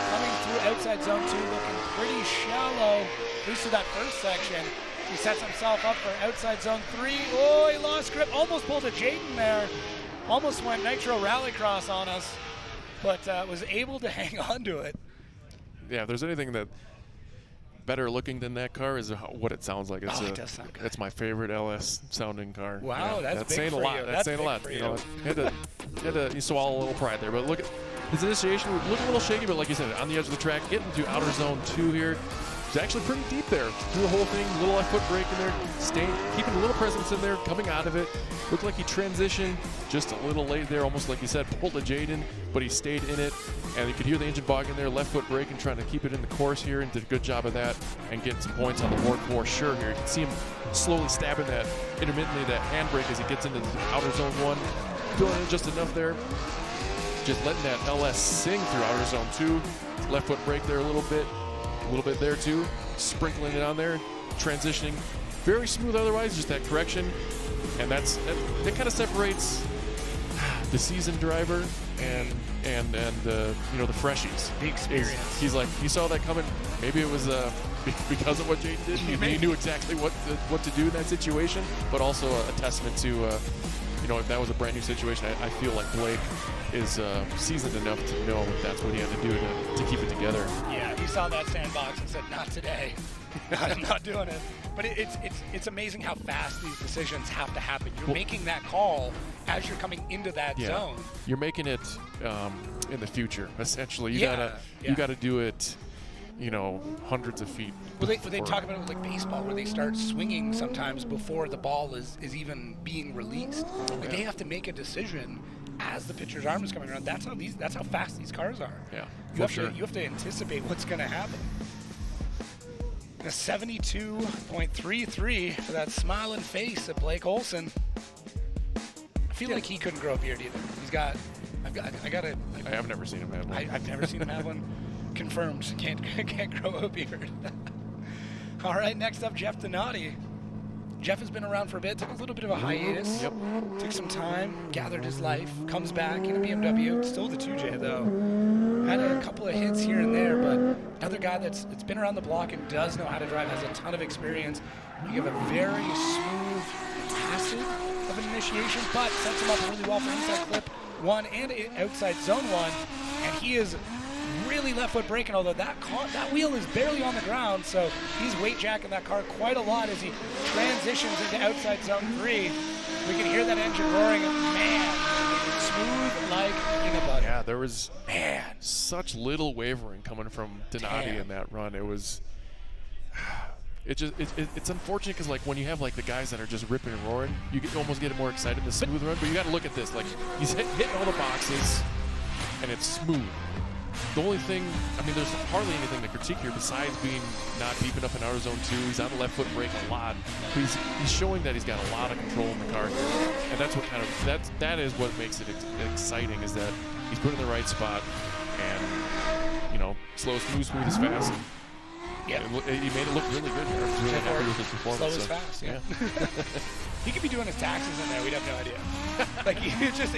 Coming through outside zone 2, looking pretty shallow, at least to that first section. He sets himself up for outside zone 3. Oh, he lost grip, almost pulled a Jaden there. Almost went Nitro Rallycross on us, but was able to hang on to it. Yeah, if there's anything that better looking than that car is what it sounds like. It's it does sound good. That's my favorite LS sounding car. Wow, yeah, that's big saying for a lot. you. That's saying a lot. You know, had to swallow a little pride there. But look at his initiation. Looked a little shaky, but like you said, on the edge of the track, getting to outer zone 2 here. It's actually pretty deep there. Through the whole thing, little left foot brake in there, keeping a little presence in there, coming out of it. Looked like he transitioned just a little late there, almost like you said, pulled a Jaden, but he stayed in it. And you could hear the engine bog in there, left foot brake and trying to keep it in the course here, and did a good job of that and getting some points on the board for sure here. You can see him slowly stabbing that intermittently, that handbrake as he gets into the outer zone 1, filling in just enough there. Just letting that LS sing through outer zone 2. Left foot brake there a little bit there too, sprinkling it on there, transitioning very smooth otherwise, just that correction, and that kind of separates the seasoned driver and you know, the freshies. The experience. He's like, he saw that coming. Maybe it was because of what Jaden did. He knew exactly what to do in that situation, but also a testament to you know, if that was a brand new situation, I feel like Blake is seasoned enough to know that's what he had to do to keep it together. Yeah, he saw that sandbox and said, not today. I'm not doing it. But it's amazing how fast these decisions have to happen. You're making that call as you're coming into that zone. You're making it in the future, essentially. You gotta do it, you know, hundreds of feet. Well, they talk about it like baseball, where they start swinging sometimes before the ball is even being released. Like they have to make a decision as the pitcher's arm is coming around. That's how fast these cars are. Yeah, you have to anticipate what's going to happen. A 72.33 for that smiling face of Blake Olson. I feel like he couldn't grow a beard either. I have never seen him have one. I've never seen him have one. Confirmed. Can't grow a beard. All right, next up, Jeff Donati. Jeff has been around for a bit, took a little bit of a hiatus. Yep. Took some time, gathered his life, comes back in a BMW, still the 2J though. Had a couple of hits here and there, but another guy that's been around the block and does know how to drive, has a ton of experience. You have a very smooth, passive of an initiation, but sets him up really well for inside clip 1 and outside zone 1, and he is really left foot braking, although that wheel is barely on the ground, so he's weight jacking that car quite a lot as he transitions into outside zone 3. We can hear that engine roaring, and man, smooth like peanut butter. Yeah, there was such little wavering coming from Donati in that run. It was, it's unfortunate because like when you have like the guys that are just ripping and roaring, you almost get more excited in the smooth run. But you got to look at this, like he's hitting all the boxes, and it's smooth. The only thing, I mean, there's hardly anything to critique here besides being not deep enough in outer zone 2. He's on the left foot brake a lot. But he's showing that he's got a lot of control in the car here. And that's what that is what makes it exciting, is that he's put in the right spot. And, slow, smooth as fast. Yeah. He made it look really good here. I was really happy with his performance. Slow as fast, yeah. He could be doing his taxes in there. We'd have no idea.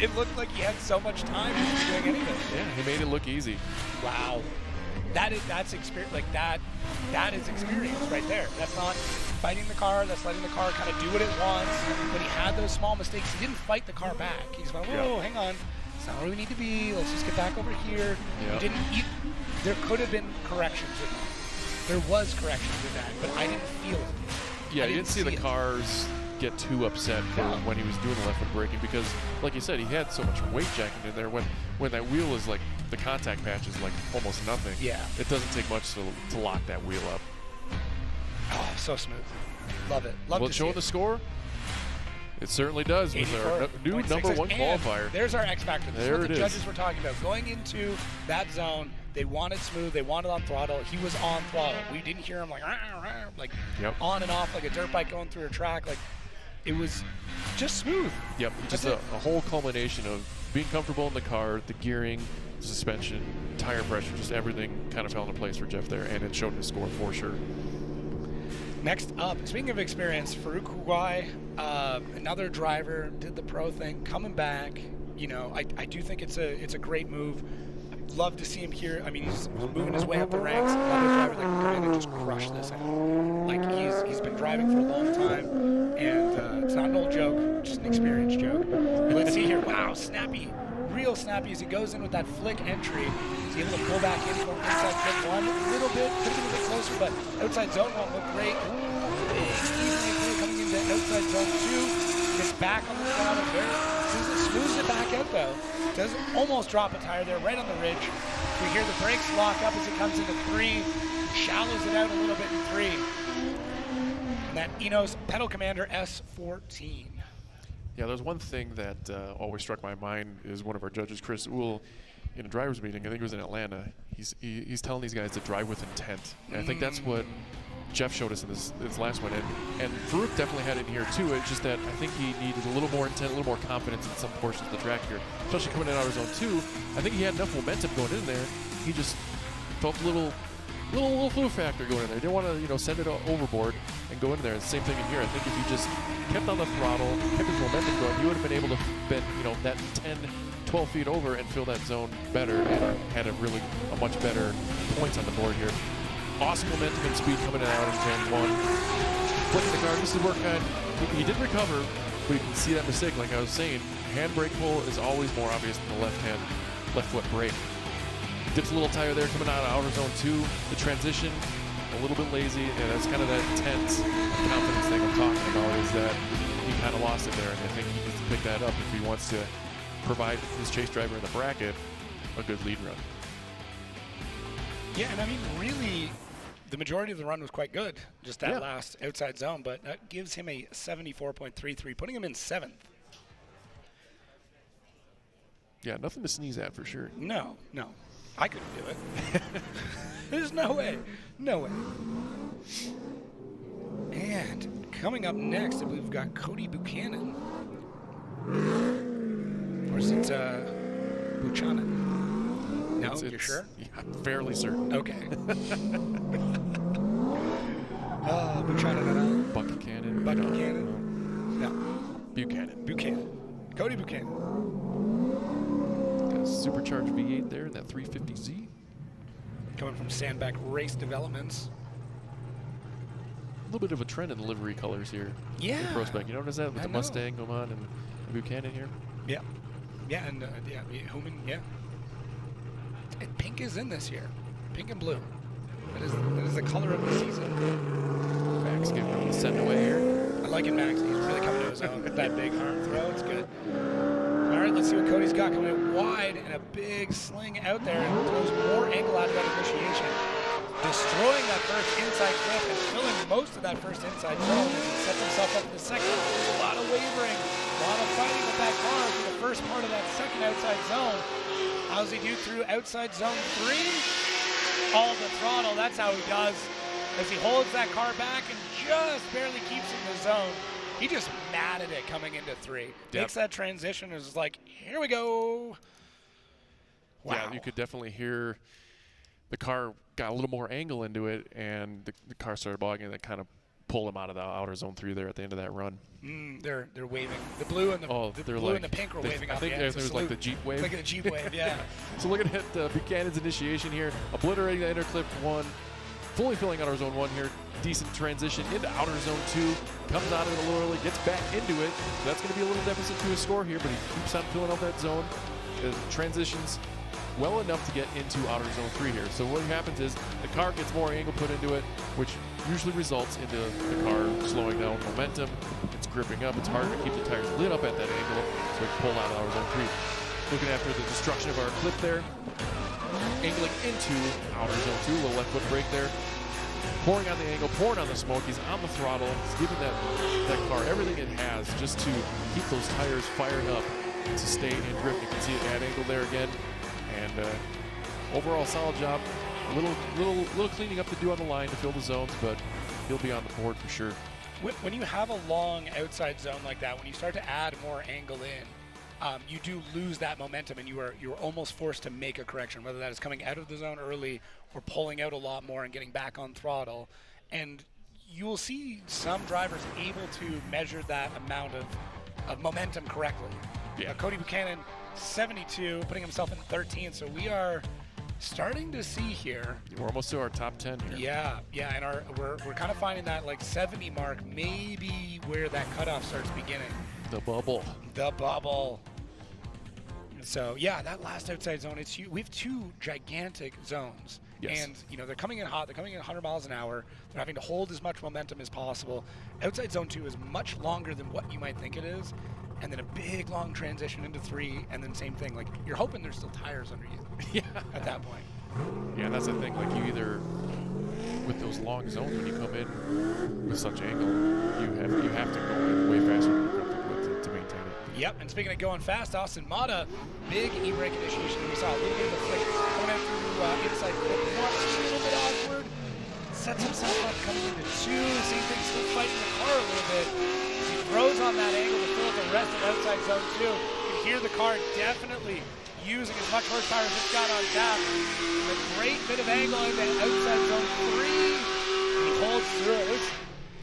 It looked like he had so much time to be doing anything. Yeah, he made it look easy. Wow. That's experience. Like that is experience right there. That's not fighting the car. That's letting the car kind of do what it wants. When he had those small mistakes, he didn't fight the car back. He just went, whoa, hang on. It's not where we need to be. Let's just get back over here. Yep. There could have been corrections in that. There was corrections in that, but I didn't feel it. Yeah, you didn't see the cars get too upset for when he was doing the left foot braking because, like you said, he had so much weight jacking in there. When that wheel is like, the contact patch is like almost nothing. Yeah. It doesn't take much to lock that wheel up. Oh, so smooth. Love it. Love Will to it show see the score? It certainly does with our new number 1 qualifier. There's our X factor. This is what the is. judges were talking about. Going into that zone, they wanted smooth. They wanted on throttle. He was on throttle. We didn't hear him like on and off like a dirt bike going through a track. Like it was just smooth. Yep, just a whole culmination of being comfortable in the car, the gearing, suspension, tire pressure, just everything kind of fell into place for Jeff there, and it showed in his score for sure. Next up, speaking of experience, Farouk Hugai, another driver, did the pro thing, coming back. I do think it's a great move. I'd love to see him here. I mean, he's moving his way up the ranks. Another driver that can come in and just crush this out. Like he's been driving for a long time, and it's not an old joke, just an experience joke. But let's see here. Wow, snappy. Real snappy as he goes in with that flick entry. He's able to pull back in for inside flick 1 a little bit, could have been a bit closer, but outside zone 1 looked great. Big, easy coming into outside zone 2. Gets back on the throttle there. Smooths it back out though. Does almost drop a tire there, right on the ridge. We hear the brakes lock up as it comes into 3. Shallows it out a little bit in 3. And that Enos Pedal Commander S14. Yeah, there's one thing that always struck my mind is one of our judges, Chris Uhl, in a driver's meeting, I think it was in Atlanta, he's telling these guys to drive with intent. And I think that's what Jeff showed us in this last one. And Farouk definitely had it in here too. It's just that I think he needed a little more intent, a little more confidence in some portions of the track here, especially coming in out of zone 2. I think he had enough momentum going in there. He just felt a little flu factor going in there. Didn't want to send it overboard and go in there. And same thing in here. I think if he just kept on the throttle, kept his momentum going, he would have been able to bend that 10, 12 feet over and fill that zone better and had a much better points on the board here. Awesome momentum and speed coming out in turn 1. Flicking the car. This is work on. He did recover, but you can see that mistake. Like I was saying, handbrake pull is always more obvious than the left foot brake. Dips a little tire there coming out of outer zone 2. The transition, a little bit lazy, and that's kind of that tense confidence thing I'm talking about, is that he kind of lost it there, and I think he needs to pick that up if he wants to provide his chase driver in the bracket a good lead run. Yeah, and I mean, really, the majority of the run was quite good, just that last outside zone, but that gives him a 74.33, putting him in 7th. Yeah, nothing to sneeze at for sure. No. I couldn't do it. There's no way. No way. And coming up next, I believe we've got Cody Buchanan. Or is it Buchanan? No, you're sure? Yeah, I'm fairly certain. Okay. Buchanan. Buchanan. Buchanan. No. Buchanan. Cody Buchanan. Got a supercharged V8 there, that 350Z. Coming from Sandback Race Developments. A little bit of a trend in the livery colors here. Yeah. In PROSPEC. You notice that with the Mustang, Oman, and Buchanan here? Yeah. Yeah, and Human, yeah. And pink is in this year. Pink and blue. That is the color of the season. Max giving him a send away here. I like it, Max. He's really coming to his own with that big arm throw. It's good. All right, let's see what Cody's got. Coming in wide and a big sling out there, and throws more angle out of that initiation. Destroying that first inside clip and filling most of that first inside zone as he sets himself up in the second. A lot of wavering, a lot of fighting with that car through the first part of that second outside zone. How's he do through outside zone 3? All the throttle, that's how he does. As he holds that car back and just barely keeps in the zone. He just mad at it coming into 3. Yep. Makes that transition, is like, here we go. Wow. Yeah, you could definitely hear the car got a little more angle into it, and the car started bogging, and that kind of pulled him out of the outer zone 3 there at the end of that run. They're waving. The blue and the blue and the pink are waving. I think there's like the Jeep wave. Look at the Jeep wave, yeah. So looking at Buchanan's initiation here, obliterating the inner clip 1, fully filling outer zone 1 here. Decent transition into outer zone 2. Comes out of it a little early, gets back into it. So that's going to be a little deficit to his score here, but he keeps on filling out that zone. Transitions well enough to get into outer zone 3 here. So what happens is the car gets more angle put into it, which usually results into the car slowing down momentum. It's gripping up. It's harder to keep the tires lit up at that angle, so we can pull out of outer zone 3. Looking after the destruction of our clip there, angling into outer zone 2, a little left foot brake there. Pouring on the angle, pouring on the smoke. He's on the throttle. He's giving that car everything it has just to keep those tires fired up to stay in drift. You can see it at angle there again. And overall, solid job. A little cleaning up to do on the line to fill the zones, but he'll be on the board for sure. When you have a long outside zone like that, when you start to add more angle in, you do lose that momentum, and you're almost forced to make a correction, whether that is coming out of the zone early or pulling out a lot more and getting back on throttle. And you will see some drivers able to measure that amount of momentum correctly. Yeah. Cody Buchanan, 72, putting himself in 13th. So we are starting to see here. We're almost to our top 10 here. Yeah, and we're kind of finding that like 70 mark, maybe where that cutoff starts beginning. The bubble. So yeah, that last outside zone, it's huge. We have 2 gigantic zones. Yes. And they're coming in hot. They're coming in 100 miles an hour. They're having to hold as much momentum as possible. Outside zone 2 is much longer than what you might think it is. And then a big long transition into 3, and then same thing. Like, you're hoping there's still tires under you at that point. Yeah, and that's the thing. Like, you either, with those long zones, when you come in with such angle, you have to go in way faster than you're comfortable with to maintain it. Yep, and speaking of going fast, Austin Mata, big e-brake initiation. We saw a little bit of a flick coming out through inside clip 1, a little bit awkward. Sets himself up coming into 2. Same thing, still fighting the car a little bit. He throws on that angle to fill the rest of outside zone 2. You can hear the car definitely using as much horsepower as it's got on tap. A great bit of angle into outside zone 3. He holds through it. It's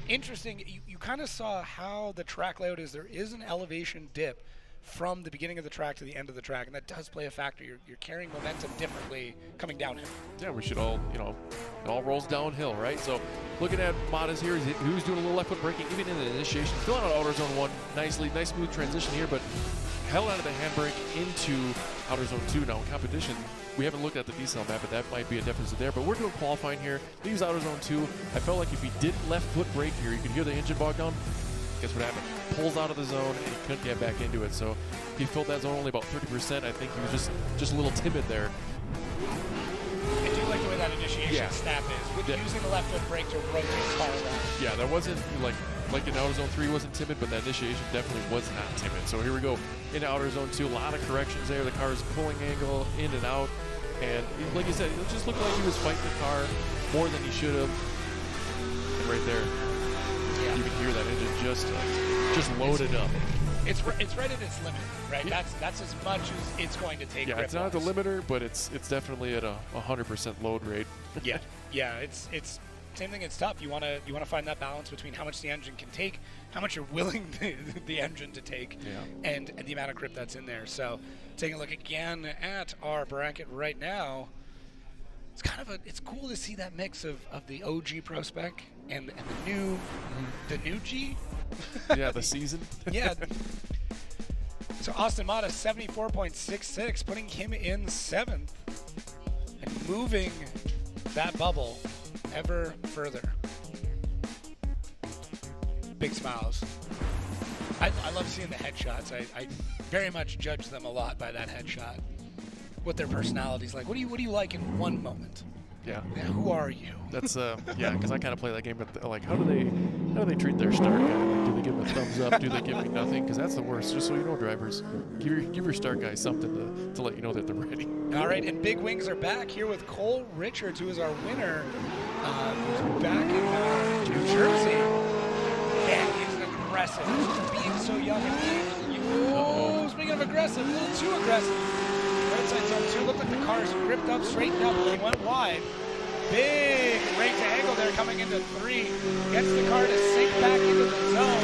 interesting. You kind of saw how the track layout is. There is an elevation dip from the beginning of the track to the end of the track, and that does play a factor. You're carrying momentum differently coming downhill. Yeah, we should all, it all rolls downhill, right? So looking at Mata's here, who's doing a little left foot braking, even in the initiation, filling out outer zone 1 nicely, nice smooth transition here, but held out of the handbrake into outer zone 2. Now in competition, we haven't looked at the decel map, but that might be a deficit there. But we're doing qualifying here. Leaves outer zone 2. I felt like if he didn't left foot brake here, you could hear the engine bog down. Guess what happened? Pulls out of the zone and he couldn't get back into it. So he filled that zone only about 30%. I think he was just a little timid there. I do like the way that initiation snap is, with using the left foot brake to rotate the car around. Yeah, that wasn't like in outer zone 3 wasn't timid, but that initiation definitely was not timid. So here we go into outer zone 2. A lot of corrections there. The car is pulling angle in and out, and like you said, it just looked like he was fighting the car more than he should have. And right there, you can hear that engine just loaded up. It's right at its limit, right? Yeah. That's as much as it's going to take. Yeah, it's not the limiter, but it's definitely at a 100% load rate. yeah, it's same thing. It's tough. You want to find that balance between how much the engine can take, how much you're willing the engine to take, and the amount of grip that's in there. So, taking a look again at our bracket right now, it's kind of it's cool to see that mix of the OG PROSPEC and the new G. Yeah, the season. Yeah. So Austin Mata 74.66, putting him in 7th and moving that bubble ever further. Big smiles. I love seeing the headshots. I very much judge them a lot by that headshot. What their personality's like. What do you like in one moment? Yeah. Who are you? That's because I kind of play that game. But like, how do they treat their start guy? Like, do they give him a thumbs up? Do they give me nothing? Because that's the worst. Just so you know, drivers, give your start guy something to let you know that they're ready. All right, and Big Wings are back here with Cole Richards, who is our winner. Who's back in New Jersey. Man, he's aggressive. Being so young and being, speaking of aggressive, a little too aggressive. Right outside zone 2. Looked like the cars gripped up, straightened up, and he went wide. Big right to angle there coming into 3. Gets the car to sink back into the zone.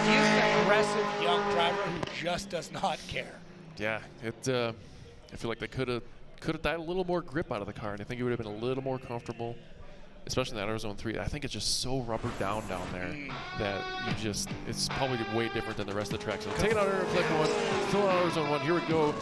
He is an aggressive young driver who just does not care. Yeah, I feel like they could have dialed a little more grip out of the car, and I think it would have been a little more comfortable, especially in that outer zone 3. I think it's just so rubber down there that it's probably way different than the rest of the track. So take it out of clip 1, fill out outer zone 1. Here we go,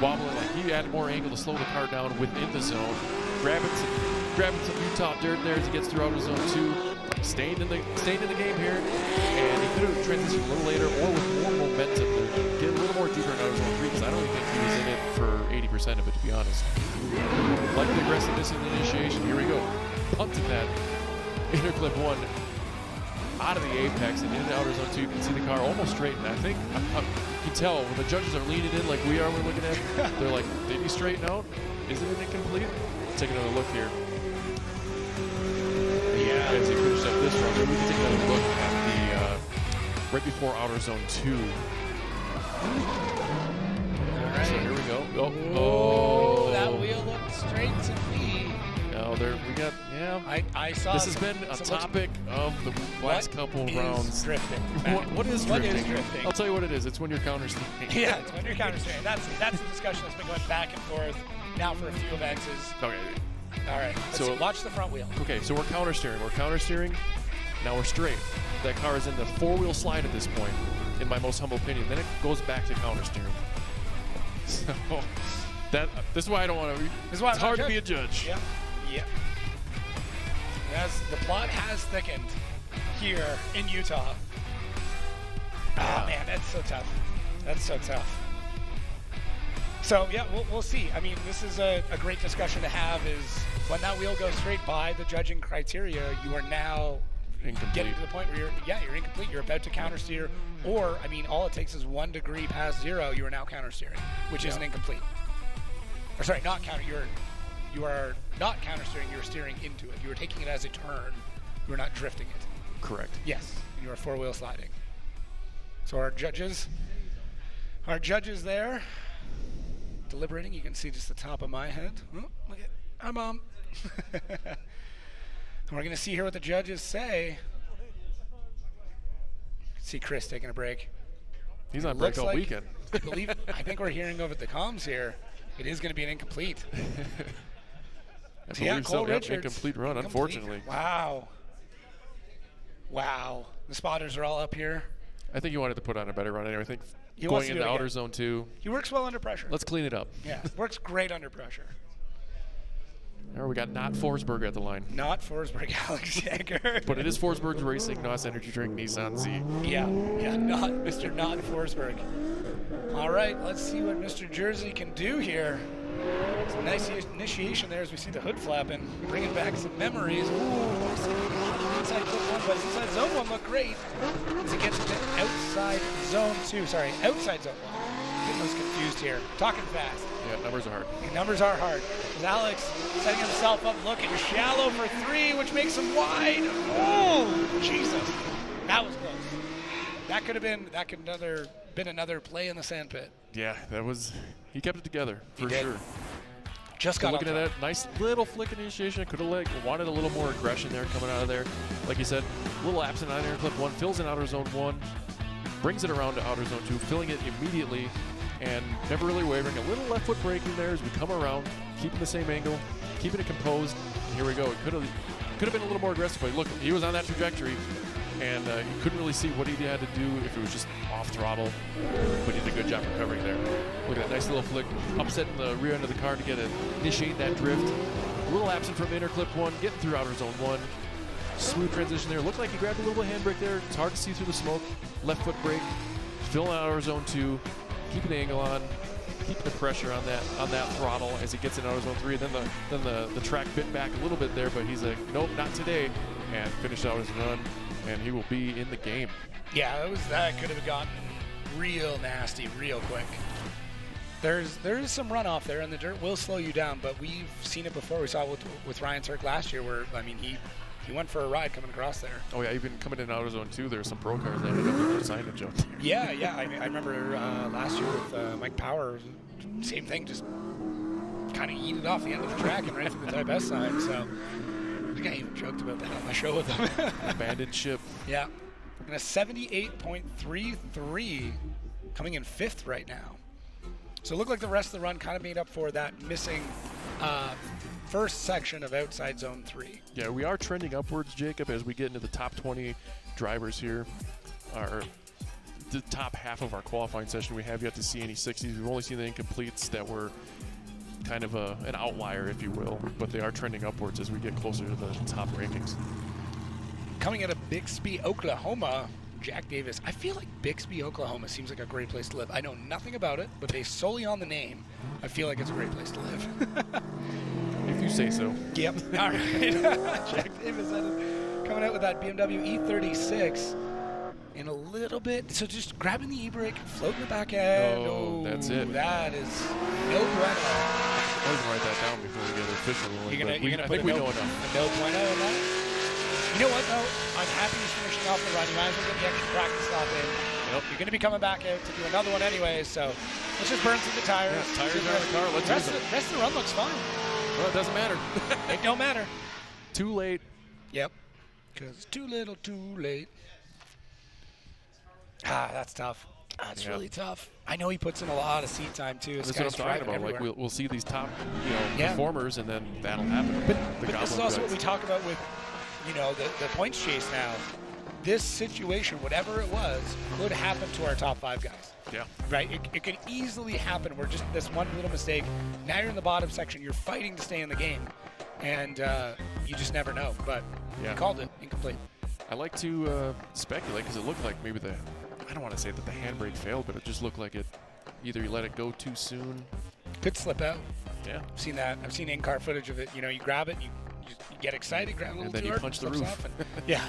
wobbling. Like he added more angle to slow the car down within the zone, grabbing some Utah dirt there as he gets through outer zone 2. Staying in the game here, and he could have transitioned a little later or with more momentum to get a little more deeper in outer zone 3, because I don't think he was in it for 80% of it, to be honest. Like the aggressiveness in the initiation. Here we go. Punted that inner clip 1 out of the apex and into outer zone 2. You can see the car almost straight, and I think you can tell when the judges are leaning in like we are. We're looking at it. They're like, did he straighten out? Is it an incomplete? Take another look here. Yeah. As he finished up this run, we can take another look at the right before outer zone 2. All right. So here we go. Oh, that wheel looked straight to me. No, we got, yeah. I saw this has been a topic of the last couple rounds. Drifting? What is drifting? What is drifting? I'll tell you what it is. It's when you're counter-steering. Yeah, it's when you're counter-steering. That's the discussion that's been going back and forth now for a few events. Okay. All right, so watch the front wheel. Okay, so we're counter-steering. Now we're straight. That car is in the 4-wheel slide at this point, in my most humble opinion. Then it goes back to counter-steering. So this is why I don't want to. It's hard to be a judge. Yeah. Yeah. As the plot has thickened here in Utah. Oh man, that's so tough. That's so tough. So yeah, we'll see. I mean, this is a great discussion to have. Is when that wheel goes straight by the judging criteria, you are now getting to the point where you're incomplete. You're about to countersteer, or I mean, all it takes is 1 degree past 0. You are now countersteering, which is an incomplete. Or sorry, not counter. You are not countersteering. You're steering into it. You are taking it as a turn. You are not drifting it. Correct. Yes, and you are 4-wheel sliding. So our judges there. Deliberating. You can see just the top of my head. Oh, look at hi, Mom. And we're going to see here what the judges say. See Chris taking a break. He's on break all weekend. I think we're hearing over the comms here. It is going to be an incomplete. I believe so. Richards, incomplete run, unfortunately. Wow. The spotters are all up here. I think he wanted to put on a better run anyway. I think going into outer zone 2. He works well under pressure. Let's clean it up. Yeah, works great under pressure. There we got not Forsberg at the line. Not Forsberg, Alex Jager. But it is Forsberg's Racing, NOS Energy Drink, Nissan Z. Yeah, not Mr. Not Forsberg. All right, let's see what Mr. Jersey can do here. It's a nice initiation there as we see the hood flapping, bringing back some memories. Inside clip 1, but inside zone 1 looked great as he gets into outside zone 2. Sorry, outside zone 1. Getting those confused here. Talking fast. Yeah, numbers are hard. Numbers are hard. As Alex setting himself up, looking shallow for 3, which makes him wide. Oh, Jesus. That was close. That could have been another play in the sandpit. Yeah, he kept it together for sure. Just got looking at that nice little flick initiation. Could have wanted a little more aggression there coming out of there. Like you said, a little absent on inner clip 1, fills in outer zone 1, brings it around to outer zone 2, filling it immediately, and never really wavering. A little left foot braking there as we come around, keeping the same angle, keeping it composed. And here we go. It could have been a little more aggressive, but look, he was on that trajectory, and he couldn't really see what he had to do if it was just off throttle, but he did a good job recovering there. Look at that nice little flick, upsetting the rear end of the car to initiate that drift. A little absent from inner clip 1, getting through outer zone 1. Smooth transition there. Looked like he grabbed a little handbrake there. It's hard to see through the smoke. Left foot brake, filling out outer zone 2, keeping the angle on, keeping the pressure on that throttle as he gets in outer zone 3. And then the track bit back a little bit there, but he's like, nope, not today, and finished out his run. And he will be in the game. Yeah, that could have gotten real nasty real quick. There is some runoff there, and the dirt will slow you down, but we've seen it before. We saw it with Ryan Turk last year, where, I mean, he went for a ride coming across there. Oh, yeah, even coming in outer zone 2, there were some pro cars that ended up with their signage up there. Yeah, I remember last year with Mike Power same thing, just kind of eat it off the end of the track and right through the Type S sign. So I think I even joked about that on my show with them. Abandoned ship. Yeah. And a 78.33, coming in 5th right now. So it looked like the rest of the run kind of made up for that missing first section of outside zone 3. Yeah, we are trending upwards, Jacob, as we get into the top 20 drivers here. The top half of our qualifying session, we have yet to see any 60s. We've only seen the incompletes that were kind of an outlier, if you will, but they are trending upwards as we get closer to the top rankings. Coming out of Bixby, Oklahoma, Jack Davis. I feel like Bixby, Oklahoma seems like a great place to live. I know nothing about it, but based solely on the name, I feel like it's a great place to live. If you say so. Yep. All right. Jack Davis coming out with that BMW E36 in a little bit. So just grabbing the e-brake, floating the back end. Oh, that's it. That is no bueno. I'll even write that down before we get an official one. You're gonna I think we know enough. A no bueno in that? You know what, though? I'm happy he's finishing off the run. You might as well get the extra practice stop in. Yep. You're going to be coming back out to do another one anyway, so let's just burn through the tires. Yeah, tires are in the car. Let's use them. The rest of the run looks fine. Well, it doesn't matter. It don't matter. Too late. Yep. Because too little, too late. That's tough. That's really tough. I know he puts in a lot of seat time, too. That's what I'm talking about. Everywhere. Like we'll see these top performers, and then that'll happen. But this is also what we talk about with the points chase now. This situation, whatever it was, could happen to our top 5 guys. Yeah. Right? It could easily happen where just this one little mistake, now you're in the bottom section, you're fighting to stay in the game, and you just never know. But you called it incomplete. I like to speculate because it looked like maybe I don't want to say that the handbrake failed, but it just looked like either you let it go too soon. Could slip out. Yeah. I've seen that. I've seen in-car footage of it. You grab it and you get excited, grab a little and then too you hard, punch the roof. Yeah.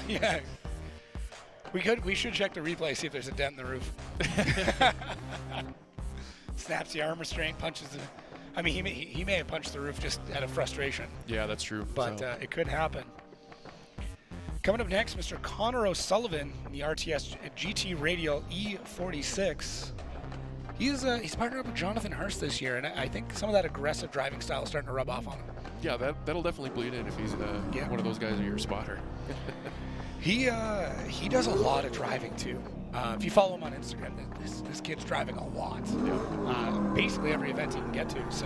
We should check the replay, see if there's a dent in the roof. Snaps the arm restraint, punches the. I mean, he may have punched the roof just out of frustration. Yeah, that's true. But it could happen. Coming up next, Mr. Connor O'Sullivan in the RTS GT Radial E46. He's partnered up with Jonathan Hurst this year, and I think some of that aggressive driving style is starting to rub off on him. Yeah, that'll definitely bleed in if he's one of those guys in your spotter. He does a lot of driving too. If you follow him on Instagram, this kid's driving a lot. Yeah. Basically every event he can get to. So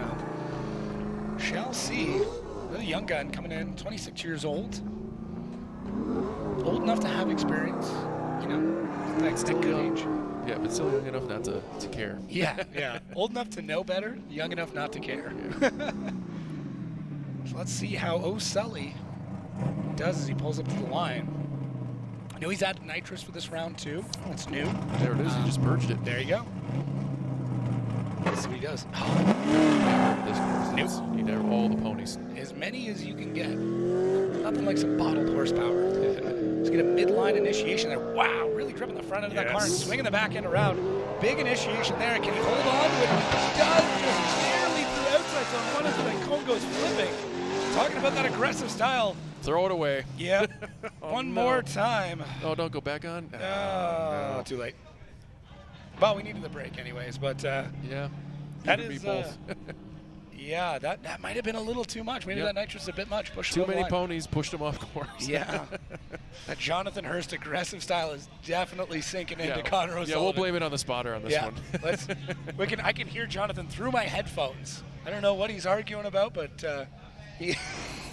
shall see. Another young gun coming in, 26 years old. Old enough to have experience. That's a good age. Yeah, but still young enough not to care. Yeah. Old enough to know better, young enough not to care. Yeah. So let's see how O'Sully does as he pulls up to the line. I know he's added nitrous for this round too. That's new. There it is. He just purged it. There you go. Let's see what he does. You need all the ponies. As many as you can get. Nothing like some bottled horsepower. Let's get a midline initiation there. Wow, really gripping the front end of that car and swinging the back end around. Big initiation there. Can he hold on to it? He does, just barely through outside zone. One as that cone goes flipping. Talking about that aggressive style. Throw it away. Yep. One more time. Oh, don't go back on? No. Too late. Well, we needed the break anyways, but yeah. That is both. Yeah, that might have been a little too much. Maybe that nitrous a bit much. Too many ponies pushed him off course. Yeah. That Jonathan Hurst aggressive style is definitely sinking into Connor O'Sullivan. Yeah, we'll blame it on the spotter on this one. I can hear Jonathan through my headphones. I don't know what he's arguing about, but he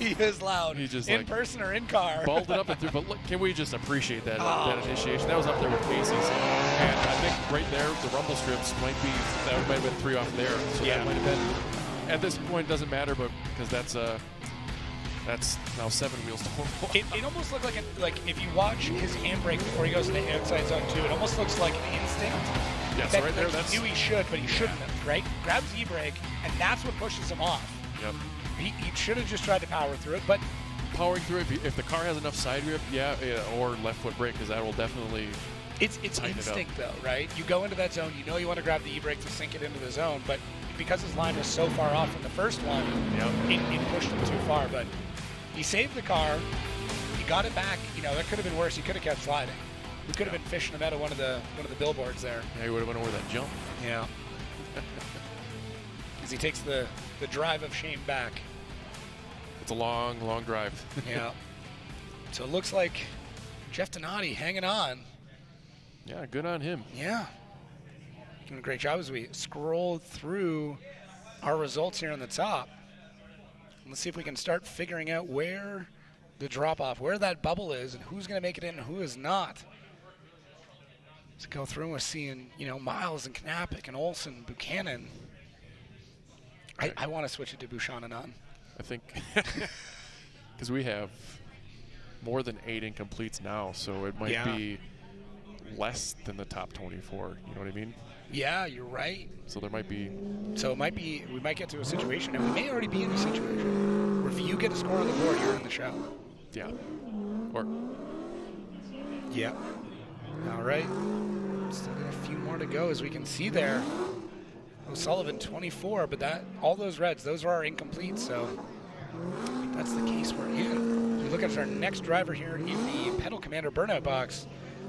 is loud. He just in person or in car. Balled it up and through. But look, can we just appreciate that initiation? That was up there with Casey's. And I think right there, the rumble strips might have been 3 off there. So that might have been, at this point, it doesn't matter, but because that's now 7 wheels total. It almost looked like if you watch his handbrake before he goes to the outside zone too, it almost looks like an instinct. Yeah, so right there, he knew he should, but he shouldn't have, right? Grabs the e-brake, and that's what pushes him off. Yep. He should have just tried to power through it, but powering through it, if the car has enough side grip, or left foot brake, because that will definitely it's instinct though, right? You go into that zone, you want to grab the e-brake to sink it into the zone, but because his line was so far off from the first one, it pushed him too far. But he saved the car, he got it back. That could have been worse. He could have kept sliding. We could have been fishing him out of one of the billboards there. Yeah, he would have went over that jump. Yeah. he takes the drive of shame back. It's a long, long drive. Yeah. So it looks like Jeff Donati hanging on. Yeah, good on him. Yeah. Doing a great job as we scroll through our results here on the top. Let's see if we can start figuring out where the drop-off, where that bubble is, and who's going to make it in and who is not. Let's go through and we're seeing, Miles and Knapik and Olsen, Buchanan. I want to switch it to Bouchon on. I think because we have more than 8 incompletes now, so it might be less than the top 24. You know what I mean? Yeah, you're right. So there might be. So we might get to a situation, and we may already be in a situation where if you get a score on the board, you're in the show. Yeah. Or. Yeah. All right. Still got a few more to go, as we can see there. O'Sullivan 24, but all those reds, those are our incompletes, so I think that's the case we're in. We look at our next driver here in the Pedal Commander burnout box,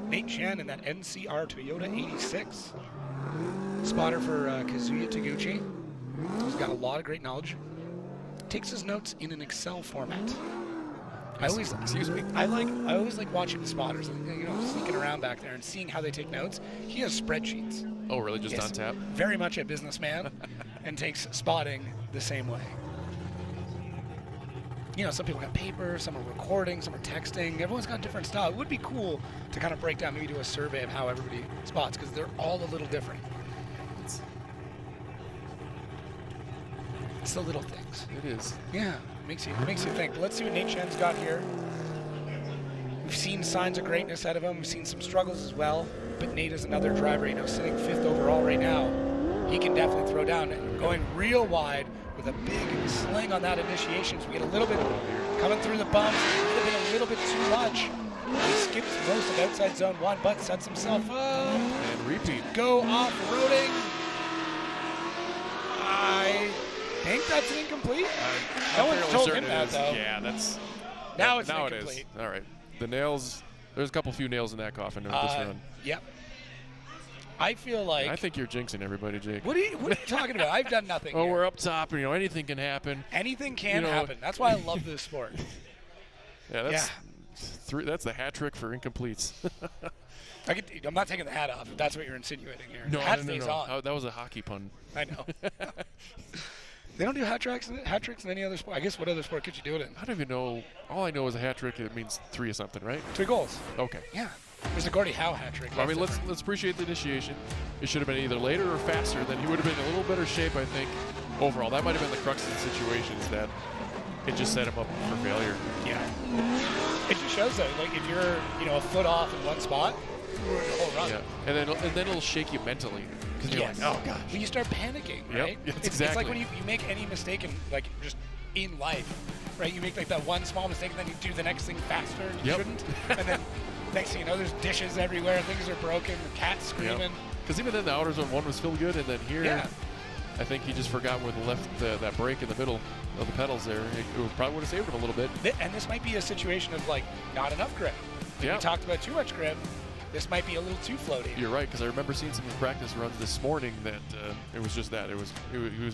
Nate Chen in that NCR Toyota 86. Spotter for Kazuya Taguchi, who's got a lot of great knowledge. Takes his notes in an Excel format. I always like watching the spotters, sneaking around back there and seeing how they take notes. He has spreadsheets. Oh, really? Just on tap? Very much a businessman, and takes spotting the same way. Some people got paper, some are recording, some are texting. Everyone's got a different style. It would be cool to kind of break down, maybe do a survey of how everybody spots, because they're all a little different. It's the little things. It is. Yeah, makes you think. But let's see what Nate Chen's got here. We've seen signs of greatness out of him. We've seen some struggles as well. But Nate is another driver, sitting 5th overall right now. He can definitely throw down and going real wide with a big sling on that initiation. So we get a little bit coming through the bumps. A little bit too much. He skips most of outside zone 1, but sets himself up. And repeat. Go off-roading. I think that's an incomplete. No one told him that, though. Yeah, that's. Now it's now incomplete. It is. All right. The nails. There's a few nails in that coffin this run. Yep. I feel like. I think you're jinxing everybody, Jake. What are you talking about? I've done nothing. Oh, we're up top, and anything can happen. Anything can happen. That's why I love this sport. Yeah, that's the hat trick for incompletes. I'm not taking the hat off if that's what you're insinuating here. No, the hat stays on. Oh, that was a hockey pun. I know. They don't do hat tricks in any other sport. I guess what other sport could you do it in? I don't even know. All I know is a hat trick. It means 3 or something, right? 3 goals. Okay. Yeah. There's a Gordie Howe hat trick. I mean, let's appreciate the initiation. It should have been either later or faster. Then he would have been in a little better shape, I think. Overall, that might have been the crux of the situation. Is that it just set him up for failure. Yeah. It just shows that, like, if you're a foot off in one spot, you're in the whole run. Yeah. And then it'll shake you mentally. Because you're like, oh, gosh. When you start panicking, right? Yep, it's like when you make any mistake just in life, right? You make like that one small mistake and then you do the next thing faster and you shouldn't. And then next thing you know, there's dishes everywhere, things are broken, the cat's screaming. Because even then the outer zone 1 was still good, and then here, I think he just forgot where that break in the middle of the pedals there. It probably would have saved him a little bit. And this might be a situation of like not enough grip. We talked about too much grip. This might be a little too floaty. You're right, because I remember seeing some of the practice runs this morning that it was just that. He was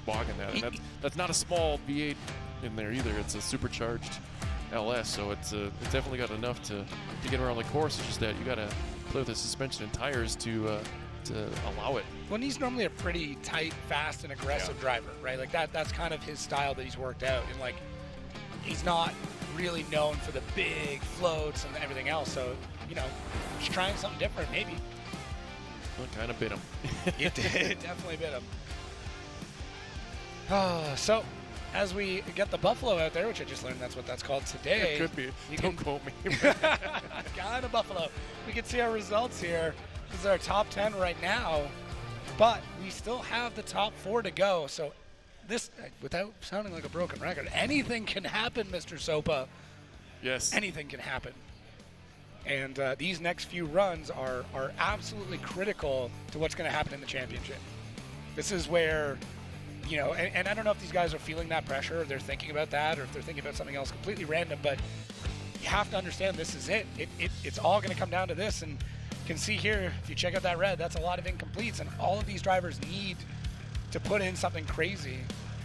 bogging that. And that's not a small V8 in there either. It's a supercharged LS, so it's definitely got enough to get around the course. It's just that you got to play with the suspension and tires to allow it. Well, he's normally a pretty tight, fast, and aggressive driver, right? Like that's kind of his style that he's worked out. And like, he's not really known for the big floats and everything else. So, just trying something different, maybe. Well, it kind of bit him. It did. Definitely bit him. So, as we get the Buffalo out there, which I just learned that's what that's called today. It could be. Don't quote me. Got a Buffalo. We can see our results here. This is our top 10 right now. But we still have the top 4 to go. So, this, without sounding like a broken record, anything can happen, Mr. Sopa. Yes. Anything can happen. And these next few runs are absolutely critical to what's going to happen in the championship. This is where, and I don't know if these guys are feeling that pressure, or they're thinking about that, or if they're thinking about something else completely random, but you have to understand this is it. It's all going to come down to this. And you can see here, if you check out that red, that's a lot of incompletes, and all of these drivers need to put in something crazy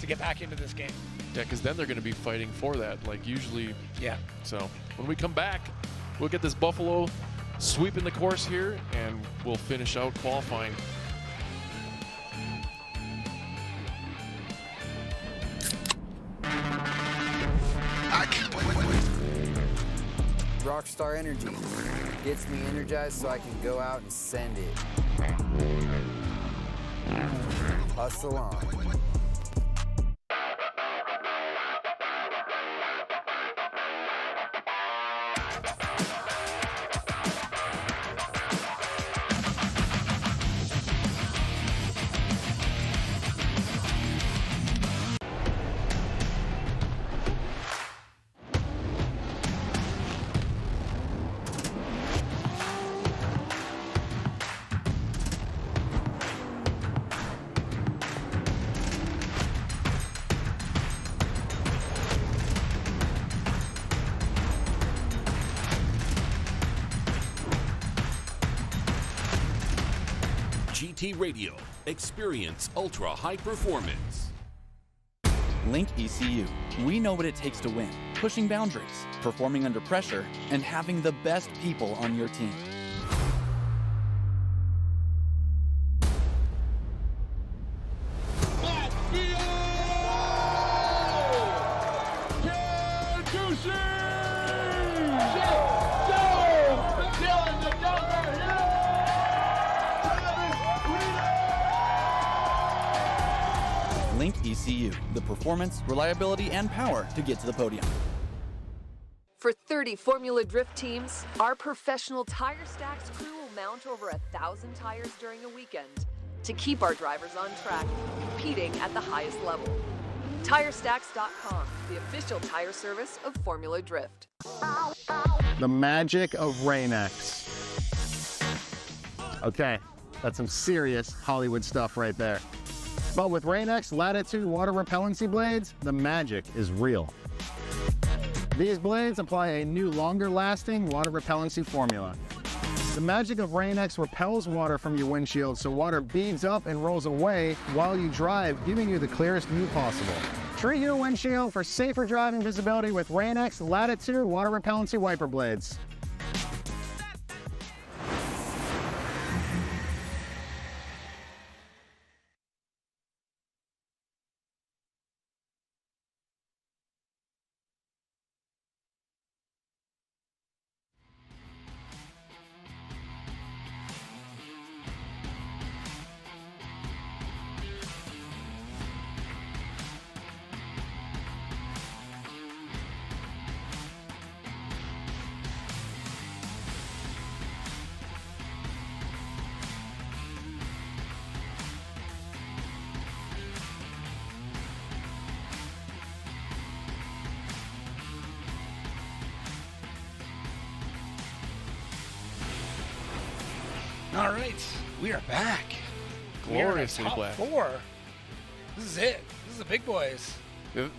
to get back into this game. Yeah, because then they're going to be fighting for that, like usually. Yeah. So when we come back, we'll get this Buffalo sweeping the course here, and we'll finish out qualifying. Rockstar Energy gets me energized so I can go out and send it. Hustle on. GT Radio. Experience ultra high performance. Link ECU. We know what it takes to win. Pushing boundaries, performing under pressure, and having the best people on your team. Link ECU, the performance, reliability, and power to get to the podium. For 30 Formula Drift teams, our professional tire stacks crew will mount over 1,000 tires during a weekend to keep our drivers on track, competing at the highest level. TireStacks.com, the official tire service of Formula Drift. The magic of Rain-X. Okay, that's some serious Hollywood stuff right there. But with Rain-X Latitude water repellency blades, the magic is real. These blades apply a new longer lasting water repellency formula. The magic of Rain-X repels water from your windshield so water beads up and rolls away while you drive, giving you the clearest view possible. Treat your windshield for safer driving visibility with Rain-X Latitude water repellency wiper blades. All right, we are back. Gloriously top black. 4. This is it. This is the big boys.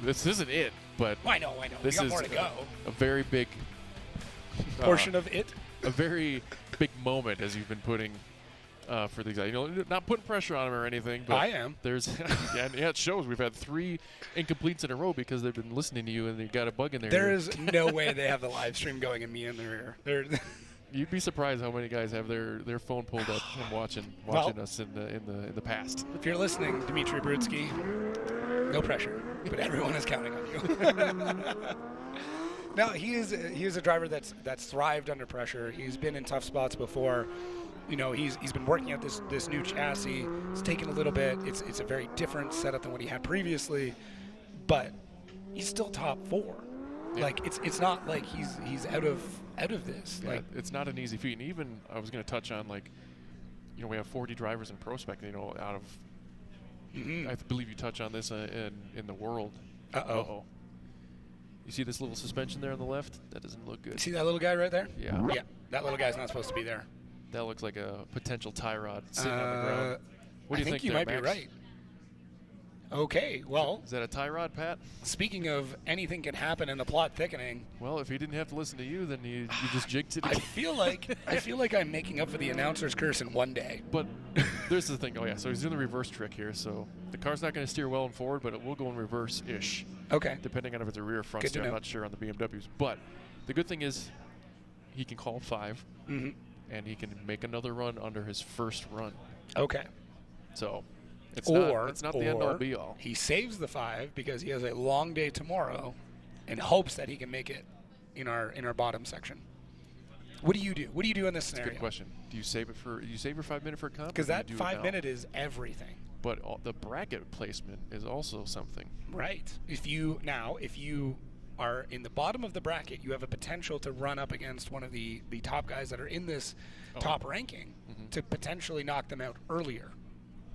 This isn't it, but I know. This we got is more to go. a very big Portion of it. A very big moment as you've been putting for these guys. You know, not putting pressure on them or anything. But I am. There's yeah, it shows. We've had 3 incompletes in a row because they've been listening to you and they got a bug in their There ear. is no way they have the live stream going and me in their ear. You'd be surprised how many guys have their phone pulled up and watching us in the past. If you're listening, Dmitry Brutsky, no pressure, but everyone is counting on you. No, he is a driver that's thrived under pressure. He's been in tough spots before. You know, he's been working at this new chassis. It's taken a little bit. It's a very different setup than what he had previously, but he's still top 4. Yeah. Like it's not like he's out of this. Yeah, like it's not an easy feat. And even I was going to touch on, like, you know, we have 40 drivers in PROSPEC. You know, out of I believe you touch on this in the world. Uh-oh. You see this little suspension there on the left? That doesn't look good. See that little guy right there? Yeah. Yeah. That little guy's not supposed to be there. That looks like a potential tie rod sitting on the ground. What do you think? You might be right. Okay, well. Is that a tie rod, Pat? Speaking of anything can happen and the plot thickening. Well, if he didn't have to listen to you, then you just jigged it. I feel like I'm making up for the announcer's curse in one day. But there's the thing. Oh yeah, so he's doing the reverse trick here. So the car's not going to steer well and forward, but it will go in reverse-ish. Okay. Depending on if it's a rear or front steer. I'm not sure on the BMWs. But the good thing is he can call 5, and he can make another run under his first run. Okay. So it's not the end all be all. He saves the 5 because he has a long day tomorrow and hopes that he can make it in our bottom section. What do you do? What do you do in this scenario? That's a good question. Do you save your 5 minute for a comp? Because that 5 minute is everything. But the bracket placement is also something. Right. If you are in the bottom of the bracket, you have a potential to run up against one of the top guys that are in this top ranking to potentially knock them out earlier,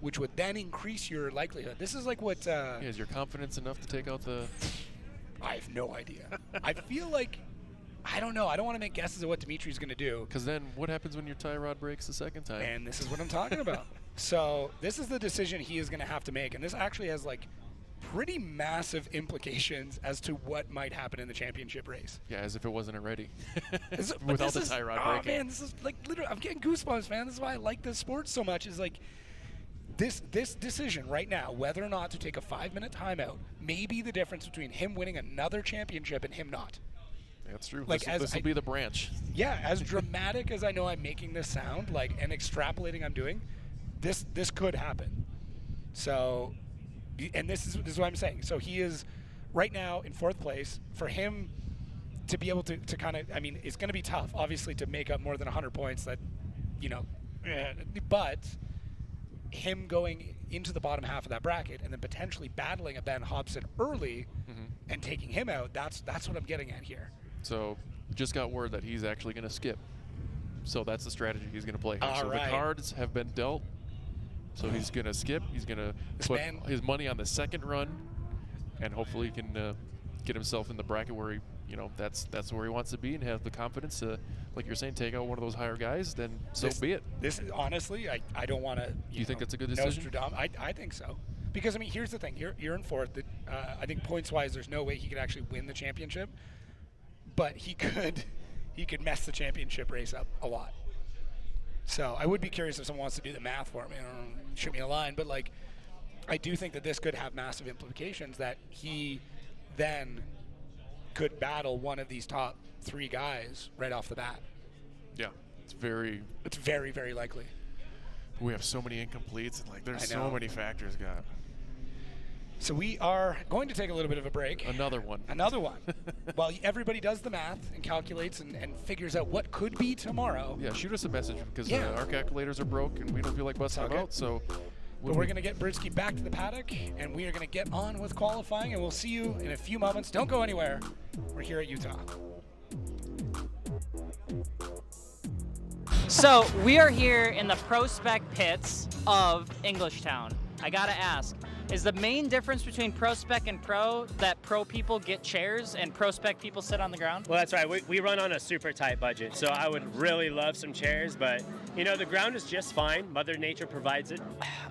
which would then increase your likelihood. This is like what... is your confidence enough to take out the... I have no idea. I feel like... I don't know. I don't want to make guesses of what Dimitri's going to do. Because then what happens when your tie rod breaks the second time? And this is what I'm talking about. So this is the decision he is going to have to make. And this actually has like pretty massive implications as to what might happen in the championship race. Yeah, as if it wasn't already. Without the tie rod breaking. Oh man, this is like literally, I'm getting goosebumps, man. This is why I like this sport so much. Is like this decision right now, whether or not to take a 5 minute timeout, may be the difference between him winning another championship and him not. That's true. Like this will be the branch. Yeah, as dramatic as I know I'm making this sound, like, and extrapolating I'm doing, this could happen. So, and this is what I'm saying. So he is right now in 4th place. For him to be able to kind of, I mean, it's going to be tough, obviously, to make up more than 100 points. That, but him going into the bottom half of that bracket and then potentially battling a Ben Hobson early and taking him out. That's what I'm getting at here. So just got word that he's actually going to skip. So that's the strategy he's going to play here. All right. The cards have been dealt. So he's going to skip. He's going to put his money on the second run, and hopefully he can get himself in the bracket where he, that's where he wants to be and have the confidence to, like you're saying, take out one of those higher guys. Then be it. This is honestly, I don't want to. You think that's a good decision? I think so. Because I mean, here's the thing. You're in 4th. I think points wise, there's no way he could actually win the championship. But he could mess the championship race up a lot. So I would be curious if someone wants to do the math for me. I don't know, shoot me a line, but like, I do think that this could have massive implications that he then could battle one of these top 3 guys right off the bat. Yeah, it's very, very likely. We have so many incompletes, and like there's so many factors, God. So we are going to take a little bit of a break. Another one. While everybody does the math and calculates and figures out what could be tomorrow. Yeah, shoot us a message because our calculators are broke and we don't feel like busting them out. So but we're going to get Britsky back to the paddock, and we are going to get on with qualifying, and we'll see you in a few moments. Don't go anywhere. We're here at Utah. So we are here in the PROSPEC pits of Englishtown. I gotta ask, is the main difference between PROSPEC and Pro that Pro people get chairs and PROSPEC people sit on the ground? Well, that's right. We run on a super tight budget, so I would really love some chairs, but the ground is just fine. Mother Nature provides it.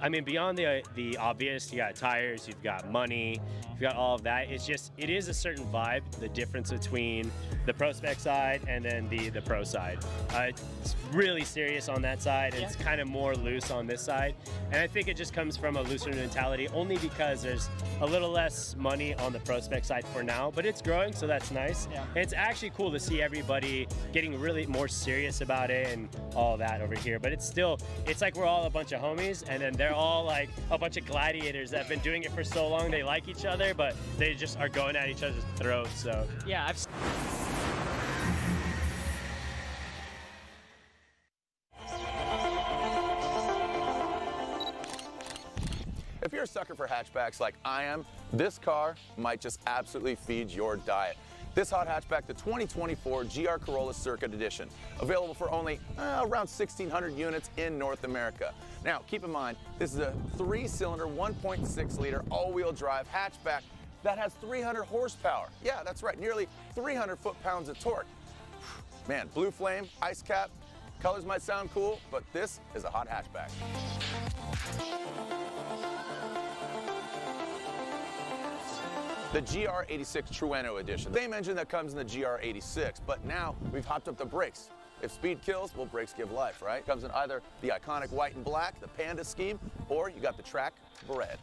I mean, beyond the obvious, you got tires, you've got money, you've got all of that. It is a certain vibe, the difference between the PROSPEC side and then the Pro side. It's really serious on that side, and it's kind of more loose on this side. And I think it just comes from a looser mentality, only because there's a little less money on the PROSPEC side for now, but it's growing, so that's nice. Yeah. And it's actually cool to see everybody getting really more serious about it and all that over here. But it's like we're all a bunch of homies, and then they're all like a bunch of gladiators that have been doing it for so long. They like each other, but they just are going at each other's throats. So yeah, If you're a sucker for hatchbacks like I am, this car might just absolutely feed your diet. This hot hatchback, the 2024 GR Corolla Circuit Edition, available for only around 1,600 units in North America. Now, keep in mind, this is a 3-cylinder, 1.6-liter all-wheel drive hatchback that has 300 horsepower. Yeah, that's right, nearly 300 foot-pounds of torque. Man, blue flame, ice cap, colors might sound cool, but this is a hot hatchback. the GR86 Trueno Edition. Same engine that comes in the GR86, but now we've hopped up the brakes. If speed kills, well, brakes give life, right? Comes in either the iconic white and black, the Panda scheme, or you got the track red.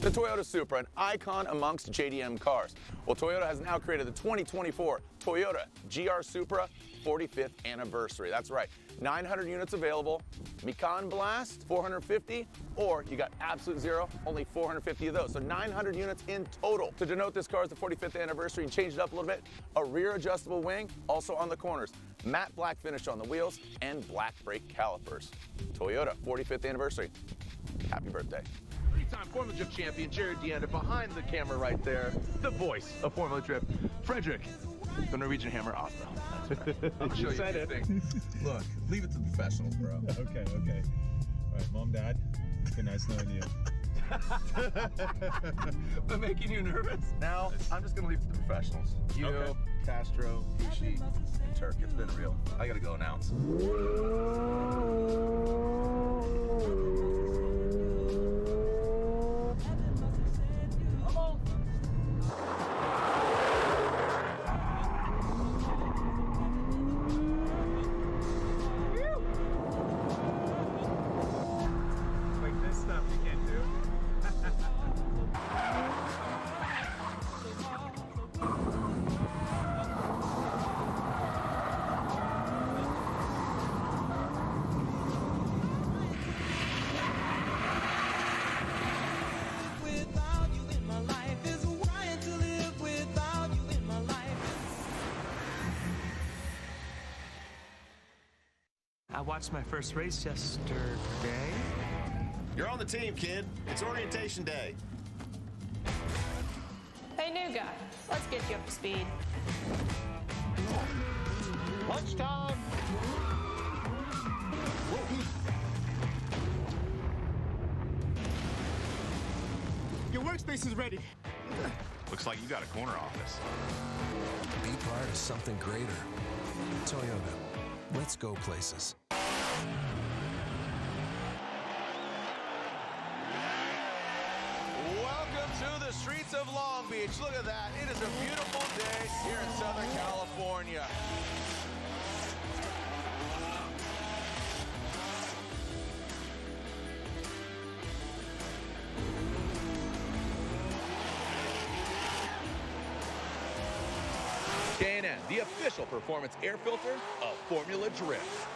The Toyota Supra, an icon amongst JDM cars. Well, Toyota has now created the 2024 Toyota GR Supra 45th anniversary. That's right, 900 units available. Mikan Blast, 450, or you got Absolute Zero, only 450 of those. So 900 units in total. To denote this car as the 45th anniversary and change it up a little bit, a rear adjustable wing, also on the corners. Matte black finish on the wheels and black brake calipers. Toyota, 45th anniversary. Happy birthday. Three-time Formula Drift champion Jared Deander, behind the camera right there, the voice of Formula Drift, Frederick, the Norwegian Hammer Osmo. I'll show you a thing. Look, leave it to the professionals, bro. Okay. All right, Mom, Dad, it's been nice knowing you. But making you nervous? Now, I'm just gonna leave it to the professionals. You, okay. Castro, Ishi, and Turk. It's been real. I gotta go announce. I watched my first race yesterday. You're on the team, kid. It's orientation day. Hey, new guy. Let's get you up to speed. Lunchtime! Your workspace is ready. Looks like you got a corner office. Be part of something greater. Toyota. Let's go places. Welcome to the streets of Long Beach. Look at that. It is a beautiful day here in Southern California. K&N, the official performance air filter of Formula Drift.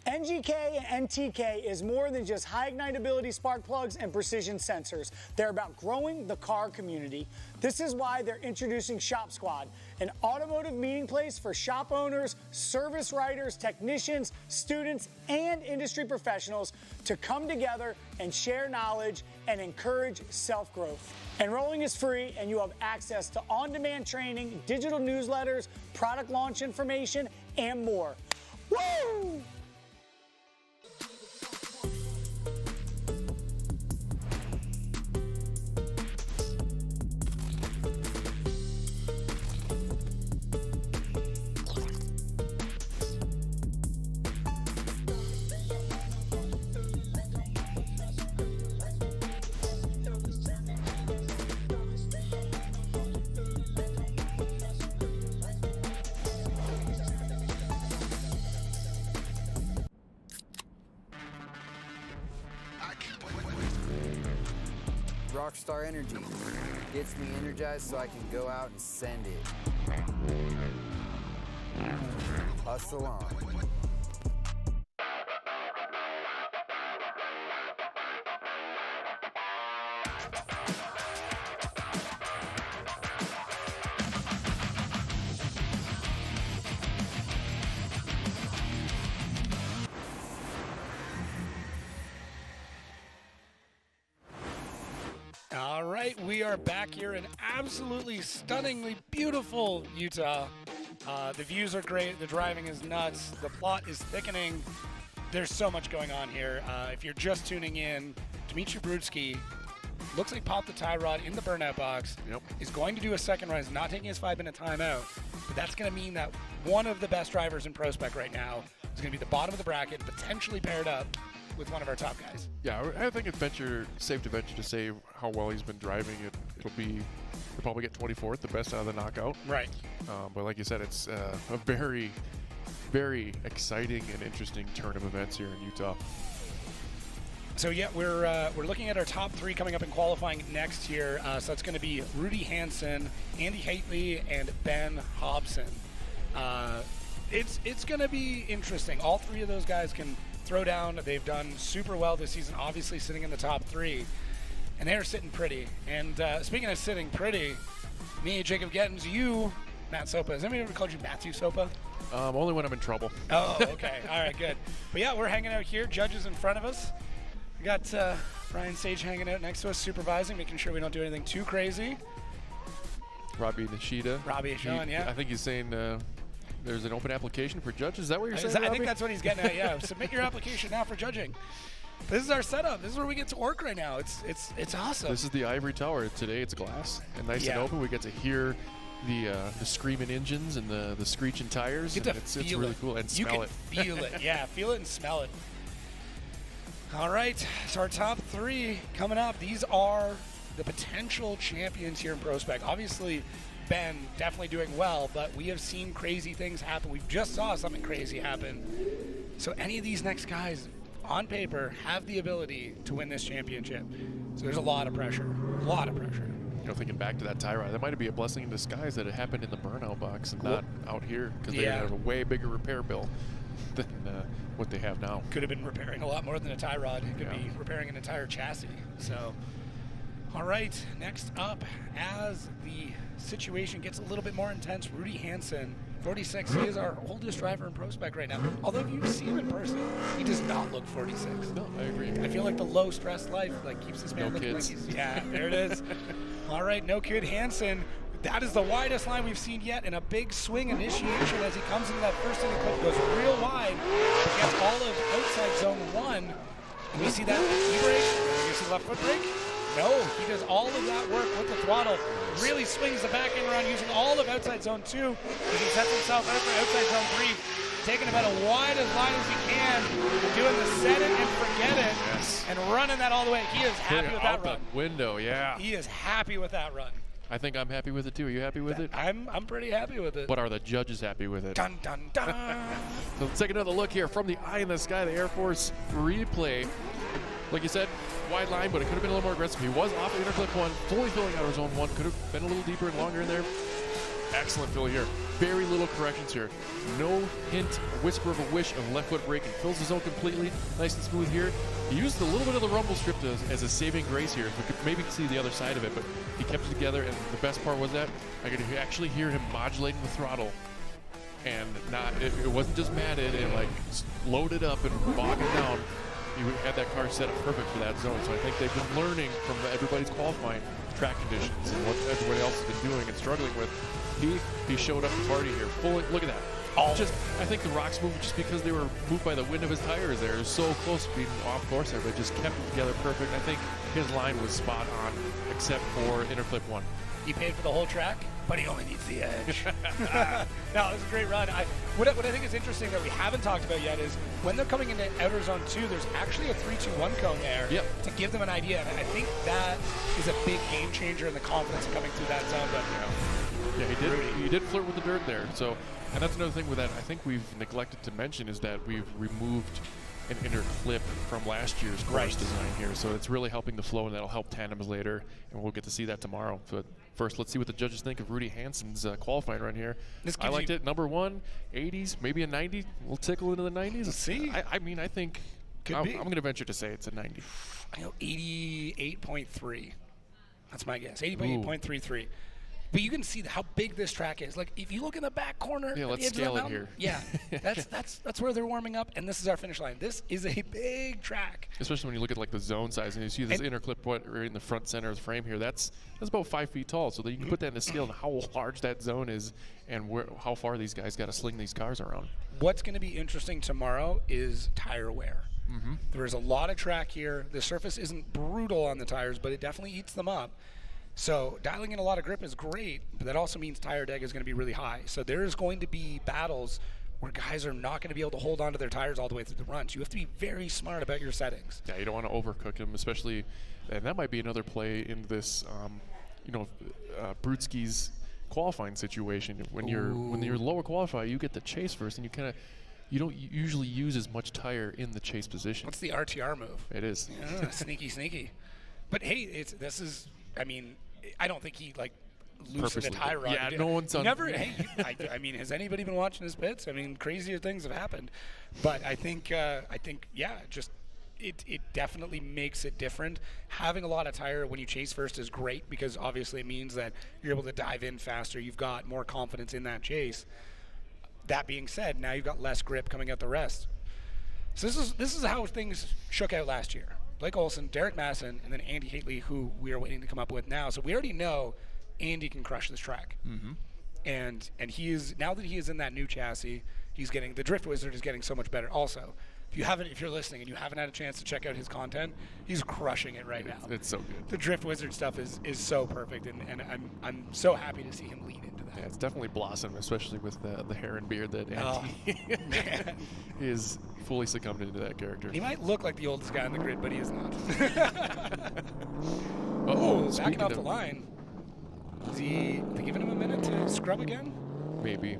NGK and NTK is more than just high ignitability spark plugs and precision sensors. They're about growing the car community. This is why they're introducing Shop Squad, an automotive meeting place for shop owners, service writers, technicians, students, and industry professionals to come together and share knowledge and encourage self-growth. Enrolling is free, and you have access to on-demand training, digital newsletters, product launch information, and more. Woo! Rockstar Energy gets me energized so I can go out and send it. Hustle on. All right, we are back here in absolutely stunningly beautiful Utah. The views are great, the driving is nuts, the plot is thickening. There's so much going on here. If you're just tuning in, Dmitry Brudsky looks like popped the tie rod in the burnout box. Yep. Is going to do a second run, is not taking his 5-minute timeout. But that's going to mean that one of the best drivers in PROSPEC right now is going to be the bottom of the bracket, potentially paired up with one of our top guys. Yeah, I think it's safe to venture to say how well he's been driving. They'll probably get 24th, the best out of the knockout. Right. But like you said, it's a very, very exciting and interesting turn of events here in Utah. So yeah, we're looking at our top 3 coming up in qualifying next year. So that's going to be Rudy Hansen, Andy Haitley, and Ben Hobson. It's going to be interesting. All 3 of those guys can throw down. They've done super well this season, obviously sitting in the top 3, and they're sitting pretty. And speaking of sitting pretty, me, Jacob Gettins, you, Matt Sopa. Has anybody ever called you Matthew Sopa? Only when I'm in trouble. Oh, okay. All right, good. But yeah, we're hanging out here. Judges in front of us. We got Brian Sage hanging out next to us, supervising, making sure we don't do anything too crazy. Robbie Nishida. Robbie Sean, yeah. I think he's saying there's an open application for judges. Is that what you're saying, I Robbie? think that's what he's getting at, yeah. Submit your application now for judging. This is our setup. This is where we get to work right now. It's awesome. This is the ivory tower. Today it's glass and nice and open. We get to hear the screaming engines and the screeching tires. You get to it's really cool. And smell it. You can feel it. Yeah, feel it and smell it. All right, so our top 3 coming up. These are the potential champions here in ProSpec. Obviously, Ben definitely doing well, but we have seen crazy things happen. We just saw something crazy happen. So any of these next guys, on paper, have the ability to win this championship. So there's a lot of pressure, a lot of pressure. You know, thinking back to that tie ride, that might be a blessing in disguise that it happened in the burnout box and not out here, because they have a way bigger repair bill than what they have now. Could have been repairing a lot more than a tie rod. It could be repairing an entire chassis. So, all right, next up, as the situation gets a little bit more intense, Rudy Hansen, 46. He is our oldest driver in ProSpec right now. Although if you see him in person, he does not look 46. No, I agree. I feel like the low stress life keeps this man looking like he's, there it is. All right, no kid Hansen. That is the widest line we've seen yet, and a big swing initiation as he comes into that first inning clip, goes real wide, but gets all of outside zone 1. And we see that e-brake. You see left foot brake? No, he does all of that work with the throttle. Really swings the back end around using all of outside zone 2 as he sets himself out for outside zone 3, taking about as wide as line as he can, doing the set it and forget it, and running that all the way. He is happy with that run. Out the window, yeah. He is happy with that run. I think I'm happy with it too. Are you happy with it? I'm pretty happy with it. But are the judges happy with it? Dun dun dun. So let's take another look here from the eye in the sky, the Air Force replay. Like you said, wide line, but it could have been a little more aggressive. He was off the interclip 1, fully filling out of zone 1. Could have been a little deeper and longer in there. Excellent fill here. Very little corrections here. No hint, whisper of a wish of left foot brake, and fills the zone completely. Nice and smooth here. He used a little bit of the rumble strip as a saving grace here. We could maybe see the other side of it, but he kept it together, and the best part was that I could actually hear him modulating the throttle, and it wasn't just matted and loaded up and bogging down. He had that car set up perfect for that zone. So I think they've been learning from everybody's qualifying track conditions and what everybody else has been doing and struggling with. He showed up to party here. Look at that. I think the rocks moved just because they were moved by the wind of his tires there. It was so close to being off course there, but just kept it together perfect. I think his line was spot on, except for interclip 1. He paid for the whole track, but he only needs the edge. No, it was a great run. What I think is interesting that we haven't talked about yet is when they're coming into outer zone 2, there's actually a 3-2-1 cone there to give them an idea. And I think that is a big game changer in the confidence coming through that zone. But he did flirt with the dirt there. So, and that's another thing with that I think we've neglected to mention is that we've removed an inner clip from last year's course design here. So it's really helping the flow, and that'll help tandems later, and we'll get to see that tomorrow. But first, let's see what the judges think of Rudy Hansen's qualifying run here. I liked it. Number 1, 80s, maybe a 90. We'll tickle into the 90s. Let's see. I mean, I think I'm going to venture to say it's a 90. I know 88.3. That's my guess. 80.8.33. But you can see how big this track is. Like, if you look in the back corner, let's scale it here. Yeah, that's where they're warming up, and this is our finish line. This is a big track. Especially when you look at the zone size and you see this inner clip right in the front center of the frame here. That's about 5 feet tall. So that you can put that in the scale and how large that zone is, and how far these guys got to sling these cars around. What's going to be interesting tomorrow is tire wear. There is a lot of track here. The surface isn't brutal on the tires, but it definitely eats them up. So dialing in a lot of grip is great, but that also means tire deg is going to be really high. So there's going to be battles where guys are not going to be able to hold on to their tires all the way through the runs. You have to be very smart about your settings. Yeah, you don't want to overcook them, especially, and that might be another play in this Brutsky's qualifying situation. When you're lower qualify, you get the chase first, and you don't usually use as much tire in the chase position. What's the RTR move? It is. Yeah, sneaky. But hey, I mean, I don't think he loosened a tie rod. Yeah, no one's on. Never. I mean, has anybody been watching his pits? I mean, crazier things have happened. But I think, yeah, just it definitely makes it different. Having a lot of tire when you chase first is great because obviously it means that you're able to dive in faster. You've got more confidence in that chase. That being said, now you've got less grip coming out the rest. So this is how things shook out last year. Blake Olson, Derek Masson, and then Andy Haitley, who we are waiting to come up with now. So we already know Andy can crush this track. Mm-hmm. And he is, now that he is in that new chassis, the Drift Wizard is getting so much better also. If you're listening and you haven't had a chance to check out his content, he's crushing it right now. It's so good. The Drift Wizard stuff is so perfect, and I'm so happy to see him lean into that. Yeah, it's definitely blossomed, especially with the hair and beard that Andy is fully succumbed into that character. He might look like the oldest guy on the grid, but he is not. Backing off the line. Is they giving him a minute to scrub again? Maybe,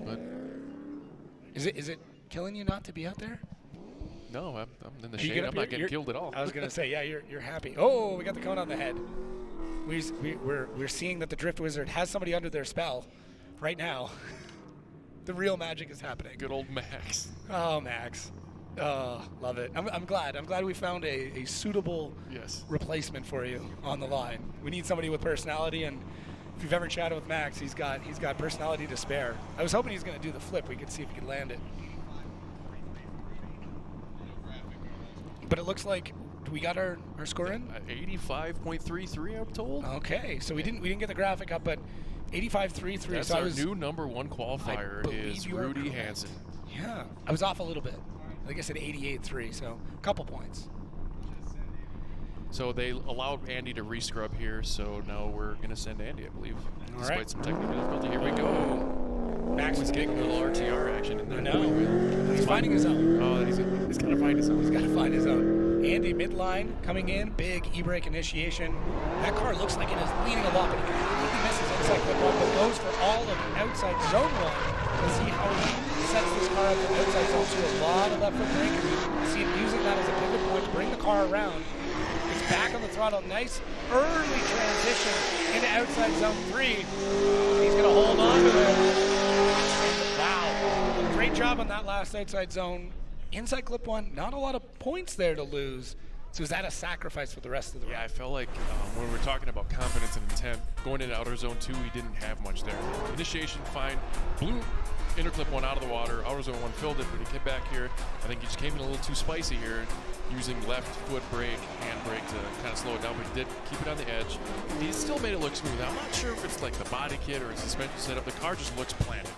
but is it killing you not to be out there? No, I'm in the shade. I'm not getting killed at all. I was gonna say, yeah, you're happy. Oh, we got the cone on the head. We're seeing that the Drift Wizard has somebody under their spell right now. The real magic is happening. Good old Max. Oh, Max. Oh, love it. I'm glad. I'm glad we found a suitable replacement for you on the line. We need somebody with personality, and if you've ever chatted with Max, he's got personality to spare. I was hoping he's going to do the flip. We could see if he could land it. But it looks like we got our score in? 85.33, I'm told. Okay, so we didn't get the graphic up, but 85.33. That's so our new number one qualifier is Rudy Hansen. Yeah, I was off a little bit. I think I said 88.3, so a couple points. So they allowed Andy to rescrub here, so now we're going to send Andy, I believe. All Despite right. some technical difficulty. Here we go. Max is getting a little RTR action in there. I know. He's finding his own. Oh, he's got to find his own. He's got to find his own. Andy midline coming in, big e-brake initiation. That car looks like it is leaning a lot, but he completely misses inside clip one, but goes for all of outside zone one. Let's see how he sets this car up from outside zone two. A lot of left foot brake. See him using that as a pivot point to bring the car around. It's back on the throttle. Nice early transition into outside zone three. He's going to hold on to it. Wow. Great job on that last outside zone. Inside clip one, not a lot of points there to lose. So is that a sacrifice for the rest of the Yeah, I felt like when we're talking about confidence and intent, going into outer zone two, we didn't have much there. Initiation, fine. Blew inner clip one out of the water. Outer zone one filled it, but he came back here. I think he just came in a little too spicy here, using left foot brake, hand brake to kind of slow it down, but he did keep it on the edge. He still made it look smooth. I'm not sure if it's like the body kit or a suspension setup. The car just looks planted,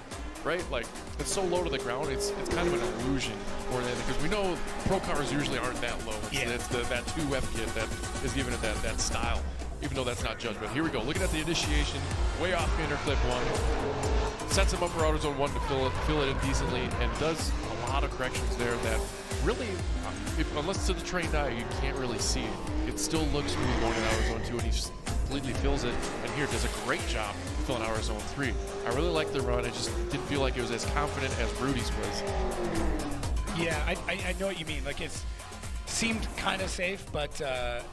right? Like, it's so low to the ground, it's kind of an illusion more than anything, because we know pro cars usually aren't that low. It's that 2F kit that is giving it that style, even though that's not judged. But here we go, looking at the initiation, way off inner clip one, sets him up for outer zone one to fill it in decently, and does a lot of corrections there that really, unless to the trained eye, you can't really see it. It still looks smooth going in outer zone two, and he completely fills it, and here does a great job filling outer zone three. I really like the run. I just didn't feel like it was as confident as Rudy's was. Yeah, I know what you mean. Like, it's seemed kind of safe, but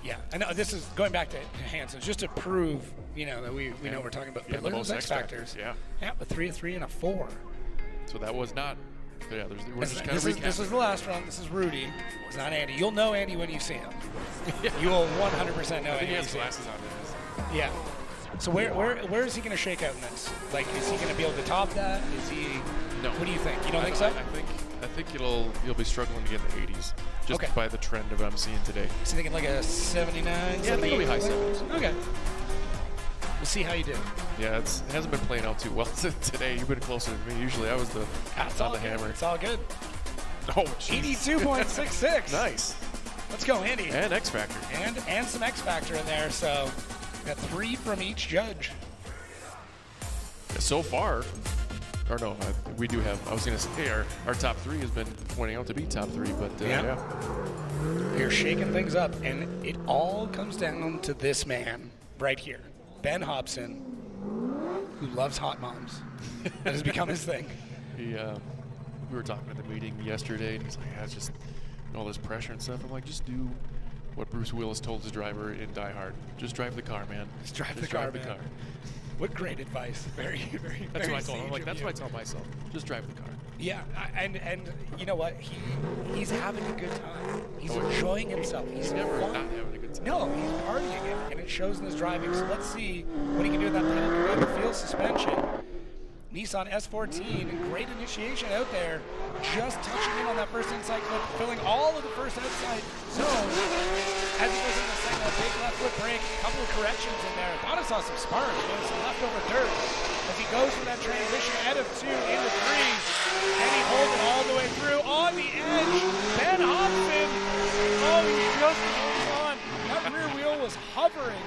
yeah. I know this is going back to Hansen, just to prove, that we know what we're talking about. Yeah, But look the at most those X factors. Yeah. Yeah, a 3, a 3, and a 4. So that was not. Yeah, we're just kind of recapping. This is the last round. This is Rudy. It's not Andy. You'll know Andy when you see him. You will 100% know I Andy. think he has glasses on there. Yeah. So where is he going to shake out in this? Like, is he going to be able to top that? Is he? No. What do you think? You don't think so? I think you'll be struggling to get in the 80s, just by the trend of what I'm seeing today. So thinking like a 79? Yeah, I think it'll be high 70s. Okay. We'll see how you do. Yeah, it hasn't been playing out too well today. You've been closer to me. Usually I was on the hammer. It's all good. Oh, 82.66. Nice. Let's go, Andy. And X Factor. And some X Factor in there. So we got 3 from each judge. So far, or no, we do have. I was going to say our top 3 has been pointing out to be top 3, but yeah. You're shaking things up, and it all comes down to this man right here. Ben Hobson, who loves hot moms. That has become his thing. We were talking at the meeting yesterday, and he's like, yeah, it's just all this pressure and stuff. I'm like, just do what Bruce Willis told his driver in Die Hard. Just drive the car, man. Just drive the car. What great advice. Very, very, That's very what I told him. I'm like, that's you. what I tell myself. Just drive the car. Yeah, and you know what? He's having a good time. He's enjoying himself. He's never not having a good time. No, he's partying it, and it shows in his driving. So let's see what he can do with that pedal to field suspension. Nissan S14, great initiation out there. Just touching in on that first inside clip, filling all of the first outside zone. As he goes into the second, a big left foot brake, a couple of corrections in there. Thought I saw some sparks, some leftover dirt. As he goes from that transition out of 2 into 3, and he holds it all the way through on the edge. Ben Hobson, oh, he just holds on. That rear wheel was hovering.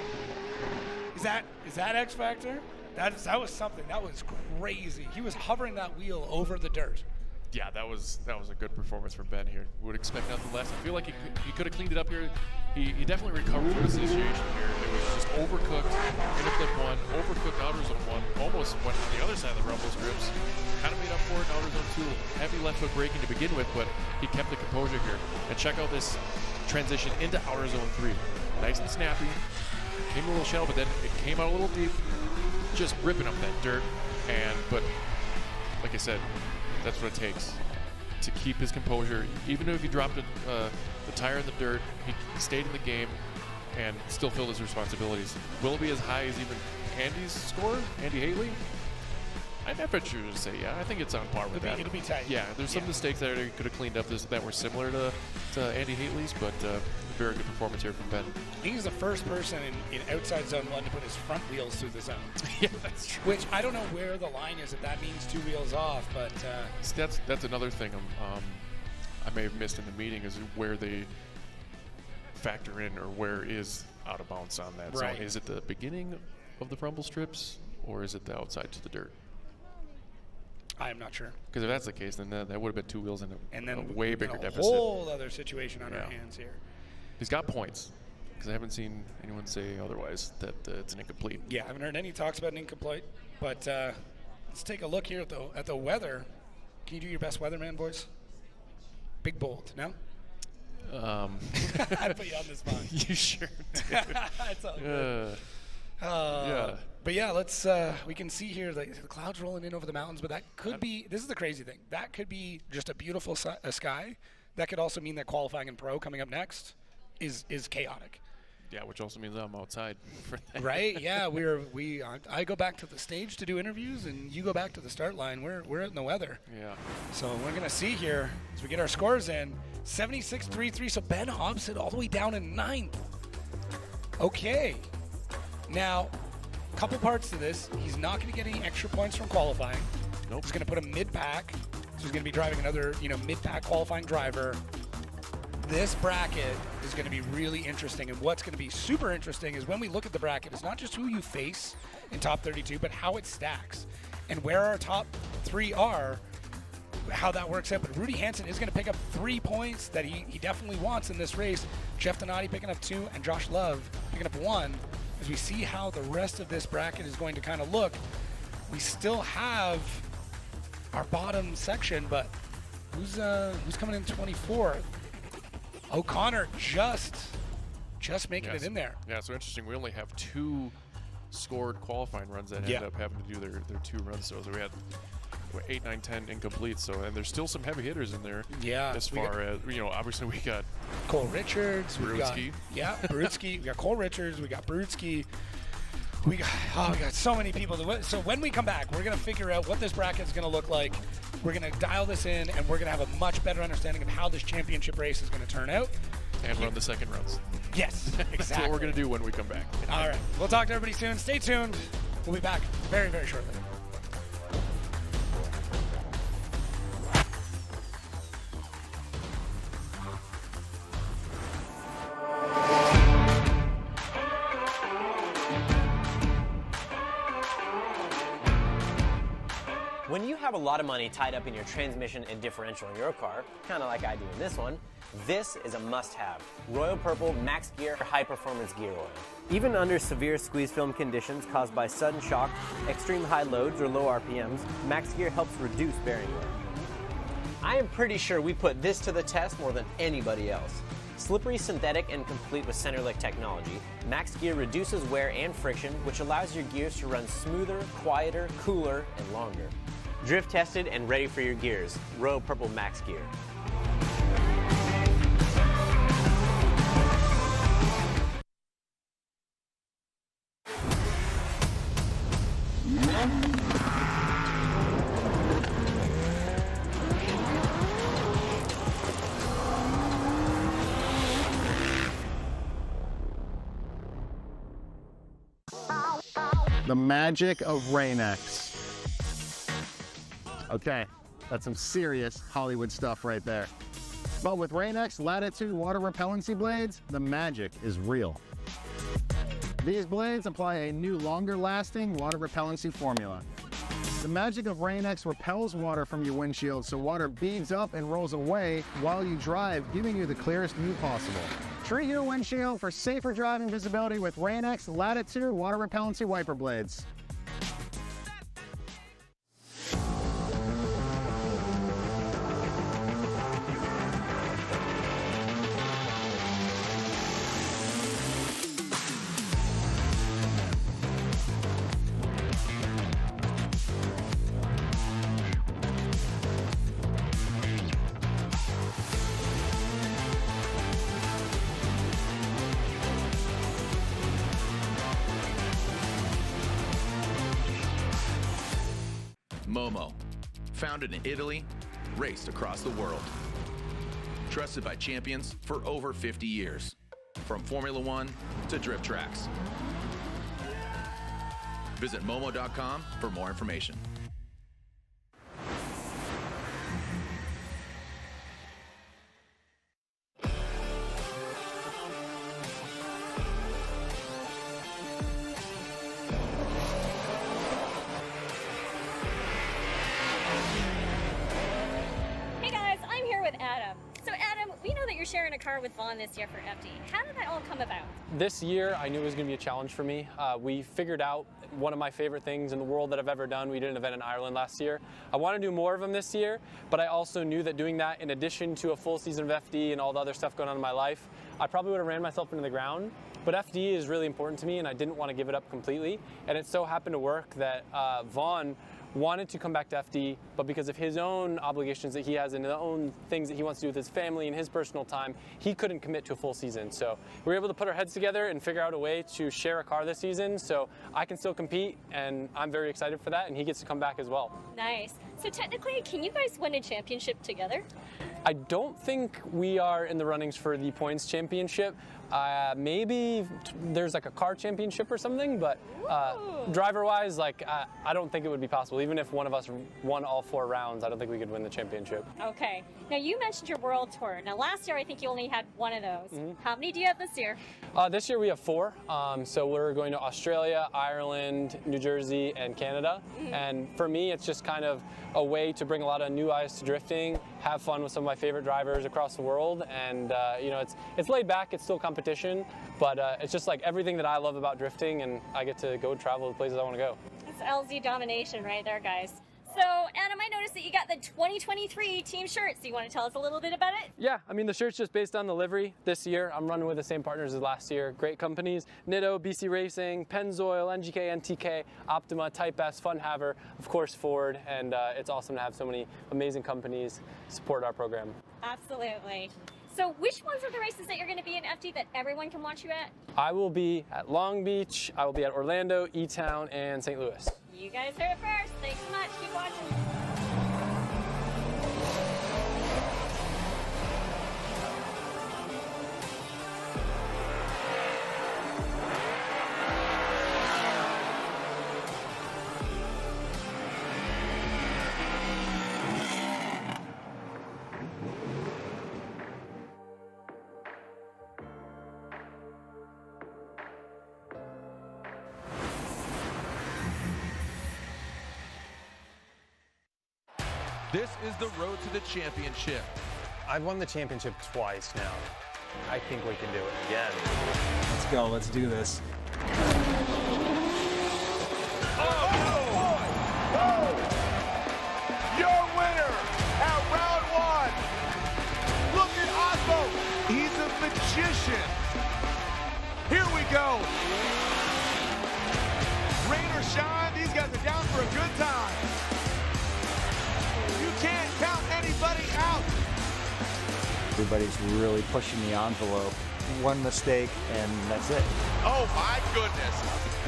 Is that X Factor? That was something. That was crazy. He was hovering that wheel over the dirt. Yeah, that was a good performance from Ben here. Would expect nothing less. I feel like he could have cleaned it up here. He definitely recovered from his situation here. It was just overcooked in the clip 1, overcooked outer zone 1, almost went on the other side of the rumble strips. Kind of made up for it in outer zone 2. Heavy left foot braking to begin with, but he kept the composure here. And check out this transition into outer zone 3. Nice and snappy. Came a little shallow, but then it came out a little deep. Just ripping up that dirt, but like I said, that's what it takes to keep his composure. Even if he dropped the tire in the dirt, he stayed in the game and still filled his responsibilities. Will it be as high as even Andy's score, Andy Haley? I'd venture to say, yeah, I think it's on par with that. It'll be tight. Yeah, there's some mistakes that he could have cleaned up that were similar to Andy Haley's, but very good performance here from Ben. He's the first person in outside zone 1 to put his front wheels through the zone. Yeah, that's true. Which I don't know where the line is, if that means 2 wheels off, but that's another thing I may have missed in the meeting is where they factor in or where is out of bounds on that zone. Is it the beginning of the rumble strips or is it the outside to the dirt? I am not sure. Because if that's the case, then that would have been 2 wheels in a way bigger deficit. A whole other situation on our hands here. He's got points, because I haven't seen anyone say otherwise that it's an incomplete. Yeah, I haven't heard any talks about an incomplete. But let's take a look here at the weather. Can you do your best weatherman, boys? Big bold, no? I put you on the spot. You sure do. It's all good. Yeah. But yeah, let's. We can see here the clouds rolling in over the mountains, but that could be. This is the crazy thing. That could be just a beautiful sky. That could also mean that qualifying in pro coming up next is chaotic. Yeah, which also means I'm outside for that. Right? Yeah, I go back to the stage to do interviews, and you go back to the start line. We're out in the weather. Yeah. So we're gonna see here as we get our scores in. 76.33. So Ben Hobson all the way down in 9th. Okay. Now, a couple parts to this. He's not going to get any extra points from qualifying. Nope. He's going to put him mid-pack. So he's going to be driving another, mid-pack qualifying driver. This bracket is going to be really interesting. And what's going to be super interesting is when we look at the bracket, it's not just who you face in top 32, but how it stacks. And where our top 3 are, how that works out. But Rudy Hansen is going to pick up 3 points that he definitely wants in this race. Jeff Donati picking up 2, and Josh Love picking up 1. As we see how the rest of this bracket is going to kind of look, we still have our bottom section, but who's coming in 24th? O'Connor just making it in there. Yeah, so interesting. We only have 2 scored qualifying runs that end up having to do their 2 runs. So we had 8, 9, 10 incomplete. So, and there's still some heavy hitters in there. Yeah. As far as, obviously we got Cole Richards. Brutsky. Brutsky. We got Cole Richards. We got Brutsky. We got so many people. So when we come back, we're going to figure out what this bracket is going to look like. We're going to dial this in, and we're going to have a much better understanding of how this championship race is going to turn out. And run the second runs. Yes, exactly. That's what we're going to do when we come back. All right. We'll talk to everybody soon. Stay tuned. We'll be back very, very shortly. When you have a lot of money tied up in your transmission and differential in your car, kind of like I do in this one, this is a must-have. Royal Purple Max Gear High Performance Gear Oil. Even under severe squeeze film conditions caused by sudden shock, extreme high loads, or low RPMs, Max Gear helps reduce bearing wear. I am pretty sure we put this to the test more than anybody else. Slippery, synthetic, and complete with Centerlick technology, Max Gear reduces wear and friction, which allows your gears to run smoother, quieter, cooler, and longer. Drift tested and ready for your gears. Royal Purple Max Gear. The magic of Rain-X. Okay, that's some serious Hollywood stuff right there. But with Rain-X Latitude water repellency blades, the magic is real. These blades apply a new longer lasting water repellency formula. The magic of Rain-X repels water from your windshield so water beads up and rolls away while you drive, giving you the clearest view possible. Treat your windshield for safer driving visibility with Rain-X Latitude water repellency wiper blades. Momo, founded in Italy, raced across the world. Trusted by champions for over 50 years, from Formula One to drift tracks. Visit momo.com for more information. Sharing a car with Vaughn this year for FD. How did that all come about? This year, I knew it was going to be a challenge for me. We figured out one of my favorite things in the world that I've ever done. We did an event in Ireland last year. I want to do more of them this year, but I also knew that doing that in addition to a full season of FD and all the other stuff going on in my life, I probably would have ran myself into the ground. But FD is really important to me, and I didn't want to give it up completely. And it so happened to work that Vaughn wanted to come back to FD, but because of his own obligations that he has and the own things that he wants to do with his family and his personal time, he couldn't commit to a full season. So we were able to put our heads together and figure out a way to share a car this season so I can still compete, and I'm very excited for that, and he gets to come back as well. Nice. So technically, can you guys win a championship together? I don't think we are in the runnings for the points championship. Maybe there's like a car championship or something, but driver-wise, like I don't think it would be possible. Even if one of us won all 4 rounds, I don't think we could win the championship. Okay. Now you mentioned your world tour. Now last year I think you only had 1 of those. Mm-hmm. How many do you have this year? This year we have 4. So we're going to Australia, Ireland, New Jersey, and Canada. Mm-hmm. And for me, it's just kind of a way to bring a lot of new eyes to drifting, have fun with some of my favorite drivers across the world, and you know, it's laid back. It's still competition, but it's just like everything that I love about drifting, and I get to go travel to the places I want to go. It's LZ domination right there, guys. So, Adam, I noticed that you got the 2023 team shirts. Do you want to tell us a little bit about it? Yeah, I mean, the shirt's just based on the livery this year. I'm running with the same partners as last year. Great companies, Nitto, BC Racing, Pennzoil, NGK, NTK, Optima, Type S, Funhaver, of course Ford, and it's awesome to have so many amazing companies support our program. Absolutely. So which ones are the races that you're going to be in FD that everyone can watch you at? I will be at Long Beach, I will be at Orlando, E-Town, and St. Louis. You guys heard it first. Thanks so much. Keep watching. This is the road to the championship. I've won the championship twice now. I think we can do it again. Let's go. Let's do this. Your winner at round 1. Look at Osmo. He's a magician. Here we go. Rain or shine, these guys are down for a good time. You can't count anybody out. Everybody's really pushing the envelope. One mistake, and that's it. Oh my goodness.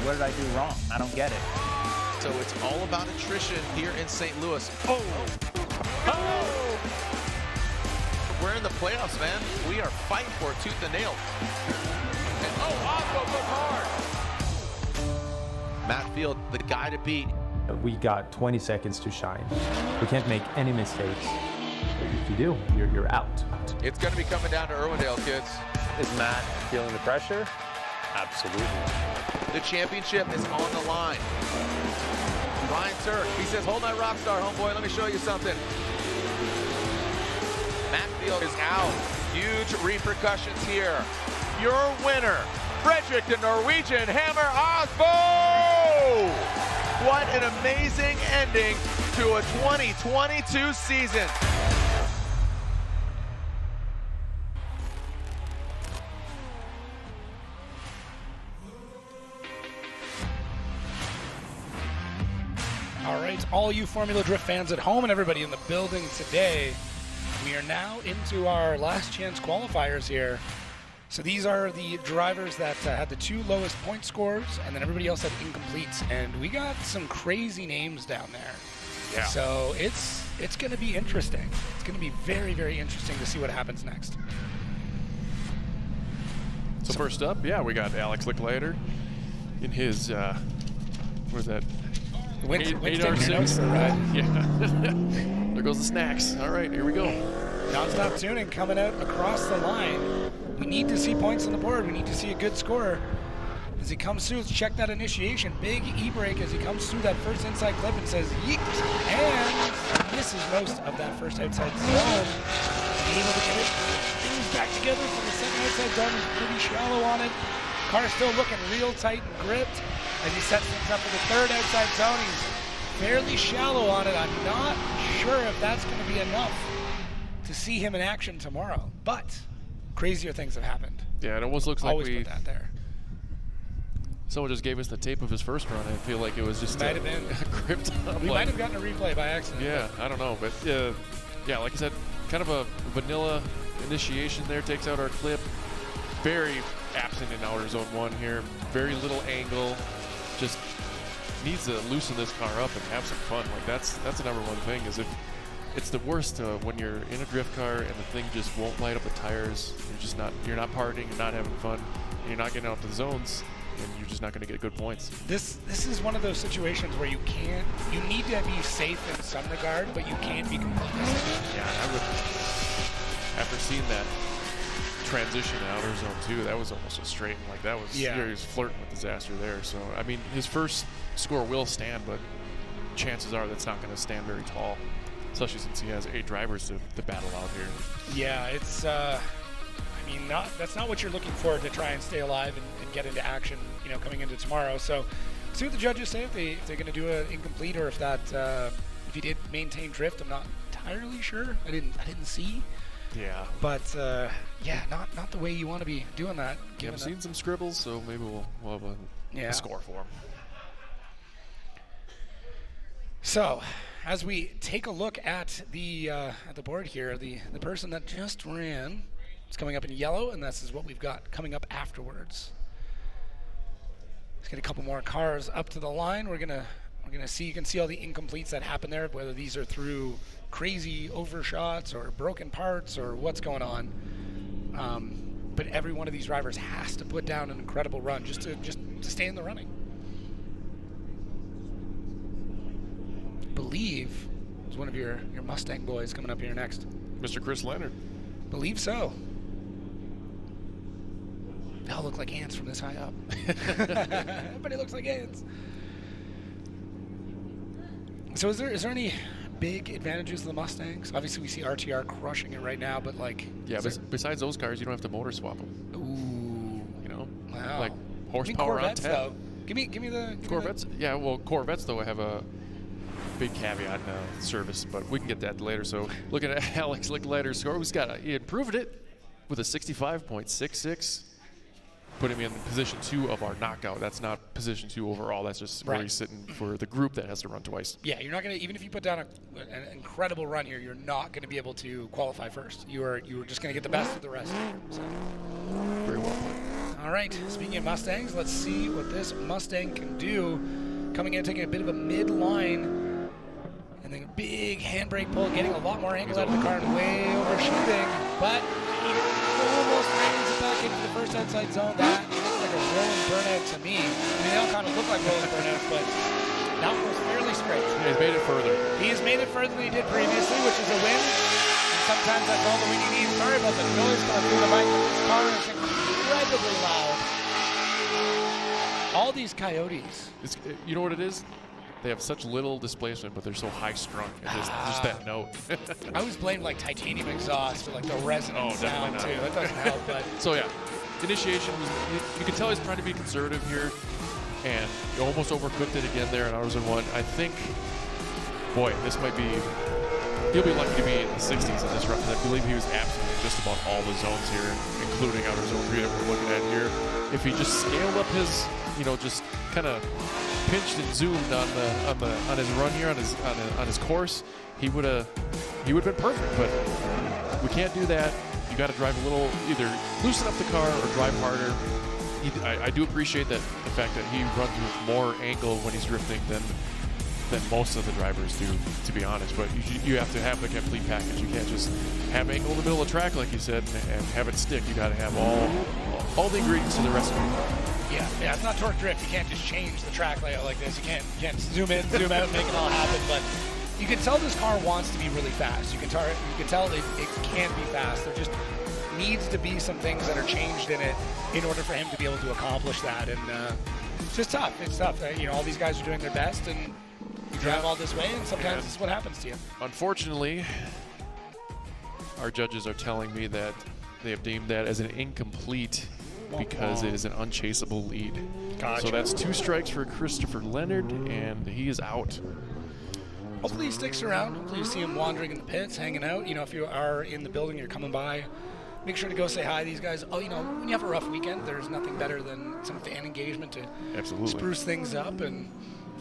What did I do wrong? I don't get it. So it's all about attrition here in St. Louis. Oh! We're in the playoffs, man. We are fighting for it tooth and nail. And Osmo goes hard. Matt Field, the guy to beat. We got 20 seconds to shine. We can't make any mistakes. If you do, you're out. It's going to be coming down to Irwindale, kids. Is Matt feeling the pressure? Absolutely. The championship is on the line. Ryan Turk, he says, hold my rock star, homeboy. Let me show you something. Matt Field is out. Huge repercussions here. Your winner, Frederick the Norwegian Hammer Osmo! What an amazing ending to a 2022 season. All right, all you Formula Drift fans at home and everybody in the building today, we are now into our last chance qualifiers here. So these are the drivers that had the 2 lowest point scores, and then everybody else had incompletes, and we got some crazy names down there. Yeah. So it's going to be interesting. It's going to be very, very interesting to see what happens next. So first up, we got Alex Leclerc in his, what is that? Winston 8R6. Yeah. There goes the snacks. All right, here we go. Non-stop tuning coming out across the line. We need to see points on the board. We need to see a good score. As he comes through, let's check that initiation. Big e-brake as he comes through that first inside clip and says, yeet, and misses most of that first outside zone. Able to get it things back together for the second outside zone. He's pretty shallow on it. Car's still looking real tight and gripped. As he sets things up for the third outside zone, he's fairly shallow on it. I'm not sure if that's going to be enough to see him in action tomorrow, but crazier things have happened. Yeah, it almost looks like Always put that there. Someone just gave us the tape of his first run. I feel like it was just might have been gripped up. We might have gotten a replay by accident. Yeah, I don't know, but yeah, like I said, kind of a vanilla initiation there. Takes out our clip. Very absent in outer zone 1 here. Very little angle. Just needs to loosen this car up and have some fun. Like that's the number one thing. Is if it's the worst when you're in a drift car and the thing just won't light up the tires. You're not partying, you're not having fun, and you're not getting out the zones, and you're just not going to get good points. This is one of those situations where you need to be safe in some regard, but you can't be completely safe. Yeah, I would. After seeing that transition in outer zone 2, that was almost a straight. Like that was, he was flirting with disaster there. So I mean, his first score will stand, but chances are that's not going to stand very tall, especially since he has 8 drivers to battle out here. Yeah, it's. I mean, that's not what you're looking for to try and stay alive and get into action. Coming into tomorrow. So, see what the judges say if they're going to do an incomplete or if he did maintain drift. I'm not entirely sure. I didn't see. Yeah. But not the way you want to be doing that. Yeah, I've seen some scribbles, so maybe we'll have a score for him. So, as we take a look at the board here, the person that just ran is coming up in yellow, and this is what we've got coming up afterwards. Let's get a couple more cars up to the line. We're gonna see. You can see all the incompletes that happen there, whether these are through crazy overshots or broken parts or what's going on. But every one of these drivers has to put down an incredible run just to stay in the running. Believe is one of your Mustang boys coming up here next. Mr. Chris Leonard. Believe so. They all look like ants from this high up. Everybody looks like ants. So is there any big advantages of the Mustangs? Obviously, we see RTR crushing it right now, but like... Yeah, besides those cars, you don't have to motor swap them. Ooh. You know? Wow. Like horsepower on 10. Though. Give me the... Corvettes? Yeah, well, Corvettes, though, have a big caveat in service, but we can get that later. So looking at Alex Licklider's score, he improved it with a 65.66, putting him in position 2 of our knockout. That's not position 2 overall. That's just where he's sitting for the group that has to run twice. Yeah, you're not going to, even if you put down an incredible run here, you're not going to be able to qualify first. You are just going to get the best of the rest. So. Very well put. All right, speaking of Mustangs, let's see what this Mustang can do. Coming in, taking a bit of a mid-line, and then a big handbrake pull, getting a lot more angle out of the car and way overshooting, but he almost brings it back into the first outside zone. That looks like a rolling burnout to me. I mean, they all kind of look like rolling burnouts, but that was fairly straight. Yeah, he's made it further. He has made it further than he did previously, which is a win. And sometimes that's all the win you need. Sorry about the noise coming through the mic, but this car is incredibly loud. All these Coyotes. You know what it is? They have such little displacement, but they're so high-strung. Just that note. I always blame like titanium exhaust for like the resonant sound too. That doesn't help. But so yeah, initiation was. You can tell he's trying to be conservative here, and he almost overcooked it again there in Auto Zone 1. I think, boy, this might be. He'll be lucky to be in the 60s in this run. I believe he was absolutely just about all the zones here, including Outer Zone 3 that we're looking at here. If he just scaled up his, just kind of pinched and zoomed on his run here, on his course, he would have been perfect. But we can't do that. You got to drive a little, either loosen up the car or drive harder. I do appreciate that the fact that he runs with more angle when he's drifting than most of the drivers do, to be honest. But you have to have the complete package. You can't just have angle in the middle of the track, like you said, and have it stick. You got to have all the ingredients to the recipe. Yeah, it's not torque drift. You can't just change the track layout like this. You can't zoom in, zoom out, make it all happen. But you can tell this car wants to be really fast. You can tell it can be fast. There just needs to be some things that are changed in it in order for him to be able to accomplish that. And it's just tough. It's tough. All these guys are doing their best, and you drive all this way, and sometimes this is what happens to you. Unfortunately, our judges are telling me that they have deemed that as an incomplete because it is an unchaseable lead. Gotcha. So that's 2 strikes for Christopher Leonard, and he is out. Hopefully he sticks around. Hopefully you see him wandering in the pits, hanging out. If you are in the building, you're coming by, make sure to go say hi to these guys. When you have a rough weekend, there's nothing better than some fan engagement to spruce things up and,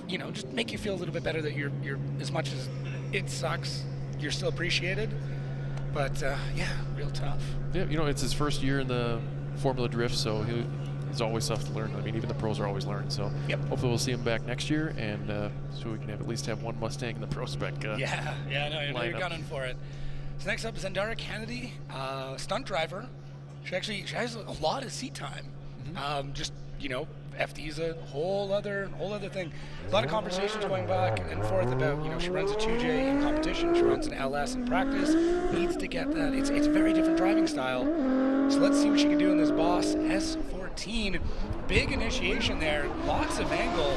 just make you feel a little bit better that you're as much as it sucks, you're still appreciated. But, real tough. Yeah, it's his first year in the Formula Drift, so he's always tough to learn. I mean, even the pros are always learning. So hopefully we'll see him back next year, and so we can at least have one Mustang in the PROSPEC. You're gunning for it. So next up is Zendara Kennedy, stunt driver. She has a lot of seat time. FD's a whole other thing. A lot of conversations going back and forth about, she runs a 2J in competition, she runs an LS in practice, needs to get that. It's a very different driving style. So let's see what she can do in this Boss S14. Big initiation there, lots of angle.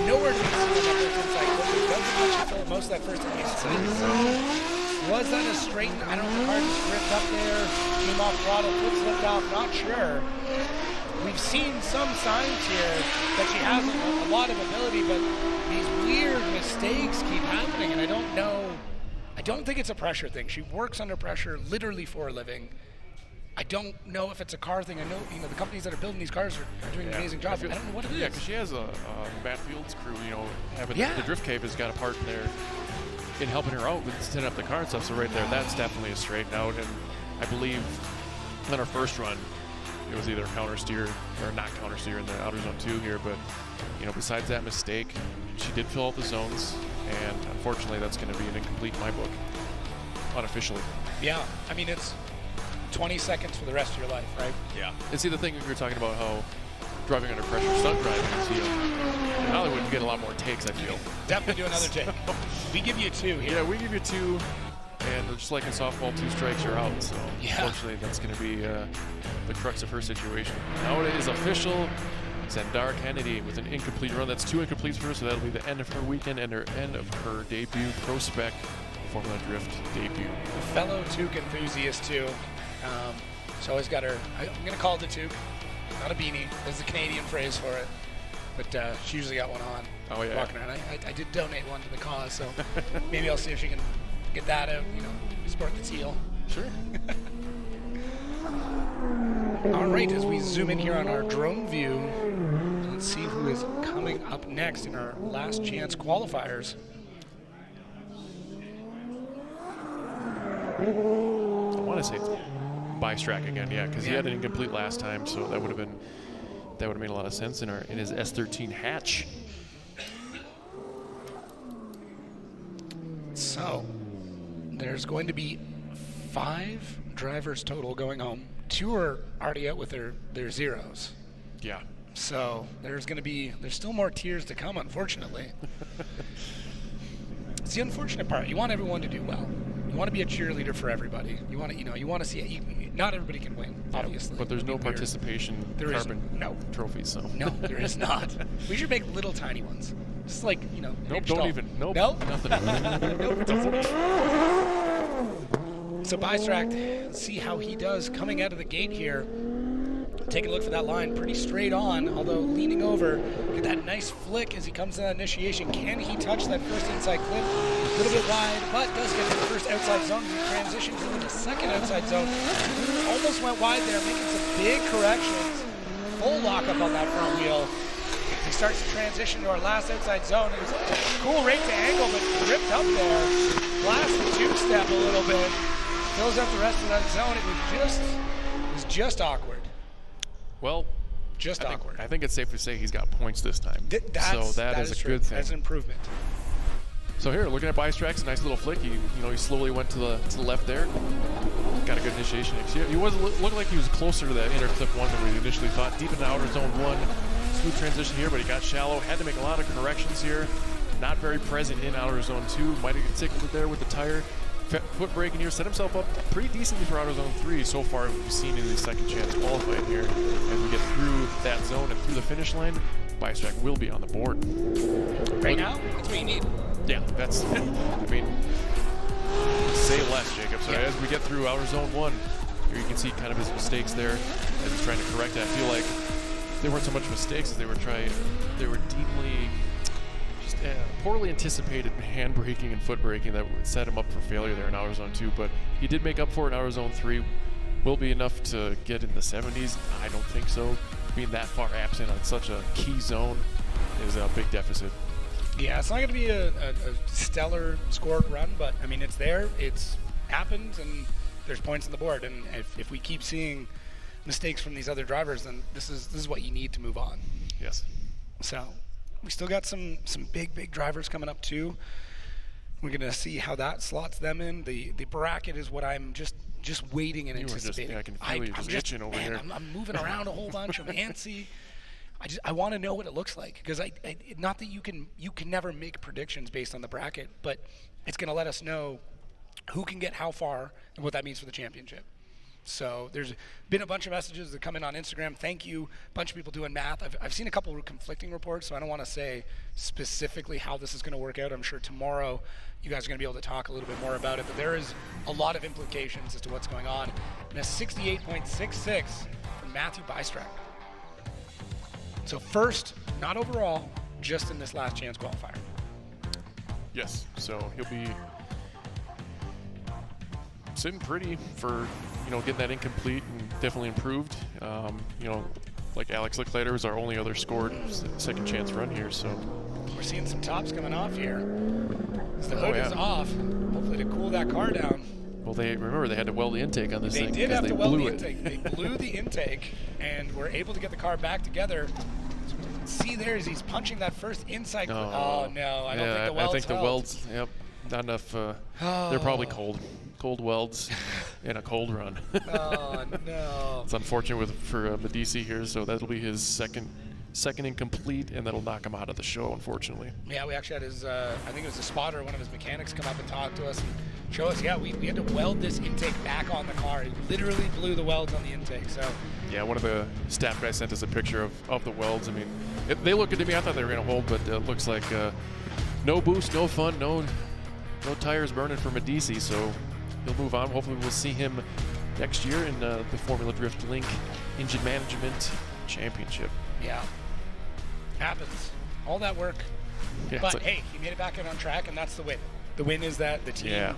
Nowhere to be seen on that first inside corner. Doesn't actually fill most of that first inside zone. Was that a straight? I don't know if the car just ripped up there, came off throttle, foot slipped off, not sure. We've seen some signs here that she has a lot of ability, but these weird mistakes keep happening, and I don't know. I don't think it's a pressure thing. She works under pressure literally for a living. I don't know if it's a car thing. I know, the companies that are building these cars are doing an amazing job. I don't know what it is. Yeah, because she has a Matt Fields crew, having the Drift Cave has got a part in there in helping her out with setting up the car and stuff. So right there, that's definitely a straighten out. And I believe on her first run, it was either counter steer or not counter steer in the Outer Zone 2 here. But, besides that mistake, she did fill out the zones. And unfortunately, that's going to be an incomplete in my book, unofficially. Yeah, I mean, it's 20 seconds for the rest of your life, right? Yeah. And see, the thing we were talking about how driving under pressure, stunt driving, in Hollywood, you get a lot more takes, I feel. Definitely do another take. We give you 2 here. Yeah, we give you 2. And just like in softball, 2 strikes are out. So unfortunately, that's going to be the crux of her situation. Now it is official. Zandara Kennedy with an incomplete run. That's 2 incompletes for her, so that'll be the end of her weekend and her end of her debut ProSpec Formula Drift debut. A fellow toque enthusiast too. She's always got her, I'm going to call it a toque, not a beanie. There's a Canadian phrase for it. But she usually got one on. Oh, yeah. Walking around. I did donate one to the cause, so maybe I'll see if she can get that out, sport the teal. Sure. All right, as we zoom in here on our drone view, let's see who is coming up next in our last chance qualifiers. I want to say it's Bystrack again, yeah, because he had an incomplete last time, so that would have made a lot of sense in his S13 hatch. So there's going to be 5 drivers total going home. 2 are already out with their zeros. Yeah. So there's still more tiers to come, unfortunately. It's the unfortunate part. You want everyone to do well. You want to be a cheerleader for everybody. You want to see it. Not everybody can win, obviously. But there's no participation carbon trophies, so. No, there is not. We should make little tiny ones. Just like, Nope, don't even. Nope. Nope. Nothing. Nope, it doesn't. So Bystrack, let's see how he does coming out of the gate here. Taking a look for that line, pretty straight on, although leaning over. Get that nice flick as he comes to that initiation. Can he touch that first inside clip? A little bit wide, but does get to the first outside zone. He transitions into the second outside zone. Almost went wide there, making some big corrections. Full lockup on that front wheel. He starts to transition to our last outside zone. It was a cool rate to angle, but ripped up there. Blasts the two-step a little bit. Fills up the rest of that zone. It was just awkward. Well, just awkward. I think it's safe to say he's got points this time. So that is a good thing. That's an improvement. So here, looking at Bystrack's a nice little flick. He slowly went to the left there. Got a good initiation. He looked like he was closer to that inner clip 1 than we initially thought. Deep into outer zone 1. Smooth transition here, but he got shallow. Had to make a lot of corrections here. Not very present in outer zone 2. Might have tickled it there with the tire. Foot braking here, set himself up pretty decently for outer zone 3 so far. We've seen in the second chance qualifying here. As we get through that zone and through the finish line, Bystrack will be on the board. Right now, that's what you need. Yeah, that's, say less, Jacob. So as we get through outer zone 1, here you can see kind of his mistakes there as he's trying to correct it. I feel like they weren't so much mistakes as they were deeply poorly anticipated hand braking and foot braking that would set him up for failure there in outer zone 2, but he did make up for it in outer zone 3. Will be enough to get in the 70s? I don't think so. Being that far absent on such a key zone is a big deficit. Yeah, it's not going to be a stellar scored run, but I mean, it's there, it's happened, and there's points on the board. And if we keep seeing mistakes from these other drivers, then this is what you need to move on. Yes. So we still got some big drivers coming up too. We're going to see how that slots them in. The bracket is what I'm just waiting and anticipating. I can feel you just itching over here. I'm moving around a whole bunch. I'm antsy. I want to know what it looks like, because not that you can never make predictions based on the bracket, but it's going to let us know who can get how far and what that means for the championship. So there's been a bunch of messages that come in on Instagram. Thank you. A bunch of people doing math. I've seen a couple of conflicting reports, so I don't want to say specifically how this is going to work out. I'm sure tomorrow you guys are going to be able to talk a little bit more about it, but there is a lot of implications as to what's going on. And a 68.66 from Matthew Bystrack. So first, not overall, just in this last chance qualifier. Yes, so he'll be sitting pretty for getting that incomplete and definitely improved. Like Alex Leclerc was our only other scored second chance run here, so we're seeing some tops coming off here. As the hood is off, hopefully to cool that car down. Well, they had to weld the intake on this thing. They did have to weld the intake. They blew the intake and were able to get the car back together. See there as he's punching that first inside. Oh no, I don't think the welds. I think the welds. Yep, not enough. They're probably cold welds in a cold run. Oh no! It's unfortunate for Medici here, so that'll be his second incomplete, and that'll knock him out of the show, unfortunately. Yeah, we actually had his. I think it was a spotter, one of his mechanics, come up and talk to us and show us. Yeah, we had to weld this intake back on the car. It literally blew the welds on the intake. So yeah, one of the staff guys sent us a picture of the welds. I mean, they look good to me. I thought they were going to hold, but it looks like no boost, no fun, no tires burning from a DC. So he'll move on. Hopefully we'll see him next year in the Formula Drift Link Engine Management Championship. Yeah, happens. All that work. Yeah, but hey, he made it back out on track, and that's the win. The win is that the team,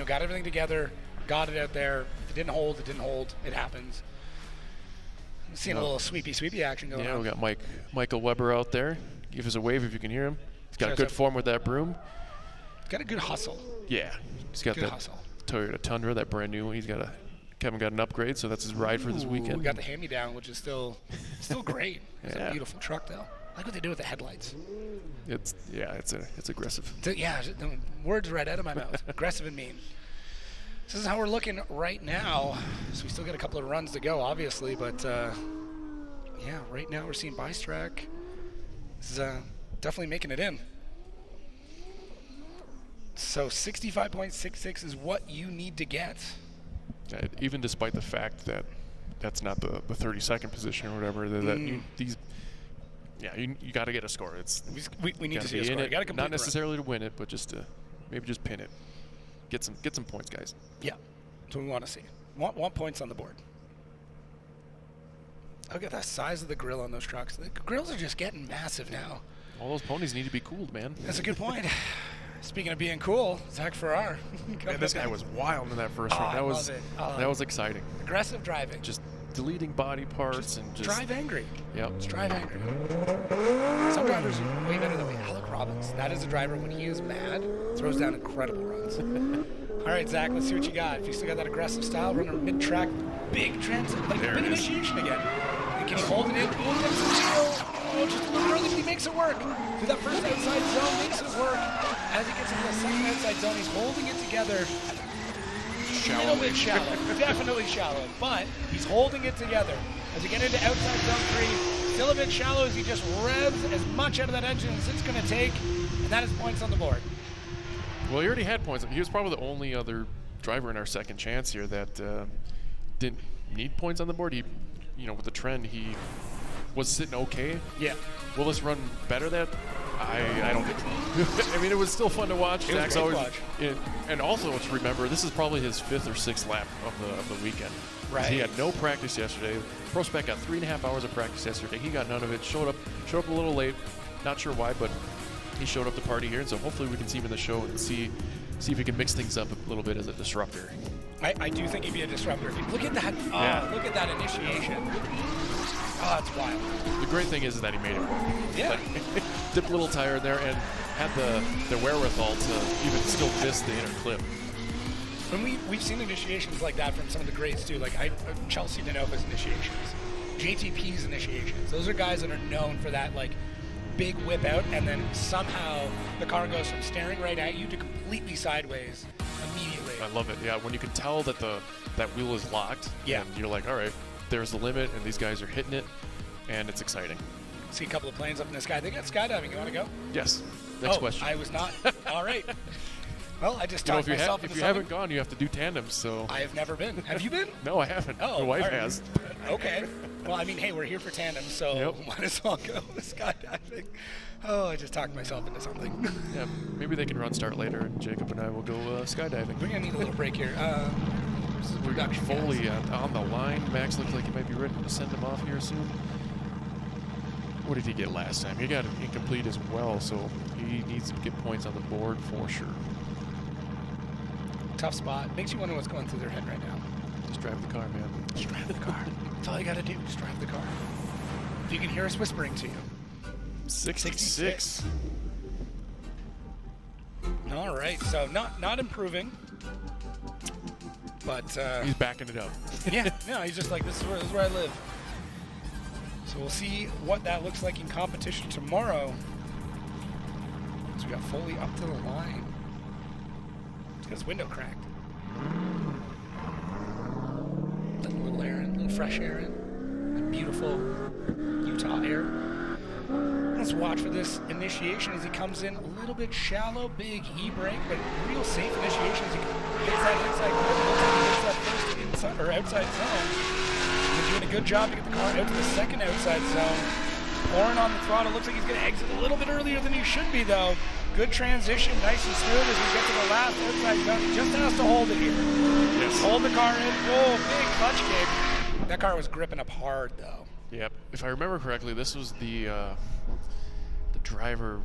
got everything together, got it out there. If it didn't hold, it didn't hold. It happens. I'm seeing a little sweepy action going on. Yeah, we got Michael Weber out there. Give us a wave if you can hear him. He's got good form with that broom. He's got a good hustle. Yeah, he's got good that hustle. Toyota Tundra, that brand new one. Kevin got an upgrade, so that's his ride for this weekend. We got the hand-me-down, which is still great. It's a beautiful truck, though. I like what they do with the headlights. It's aggressive. The words right out of my mouth. Aggressive and mean. This is how we're looking right now. So we still got a couple of runs to go, obviously, but right now we're seeing Bystrack. This is definitely making it in. So 65.66 is what you need to get. Even despite the fact that that's not the 32nd position or whatever, you got to get a score. We need to see a score. Got to complete, not necessarily to win it, but just to maybe just pin it. Get some points, guys. Yeah, that's what we want to see. Want points on the board. Look at the size of the grill on those trucks. The grills are just getting massive now. All those ponies need to be cooled, man. That's a good point. Speaking of being cool, Zach Farrar. Man, this guy was wild in that first run. That was exciting. Aggressive driving. Just deleting body parts and just drive angry. Yep. Just drive angry. Some drivers are way better than me. Alec Robbins. That is a driver when he is mad, throws down incredible runs. All right, Zach, let's see what you got. If you still got that aggressive style, run a mid-track, big transit, like big initiation again. And can he hold it in? Oh, just a little early, but he makes it work. Through that first outside zone, makes it work. As he gets into the second outside zone, he's holding it together. A little bit shallow, definitely shallow, but he's holding it together. As you get into outside zone 3, still a bit shallow as he just revs as much out of that engine as it's going to take, and that is points on the board. Well, he already had points. He was probably the only other driver in our second chance here that didn't need points on the board. He, with the trend, he was sitting okay. Yeah. Will this run better than that? I don't think so. I mean, it was still fun to watch. Zach's always, and also let's remember, this is probably his 5th or 6th lap of the weekend. Right. He had no practice yesterday. ProSpec got 3.5 hours of practice yesterday. He got none of it. Showed up a little late. Not sure why, but he showed up to party here, and so hopefully we can see him in the show and see if he can mix things up a little bit as a disruptor. I do think he'd be a disruptor. Look at that! Look at that initiation. Oh, it's wild. The great thing is that he made it work. Yeah. Dipped a little tire there and had the wherewithal to even still miss the inner clip. When we've seen initiations like that from some of the greats too, like Chelsea Denova's initiations, JTP's initiations. Those are guys that are known for that like big whip out, and then somehow the car goes from staring right at you to completely sideways immediately. I love it. Yeah, when you can tell that that wheel is locked. Yeah. And you're like, all right, there's the limit, and these guys are hitting it, and it's exciting. See a couple of planes up in the sky. They got skydiving. You want to go? Yes. Next question. I was not. All right. Well, I just talked myself into if you haven't gone, you have to do tandems. So I have never been. Have you been? No, I haven't. Oh, my wife has. Okay. Well, I mean, hey, we're here for tandems, so might as well go skydiving. Oh, I just talked myself into something. Yeah, maybe they can run start later, and Jacob and I will go skydiving. We're gonna need a little break here. We've got Foley on the line. Max looks like he might be ready to send him off here soon. What did he get last time? He got incomplete as well, so he needs to get points on the board for sure. Tough spot. Makes you wonder what's going through their head right now. Just drive the car, man. Just drive the car. That's all you got to do. Just drive the car. If you can hear us whispering to you. 66. All right. So not improving, but he's backing it up. Yeah. No, he's just like, this is where I live. So we'll see what that looks like in competition tomorrow. So we got Foley up to the line. He's got his window cracked. Let a little air in, a little fresh air in. The beautiful Utah air. let's watch for this initiation as he comes in a little bit shallow, big e-brake, but real safe initiation as he gets that inside corner. Looks like he gets that first inside or outside zone. He's doing a good job to get the car out to the second outside zone. Pouring on the throttle. Looks like he's going to exit a little bit earlier than he should be, though. Good transition, nice and smooth as we get to the last outside zone. He just has to hold it here. Yes. Hold the car in. Oh, big clutch kick. That car was gripping up hard, though. Yep. If I remember correctly, this was the driver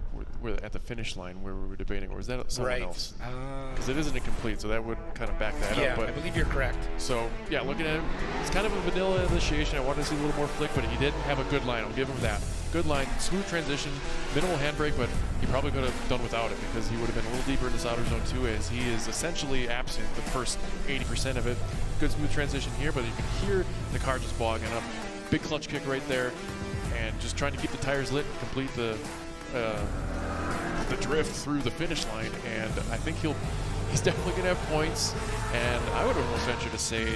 at the finish line where we were debating, or was that someone else? Because it isn't incomplete, so that would kind of back that up. Yeah, But I believe you're correct. So, yeah, looking at him, it's kind of a vanilla initiation. I wanted to see a little more flick, but he didn't have a good line. I'll give him that. Good line, smooth transition, minimal handbrake, but he probably could have done without it because he would have been a little deeper in this outer zone too, as he is essentially absent the first 80% of it. Good smooth transition here, but you can hear the car just bogging up. Big clutch kick right there, and just trying to keep the tires lit and complete the drift through the finish line. And I think he's definitely gonna have points, and I would almost venture to say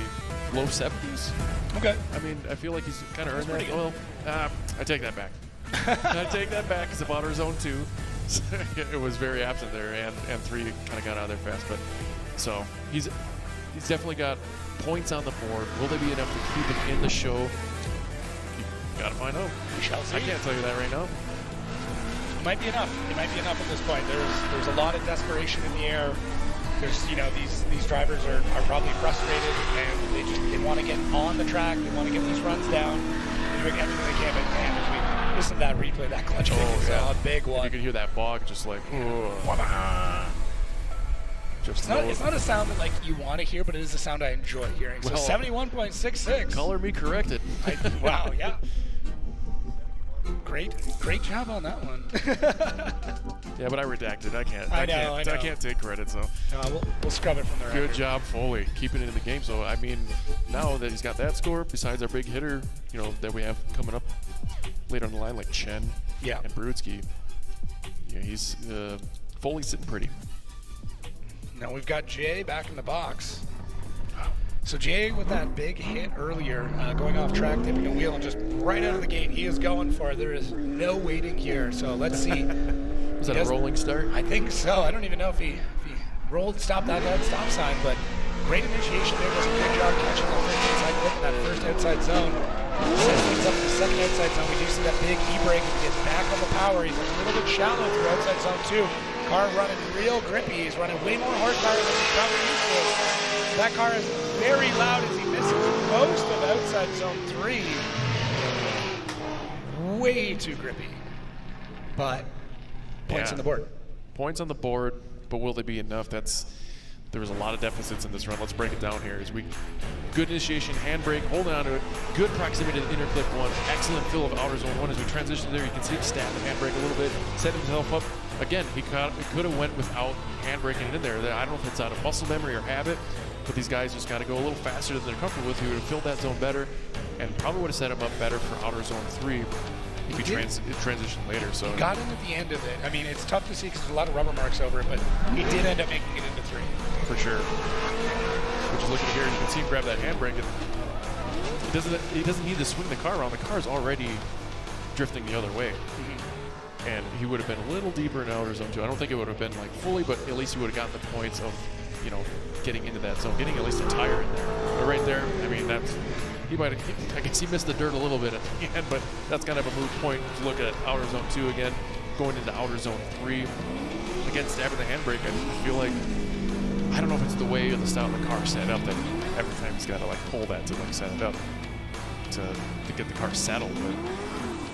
low 70s. Okay. I mean, I feel like he's kind of earned that. Well, I take that back. I take that back because of outer zone 2. It was very absent there, and 3 kind of got out of there fast. But so he's definitely got points on the board. Will they be enough to keep him in the show? You gotta find out. We shall see. I can't tell you that right now. It might be enough. It might be enough at this point. There's a lot of desperation in the air. There's, these drivers are probably frustrated, and they want to get on the track. They want to get these runs down, doing everything they can. But man, as we listen to that replay, that clutch kick is a big one. You can hear that bog just like. It's not a sound that you want to hear, but it is a sound I enjoy hearing. So 71.66. Color me corrected. Wow, yeah. Great job on that one. Yeah, but I redacted. I can't take credit. So we'll scrub it from the record. Good job, Foley, keeping it in the game. So I mean, now that he's got that score, besides our big hitter, that we have coming up later on the line, like Chen and Brudsky, he's Foley's sitting pretty. Now we've got Jay back in the box. So Jay with that big hit earlier, going off track, tipping a wheel, and just right out of the gate, he is going for it. There is no waiting here. So let's see. Was that a rolling start? I think so. I don't even know if he stopped that stop sign, but great initiation there. Does a good job catching that first inside clip in that first outside zone. Sets things up to the second outside zone. We do see that big e-brake. He gets back on the power. He's a little bit shallow through outside zone 2. Car running real grippy. He's running way more horsepower than he's probably used to. That car is very loud as he misses most of outside zone 3. Way too grippy. But points on the board. Points on the board, but will they be enough? There was a lot of deficits in this run. Let's break it down here. Good initiation, handbrake, holding on to it. Good proximity to the inner clip 1. Excellent fill of outer zone 1. As we transition there, you can see him stab the handbrake a little bit, set himself up. Again, he could have went without handbraking it in there. I don't know if it's out of muscle memory or habit, but these guys just got to go a little faster than they're comfortable with. He would have filled that zone better and probably would have set him up better for outer zone 3 if he transitioned later. So he got in at the end of it. I mean, it's tough to see because there's a lot of rubber marks over it, but he did end up making it into 3. For sure. But just looking here, you can see him grab that handbrake. He doesn't need to swing the car around. The car's already drifting the other way. Mm-hmm. And he would have been a little deeper in outer zone 2. I don't think it would have been fully, but at least he would have gotten the points of, getting into that zone, getting at least a tire in there. But right there, I mean, I guess he missed the dirt a little bit at the end, but that's kind of a moot point to look at outer zone 2 again, going into outer zone 3. Again, stabbing the handbrake, I feel like, I don't know if it's the way or the style of the car set up that every time he's got to pull that to set it up to get the car settled. But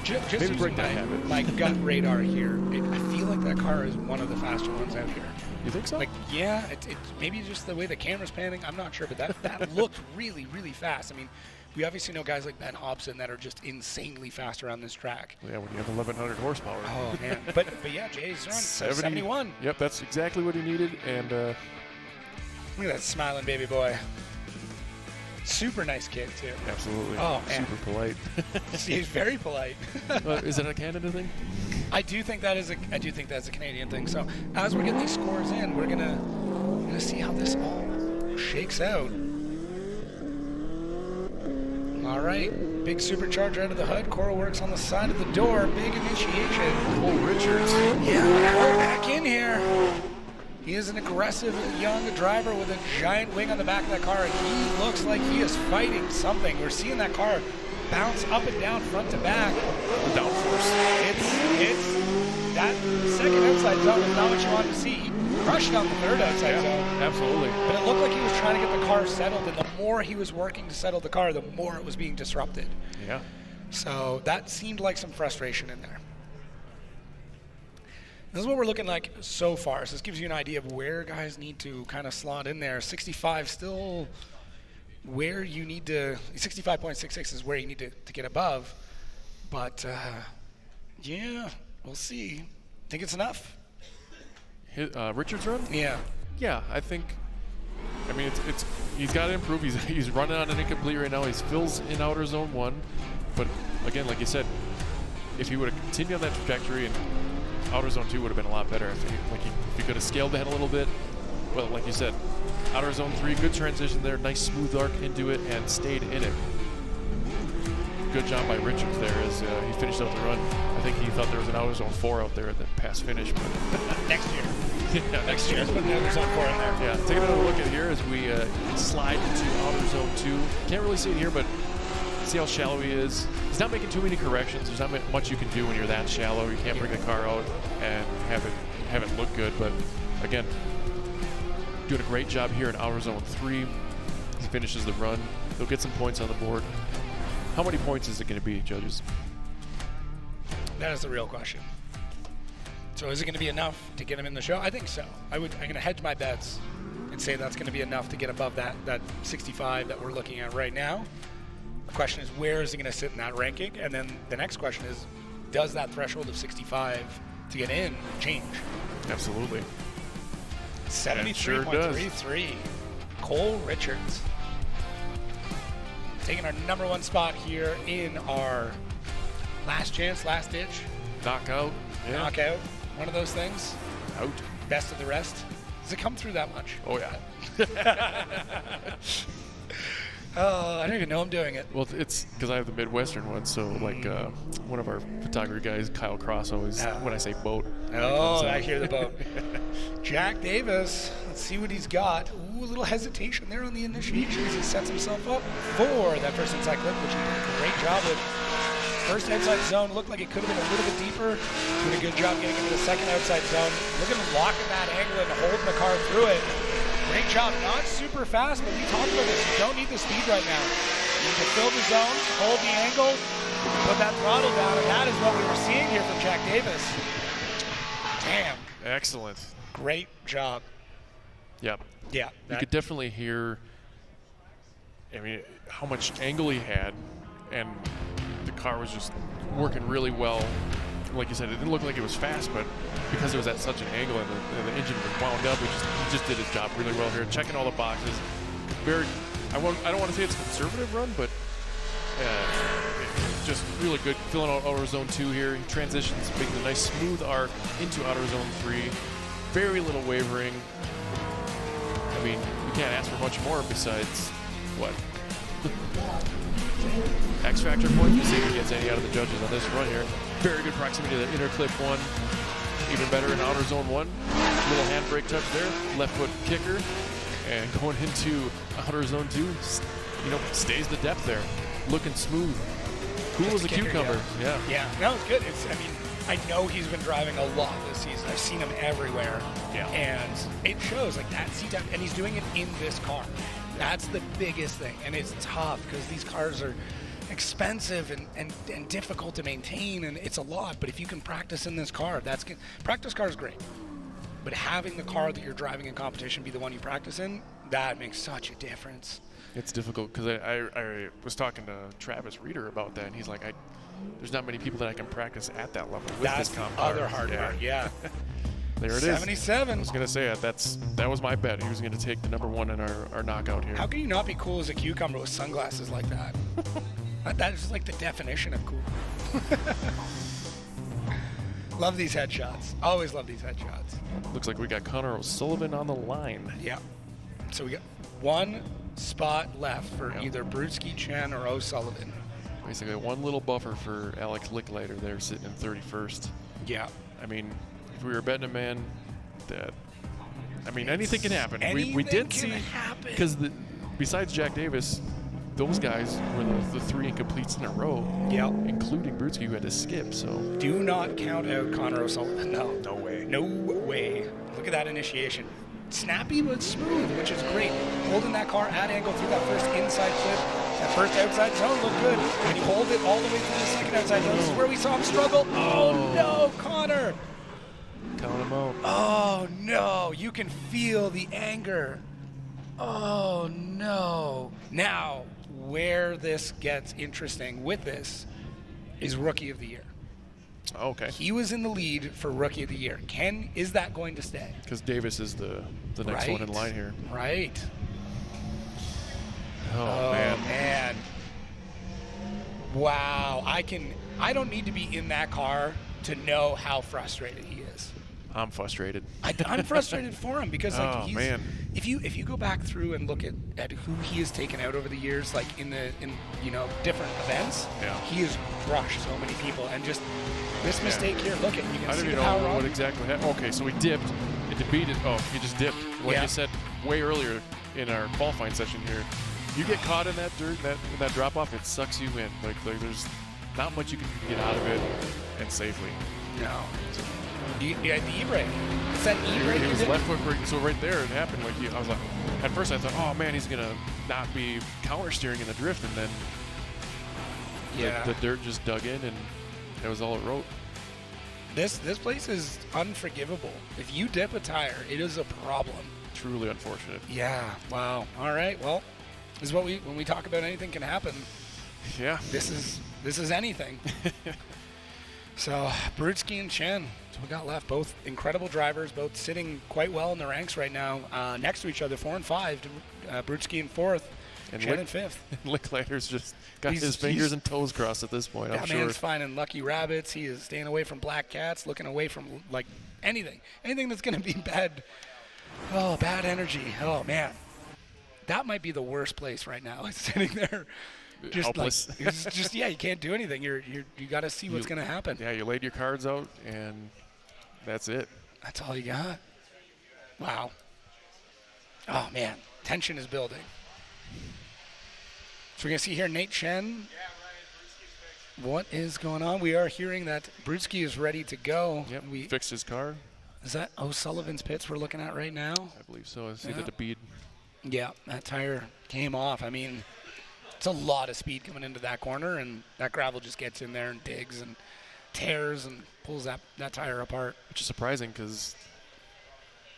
just maybe break that habit. My gut radar here, I feel like that car is one of the faster ones out here. You think so? Yeah, it maybe just the way the camera's panning. I'm not sure, but that looked really, really fast. I mean, we obviously know guys like Ben Hobson that are just insanely fast around this track. Yeah, when you have 1,100 horsepower. Oh man, but yeah, Jay's on 71. Yep, that's exactly what he needed, and look at that smiling baby boy. Super nice kid too. Absolutely. Oh man. Super polite. He's very polite. Is it a Canada thing? I do think that's a Canadian thing. So as we're getting these scores in, we're gonna see how this all shakes out. All right, big supercharger out of the hood. Coral works on the side of the door. Big initiation. Cole Richards. Yeah, Cole back in here. He is an aggressive young driver with a giant wing on the back of that car, and he looks like he is fighting something. We're seeing that car bounce up and down, front to back. Downforce. It's that second outside zone is not what you want to see. He crushed on the third outside zone. Absolutely. But it looked like he was trying to get the car settled, and the more he was working to settle the car, the more it was being disrupted. Yeah. So that seemed like some frustration in there. This is what we're looking like so far. So this gives you an idea of where guys need to kind of slot in there. 65 still where you need to, 65.66 is where you need to get above. But yeah, we'll see. Think it's enough? Richards run? Yeah. Yeah, I think. I mean, it's he's got to improve. He's running on an incomplete right now. He fills in outer zone 1, but again, like you said, if he would have continued on that trajectory, and outer zone 2 would have been a lot better. If he could have scaled ahead a little bit. Well, like you said, outer zone 3, good transition there, nice smooth arc into it, and stayed in it. Good job by Richards there as he finished out the run. I think he thought there was an outer zone 4 out there at the pass finish, but next year. Yeah, next year. Let's put the outer zone 4 in there. Yeah, take another look at here as we slide into outer zone 2. Can't really see it here, but see how shallow he is. He's not making too many corrections. There's not much you can do when you're that shallow. You can't bring the car out and have it look good. But again, doing a great job here in outer zone 3. He finishes the run. He'll get some points on the board. How many points is it going to be, judges? That is the real question. So is it going to be enough to get him in the show? I think so. I'm going to hedge my bets and say that's going to be enough to get above that 65 that we're looking at right now. The question is, where is he going to sit in that ranking? And then the next question is, does that threshold of 65 to get in change? Absolutely. 73.33. Cole Richards. Taking our number 1 spot here in our last chance, last ditch. Knockout. Yeah. Knockout. One of those things. Out. Best of the rest. Does it come through that much? Oh, yeah. Oh, I don't even know I'm doing it. Well, it's because I have the Midwestern one, so like one of our photography guys, Kyle Cross, always, when I say boat. Oh, I hear the boat. Jack Davis, let's see what he's got. Ooh, a little hesitation there on the initiation as he sets himself up for that first inside clip, which he did a great job with. First outside zone looked like it could have been a little bit deeper. Doing a good job getting into the second outside zone. Look at him locking that angle and holding the car through it. Great job. Not super fast, but we talked about this. You don't need the speed right now. You need to fill the zones, hold the angle, put that throttle down, and that is what we were seeing here from Jack Davis. Damn. Excellent. Great job. Yep. Yeah. You could definitely hear, I mean, how much angle he had, and the car was just working really well. Like you said, it didn't look like it was fast, but because it was at such an angle and the engine was wound up, he just did his job really well here, checking all the boxes. Very, I don't want to say it's a conservative run, but just really good. Filling out outer zone 2 here. He transitions, making a nice smooth arc into outer zone 3. Very little wavering. I mean, you can't ask for much more besides what? X Factor points. We'll see if he gets any out of the judges on this run here. Very good proximity to the inner clip 1. Even better in outer zone 1. Little handbrake touch there. Left foot kicker. And going into outer zone 2, you know, stays the depth there. Looking smooth. Cool as a cucumber. Yeah. Yeah. No, it's good. I mean, I know he's been driving a lot this season. I've seen him everywhere. Yeah. And it shows, like, that seat time, and he's doing it in this car. That's the biggest thing. And it's tough because these cars are expensive and difficult to maintain, and it's a lot. But if you can practice in this car, that's good. Practice car is great. But having the car that you're driving in competition be the one you practice in, that makes such a difference. It's difficult because I was talking to Travis Reeder about that, and he's like, there's not many people that I can practice at that level with that's this comp the other hard part, yeah. There it 77. is. I was going to say that was my bet. He was going to take the number 1 in our knockout here. How can you not be cool as a cucumber with sunglasses like that? That is like the definition of cool. Love these headshots. Always love these headshots. Looks like we got Connor O'Sullivan on the line. Yeah. So we got 1 spot left for either Brudski, Chen, or O'Sullivan. Basically, one little buffer for Alex Licklater there, sitting in 31st. Yeah. I mean, if we were betting a man, anything can happen. We did see, because besides Jack Davis, those guys were the 3 incompletes in a row, including Brudski, who had to skip. So do not count out Connor O'Sullivan. No way. No way. Look at that initiation. Snappy but smooth, which is great. Holding that car at angle through that first inside clip. That first outside zone looked good. When you hold it all the way through the second outside zone, this is where we saw him struggle. Oh no, Connor. Count him out. Oh no, you can feel the anger. Oh no. Now, where this gets interesting with this is Rookie of the Year. Okay. He was in the lead for Rookie of the Year. Is that going to stay? Because Davis is the next one in line here. Right. Oh man. Wow. I don't need to be in that car to know how frustrated he is. I'm frustrated. I'm frustrated for him because if you go back through and look at who he has taken out over the years, like in different events, he has crushed so many people, and just this mistake here. Look at you can see the power. I don't even know what exactly happened. Okay, so he dipped. It defeated. Oh, he just dipped. Like you said way earlier in our qualifying session here, you get caught in that dirt, in that drop off, it sucks you in. Like there's not much you can get out of it and safely. No. The e-brake. It's that e-brake. He was left foot brake. So right there, it happened. I was like, at first I thought, oh man, he's gonna not be counter steering in the drift, and then the dirt just dug in, and it was all it wrote. This place is unforgivable. If you dip a tire, it is a problem. Truly unfortunate. Yeah. Wow. All right. Well, this is what when we talk about anything can happen. Yeah. This is anything. So Brudski and Chen, so we got left. Both incredible drivers, both sitting quite well in the ranks right now, next to each other, 4 and 5. Brudski in 4th, and Chen in 5th. Licklater's just got his fingers and toes crossed at this point. I'm sure. That man's finding lucky rabbits. He is staying away from black cats, looking away from anything that's going to be bad. Oh, bad energy. Oh man, that might be the worst place right now. It's sitting there. Just helpless. You can't do anything. You got to see what's going to happen. Yeah, you laid your cards out, and that's it. That's all you got. Wow. Oh man, tension is building. So we're going to see here Nate Chen. What is going on? We are hearing that Brudski is ready to go. Yep, we fixed his car. Is that O'Sullivan's pits we're looking at right now? I believe so. I see the bead. Yeah, that tire came off. I mean, it's a lot of speed coming into that corner, and that gravel just gets in there and digs and tears and pulls that tire apart. Which is surprising because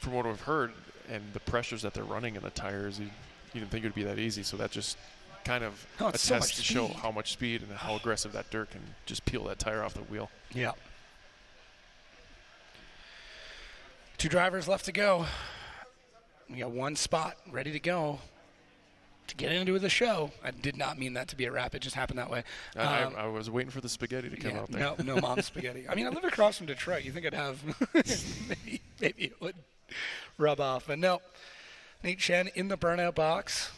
from what we've heard and the pressures that they're running in the tires, you didn't think it would be that easy. So that just kind of attests to show how much speed and how aggressive that dirt can just peel that tire off the wheel. Yeah. 2 drivers left to go. We got 1 spot ready to go to get into the show. I did not mean that to be a wrap. It just happened that way. I was waiting for the spaghetti to come out there. No mom's spaghetti. I mean, I live across from Detroit. You think I'd have maybe it would rub off. But no. Nate Chen in the burnout box.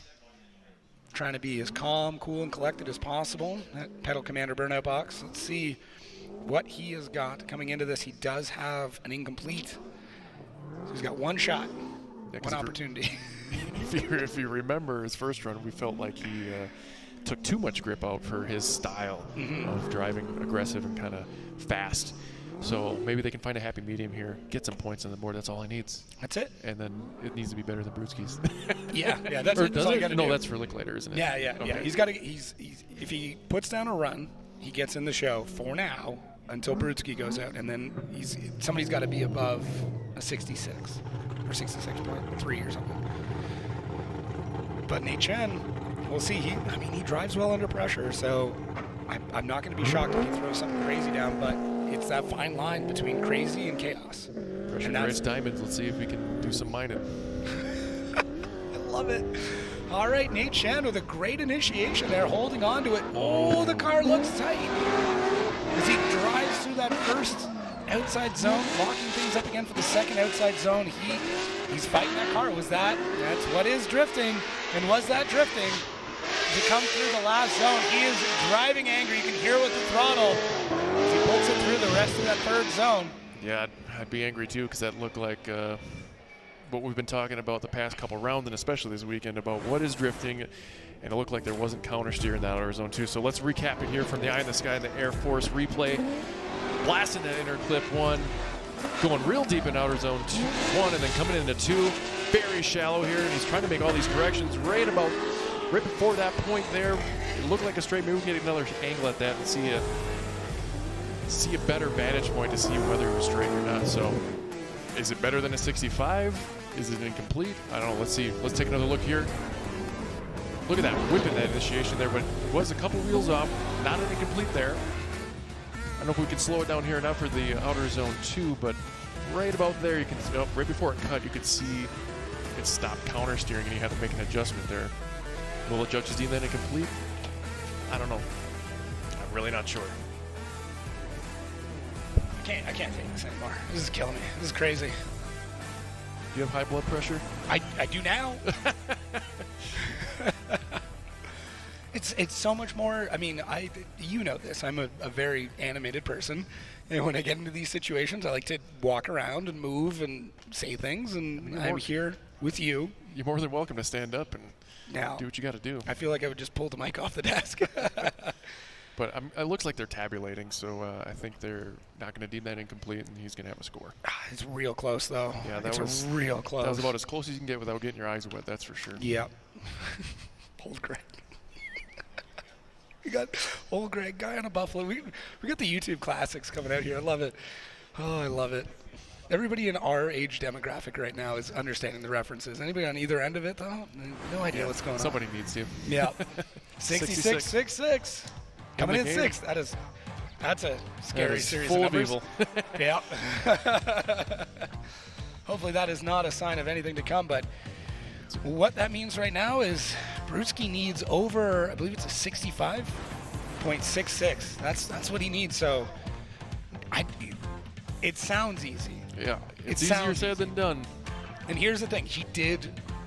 Trying to be as calm, cool, and collected as possible. That Pedal Commander burnout box. Let's see what he has got coming into this. He does have an incomplete. So he's got 1 shot, 1 opportunity. If you remember his first run, we felt like he took too much grip out for his style of driving aggressive and kind of fast. So maybe they can find a happy medium here, get some points on the board. That's all he needs. That's it. And then it needs to be better than Brudski's. Yeah, that's all you got to do. No, that's for Licklater, isn't it? Yeah. Okay. He's got to. If he puts down a run, he gets in the show for now until Brudski goes out, and then somebody's got to be above a 66 or 66.3 or something. But Nate Chen, we'll see. He drives well under pressure, so I'm not going to be shocked if he throws something crazy down, but it's that fine line between crazy and chaos. Pressure creates diamonds. Let's see if we can do some mining. I love it. All right, Nate Chen with a great initiation there, holding on to it. Oh, the car looks tight as he drives through that first outside zone, locking things up again for the second outside zone. He's fighting that car. That's what is drifting, and was that drifting to come through the last zone? He is driving angry. You can hear with the throttle as he puts it through the rest of that third zone. Yeah, I'd be angry too, because that looked like what we've been talking about the past couple rounds, and especially this weekend, about what is drifting, and it looked like there wasn't counter steer in that outer zone too. So let's recap it here from the Eye in the Sky, the Air Force replay. Blasting that inner clip 1, going real deep in outer zone 1, and then coming into 2, very shallow here, and he's trying to make all these corrections right before that point there. It looked like a straight move. Get another angle at that and see a better vantage point to see whether it was straight or not. So is it better than a 65? Is it incomplete? I don't know. Let's see. Let's take another look here. Look at that whipping, that initiation there, but it was a couple wheels off. Not an incomplete there. I don't know if we can slow it down here enough for the outer zone 2, but right about there, you can, right before it cut, you could see it stopped counter steering, and you had to make an adjustment there. Will the judges deem that incomplete? I don't know. I'm really not sure. I can't take this anymore. This is killing me. This is crazy. Do you have high blood pressure? I do now. It's so much more. I mean, you know this. I'm a very animated person, and when I get into these situations, I like to walk around and move and say things. And I'm here with you. You're more than welcome to stand up and do what you got to do. I feel like I would just pull the mic off the desk. But it looks like they're tabulating, so I think they're not going to deem that incomplete, and he's going to have a score. It's real close, though. Yeah, that was real close. That was about as close as you can get without getting your eyes wet. That's for sure. Yep. Old Greg. We got old Greg, guy on a Buffalo. We got the YouTube classics coming out here. I love it. Oh, I love it. Everybody in our age demographic right now is understanding the references. Anybody on either end of it, though? No idea what's going on. Somebody needs to. Yeah. 66-66. Coming in sixth. That's a scary series full of numbers. Evil. Yeah. Hopefully that is not a sign of anything to come, but what that means right now is Brudski needs over, I believe it's a 65.66. That's what he needs. So it sounds easy. Yeah, it's easier said than done. And here's the thing: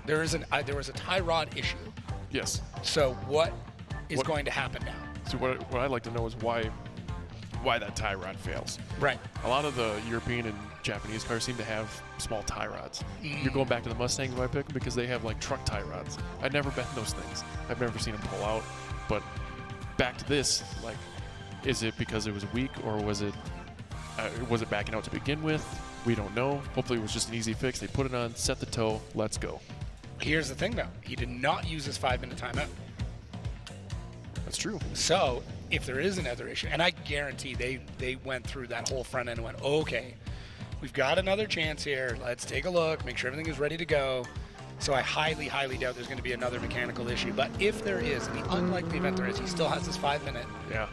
there was a tie rod issue. Yes. So what is going to happen now? So what I'd like to know is why that tie rod fails. Right. A lot of the European and Japanese cars seem to have small tie rods. You're going back to the Mustangs I pick because they have like truck tie rods. I'd never bet those things. I've never seen them pull out. But back to this, like, is it because it was weak, or was it backing out to begin with? We don't know. Hopefully it was just an easy fix. They put it on, set the toe, let's go. Here's the thing, though. He did not use his 5-minute timeout. That's true. So if there is another issue, and I guarantee they went through that whole front end and went, okay, we've got another chance here. Let's take a look, make sure everything is ready to go. So I highly, highly doubt there's going to be another mechanical issue. But if there is, in the unlikely event there is, he still has this 5-minute. Yeah.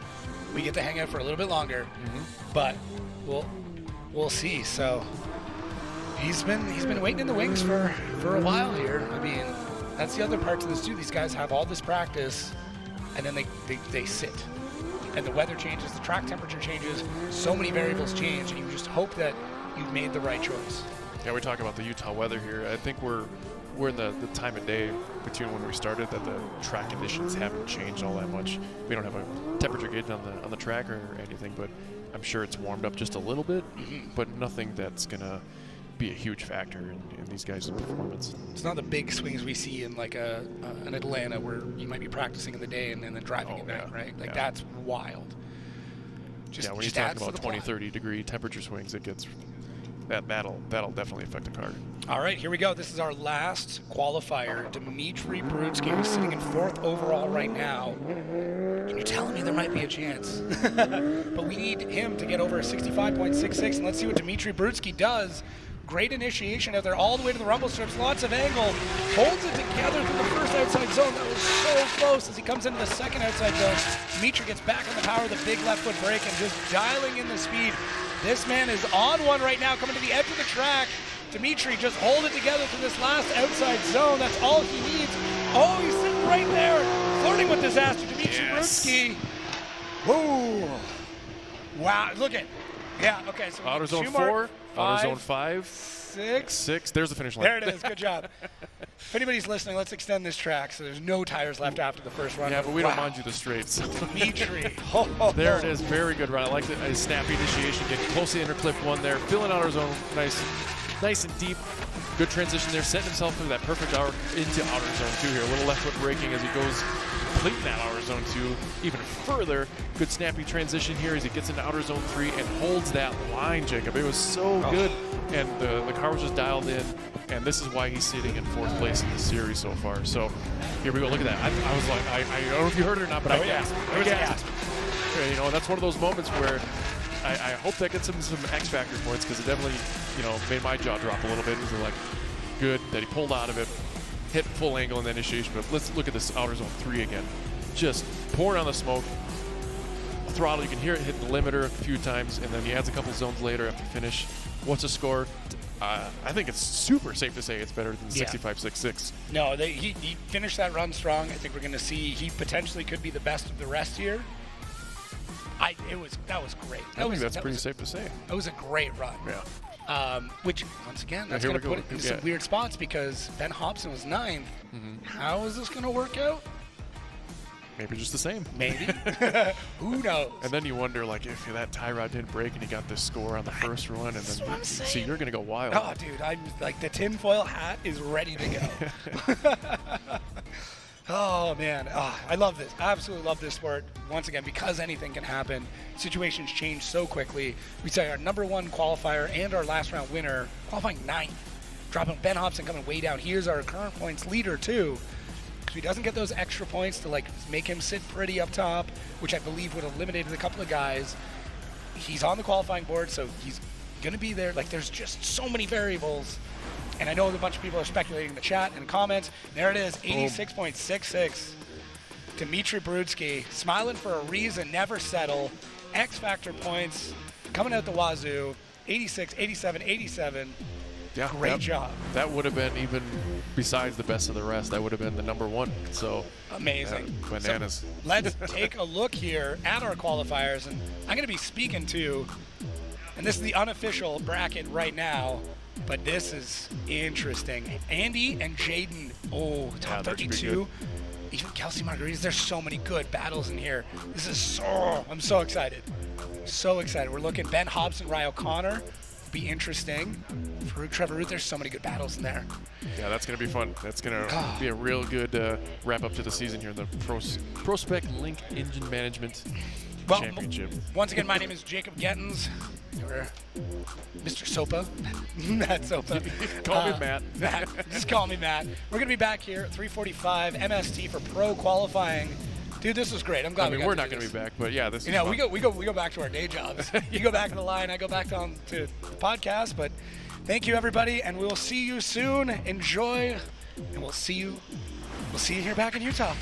We get to hang out for a little bit longer, but we'll see. So he's been waiting in the wings for a while here. I mean, that's the other part to this too. These guys have all this practice, and then they sit. And the weather changes, the track temperature changes, so many variables change, and you just hope that you've made the right choice. Yeah, we talk about the Utah weather here. I think we're in the time of day between when we started that the track conditions haven't changed all that much. We don't have a temperature gauge on the track or anything, but I'm sure it's warmed up just a little bit, but nothing that's going to be a huge factor in these guys' performance. It's not the big swings we see in like an Atlanta where you might be practicing in the day and then driving at night, right? Like that's wild. When you talk about 20, 30 degree temperature swings, it gets that'll definitely affect the car. All right, here we go. This is our last qualifier. Dmitry Brudski, who's sitting in 4th overall right now. And you're telling me there might be a chance. But we need him to get over a 65.66, and let's see what Dmitry Brudski does. Great initiation out there all the way to the rumble strips. Lots of angle. Holds it together through the first outside zone. That was so close as he comes into the second outside zone. Dmitry gets back on the power of the big left foot brake and just dialing in the speed. This man is on one right now, coming to the edge of the track. Dmitry just hold it together through this last outside zone. That's all he needs. Oh, he's sitting right there, flirting with disaster. Dmitry Brudski. Whoa. Wow, look at Yeah, okay. So Outer Zone 4, Outer Zone 5, 6. There's the finish line. There it is. Good job. If anybody's listening, let's extend this track so there's no tires left after the first run. Yeah, but we don't mind you the straights. Dimitri. There it is. Very good run. I like the snappy initiation, getting close to the interclip one there, filling Outer Zone nice and deep. Good transition there, setting himself into that perfect arc into Outer Zone 2 here. A little left foot braking as he goes completing that Outer Zone 2 even further. Good snappy transition here as he gets into Outer Zone 3 and holds that line, Jacob. It was so good, and the car was just dialed in, and this is why he's sitting in 4th place in the series so far. So here we go. Look at that. I was like, I don't know if you heard it or not, but I gasped. I gasped. You know, that's one of those moments where I hope that gets him some X Factor points, because it definitely, you know, made my jaw drop a little bit. It was like, good that he pulled out of it, hit full angle in the initiation. But let's look at this Outer Zone 3 again. Just pouring on the smoke. Throttle, you can hear it hit the limiter a few times, and then he adds a couple zones later after finish. What's the score? I think it's super safe to say it's better than 65.66. No, he finished that run strong. I think we're going to see he potentially could be the best of the rest here. That was great. I think that's pretty safe to say. That was a great run. Yeah. Which, once again, that's going to put it in some weird spots, because Ben Hobson was 9th. How is this going to work out? Maybe just the same. Maybe. Who knows? And then you wonder, like, if that tie rod didn't break and he got this score on the first run, and then see, you're going to go wild. Oh, dude, I'm like, the tinfoil hat is ready to go. Oh, man. Oh, I love this. Absolutely love this sport. Once again, because anything can happen. Situations change so quickly. We say our #1 qualifier and our last round winner qualifying 9th. Dropping Ben Hobson coming way down. Here's our current points leader, too. Because he doesn't get those extra points to, like, make him sit pretty up top, which I believe would have eliminated a couple of guys. He's on the qualifying board, so he's going to be there. Like, there's just so many variables. And I know a bunch of people are speculating in the chat and comments. There it is, 86.66. Dimitri Brudsky, smiling for a reason, never settle. X Factor points coming out the wazoo, 86, 87, 87. Yeah, great job. That would have been, even besides the best of the rest, that would have been the #1. So amazing. Bananas. So let's take a look here at our qualifiers. And I'm going to be speaking to, and this is the unofficial bracket right now, but this is interesting. Andy and Jaden, top 32. Even Kelsey Margaritas, there's so many good battles in here. This is I'm so excited. So excited. We're looking Ben Hobson, Ryan O'Connor. Be interesting. Farouk, Trevor Root, there's so many good battles in there. Yeah, that's going to be fun. That's going to be a real good wrap up to the season here in the ProSpec Link Engine Management Championship. Once again, my name is Jacob Gettens. Or Mr. Sopa. Matt Sopa. Call me Matt. Just call me Matt. We're going to be back here at 3:45 MST for pro qualifying. Dude, this was great. I'm glad we're not going to be back, but yeah, this is fun. we go back to our day jobs. You go back to the line, I go back to the podcast. But thank you, everybody, and we'll see you soon. Enjoy, and we'll see you here back in Utah.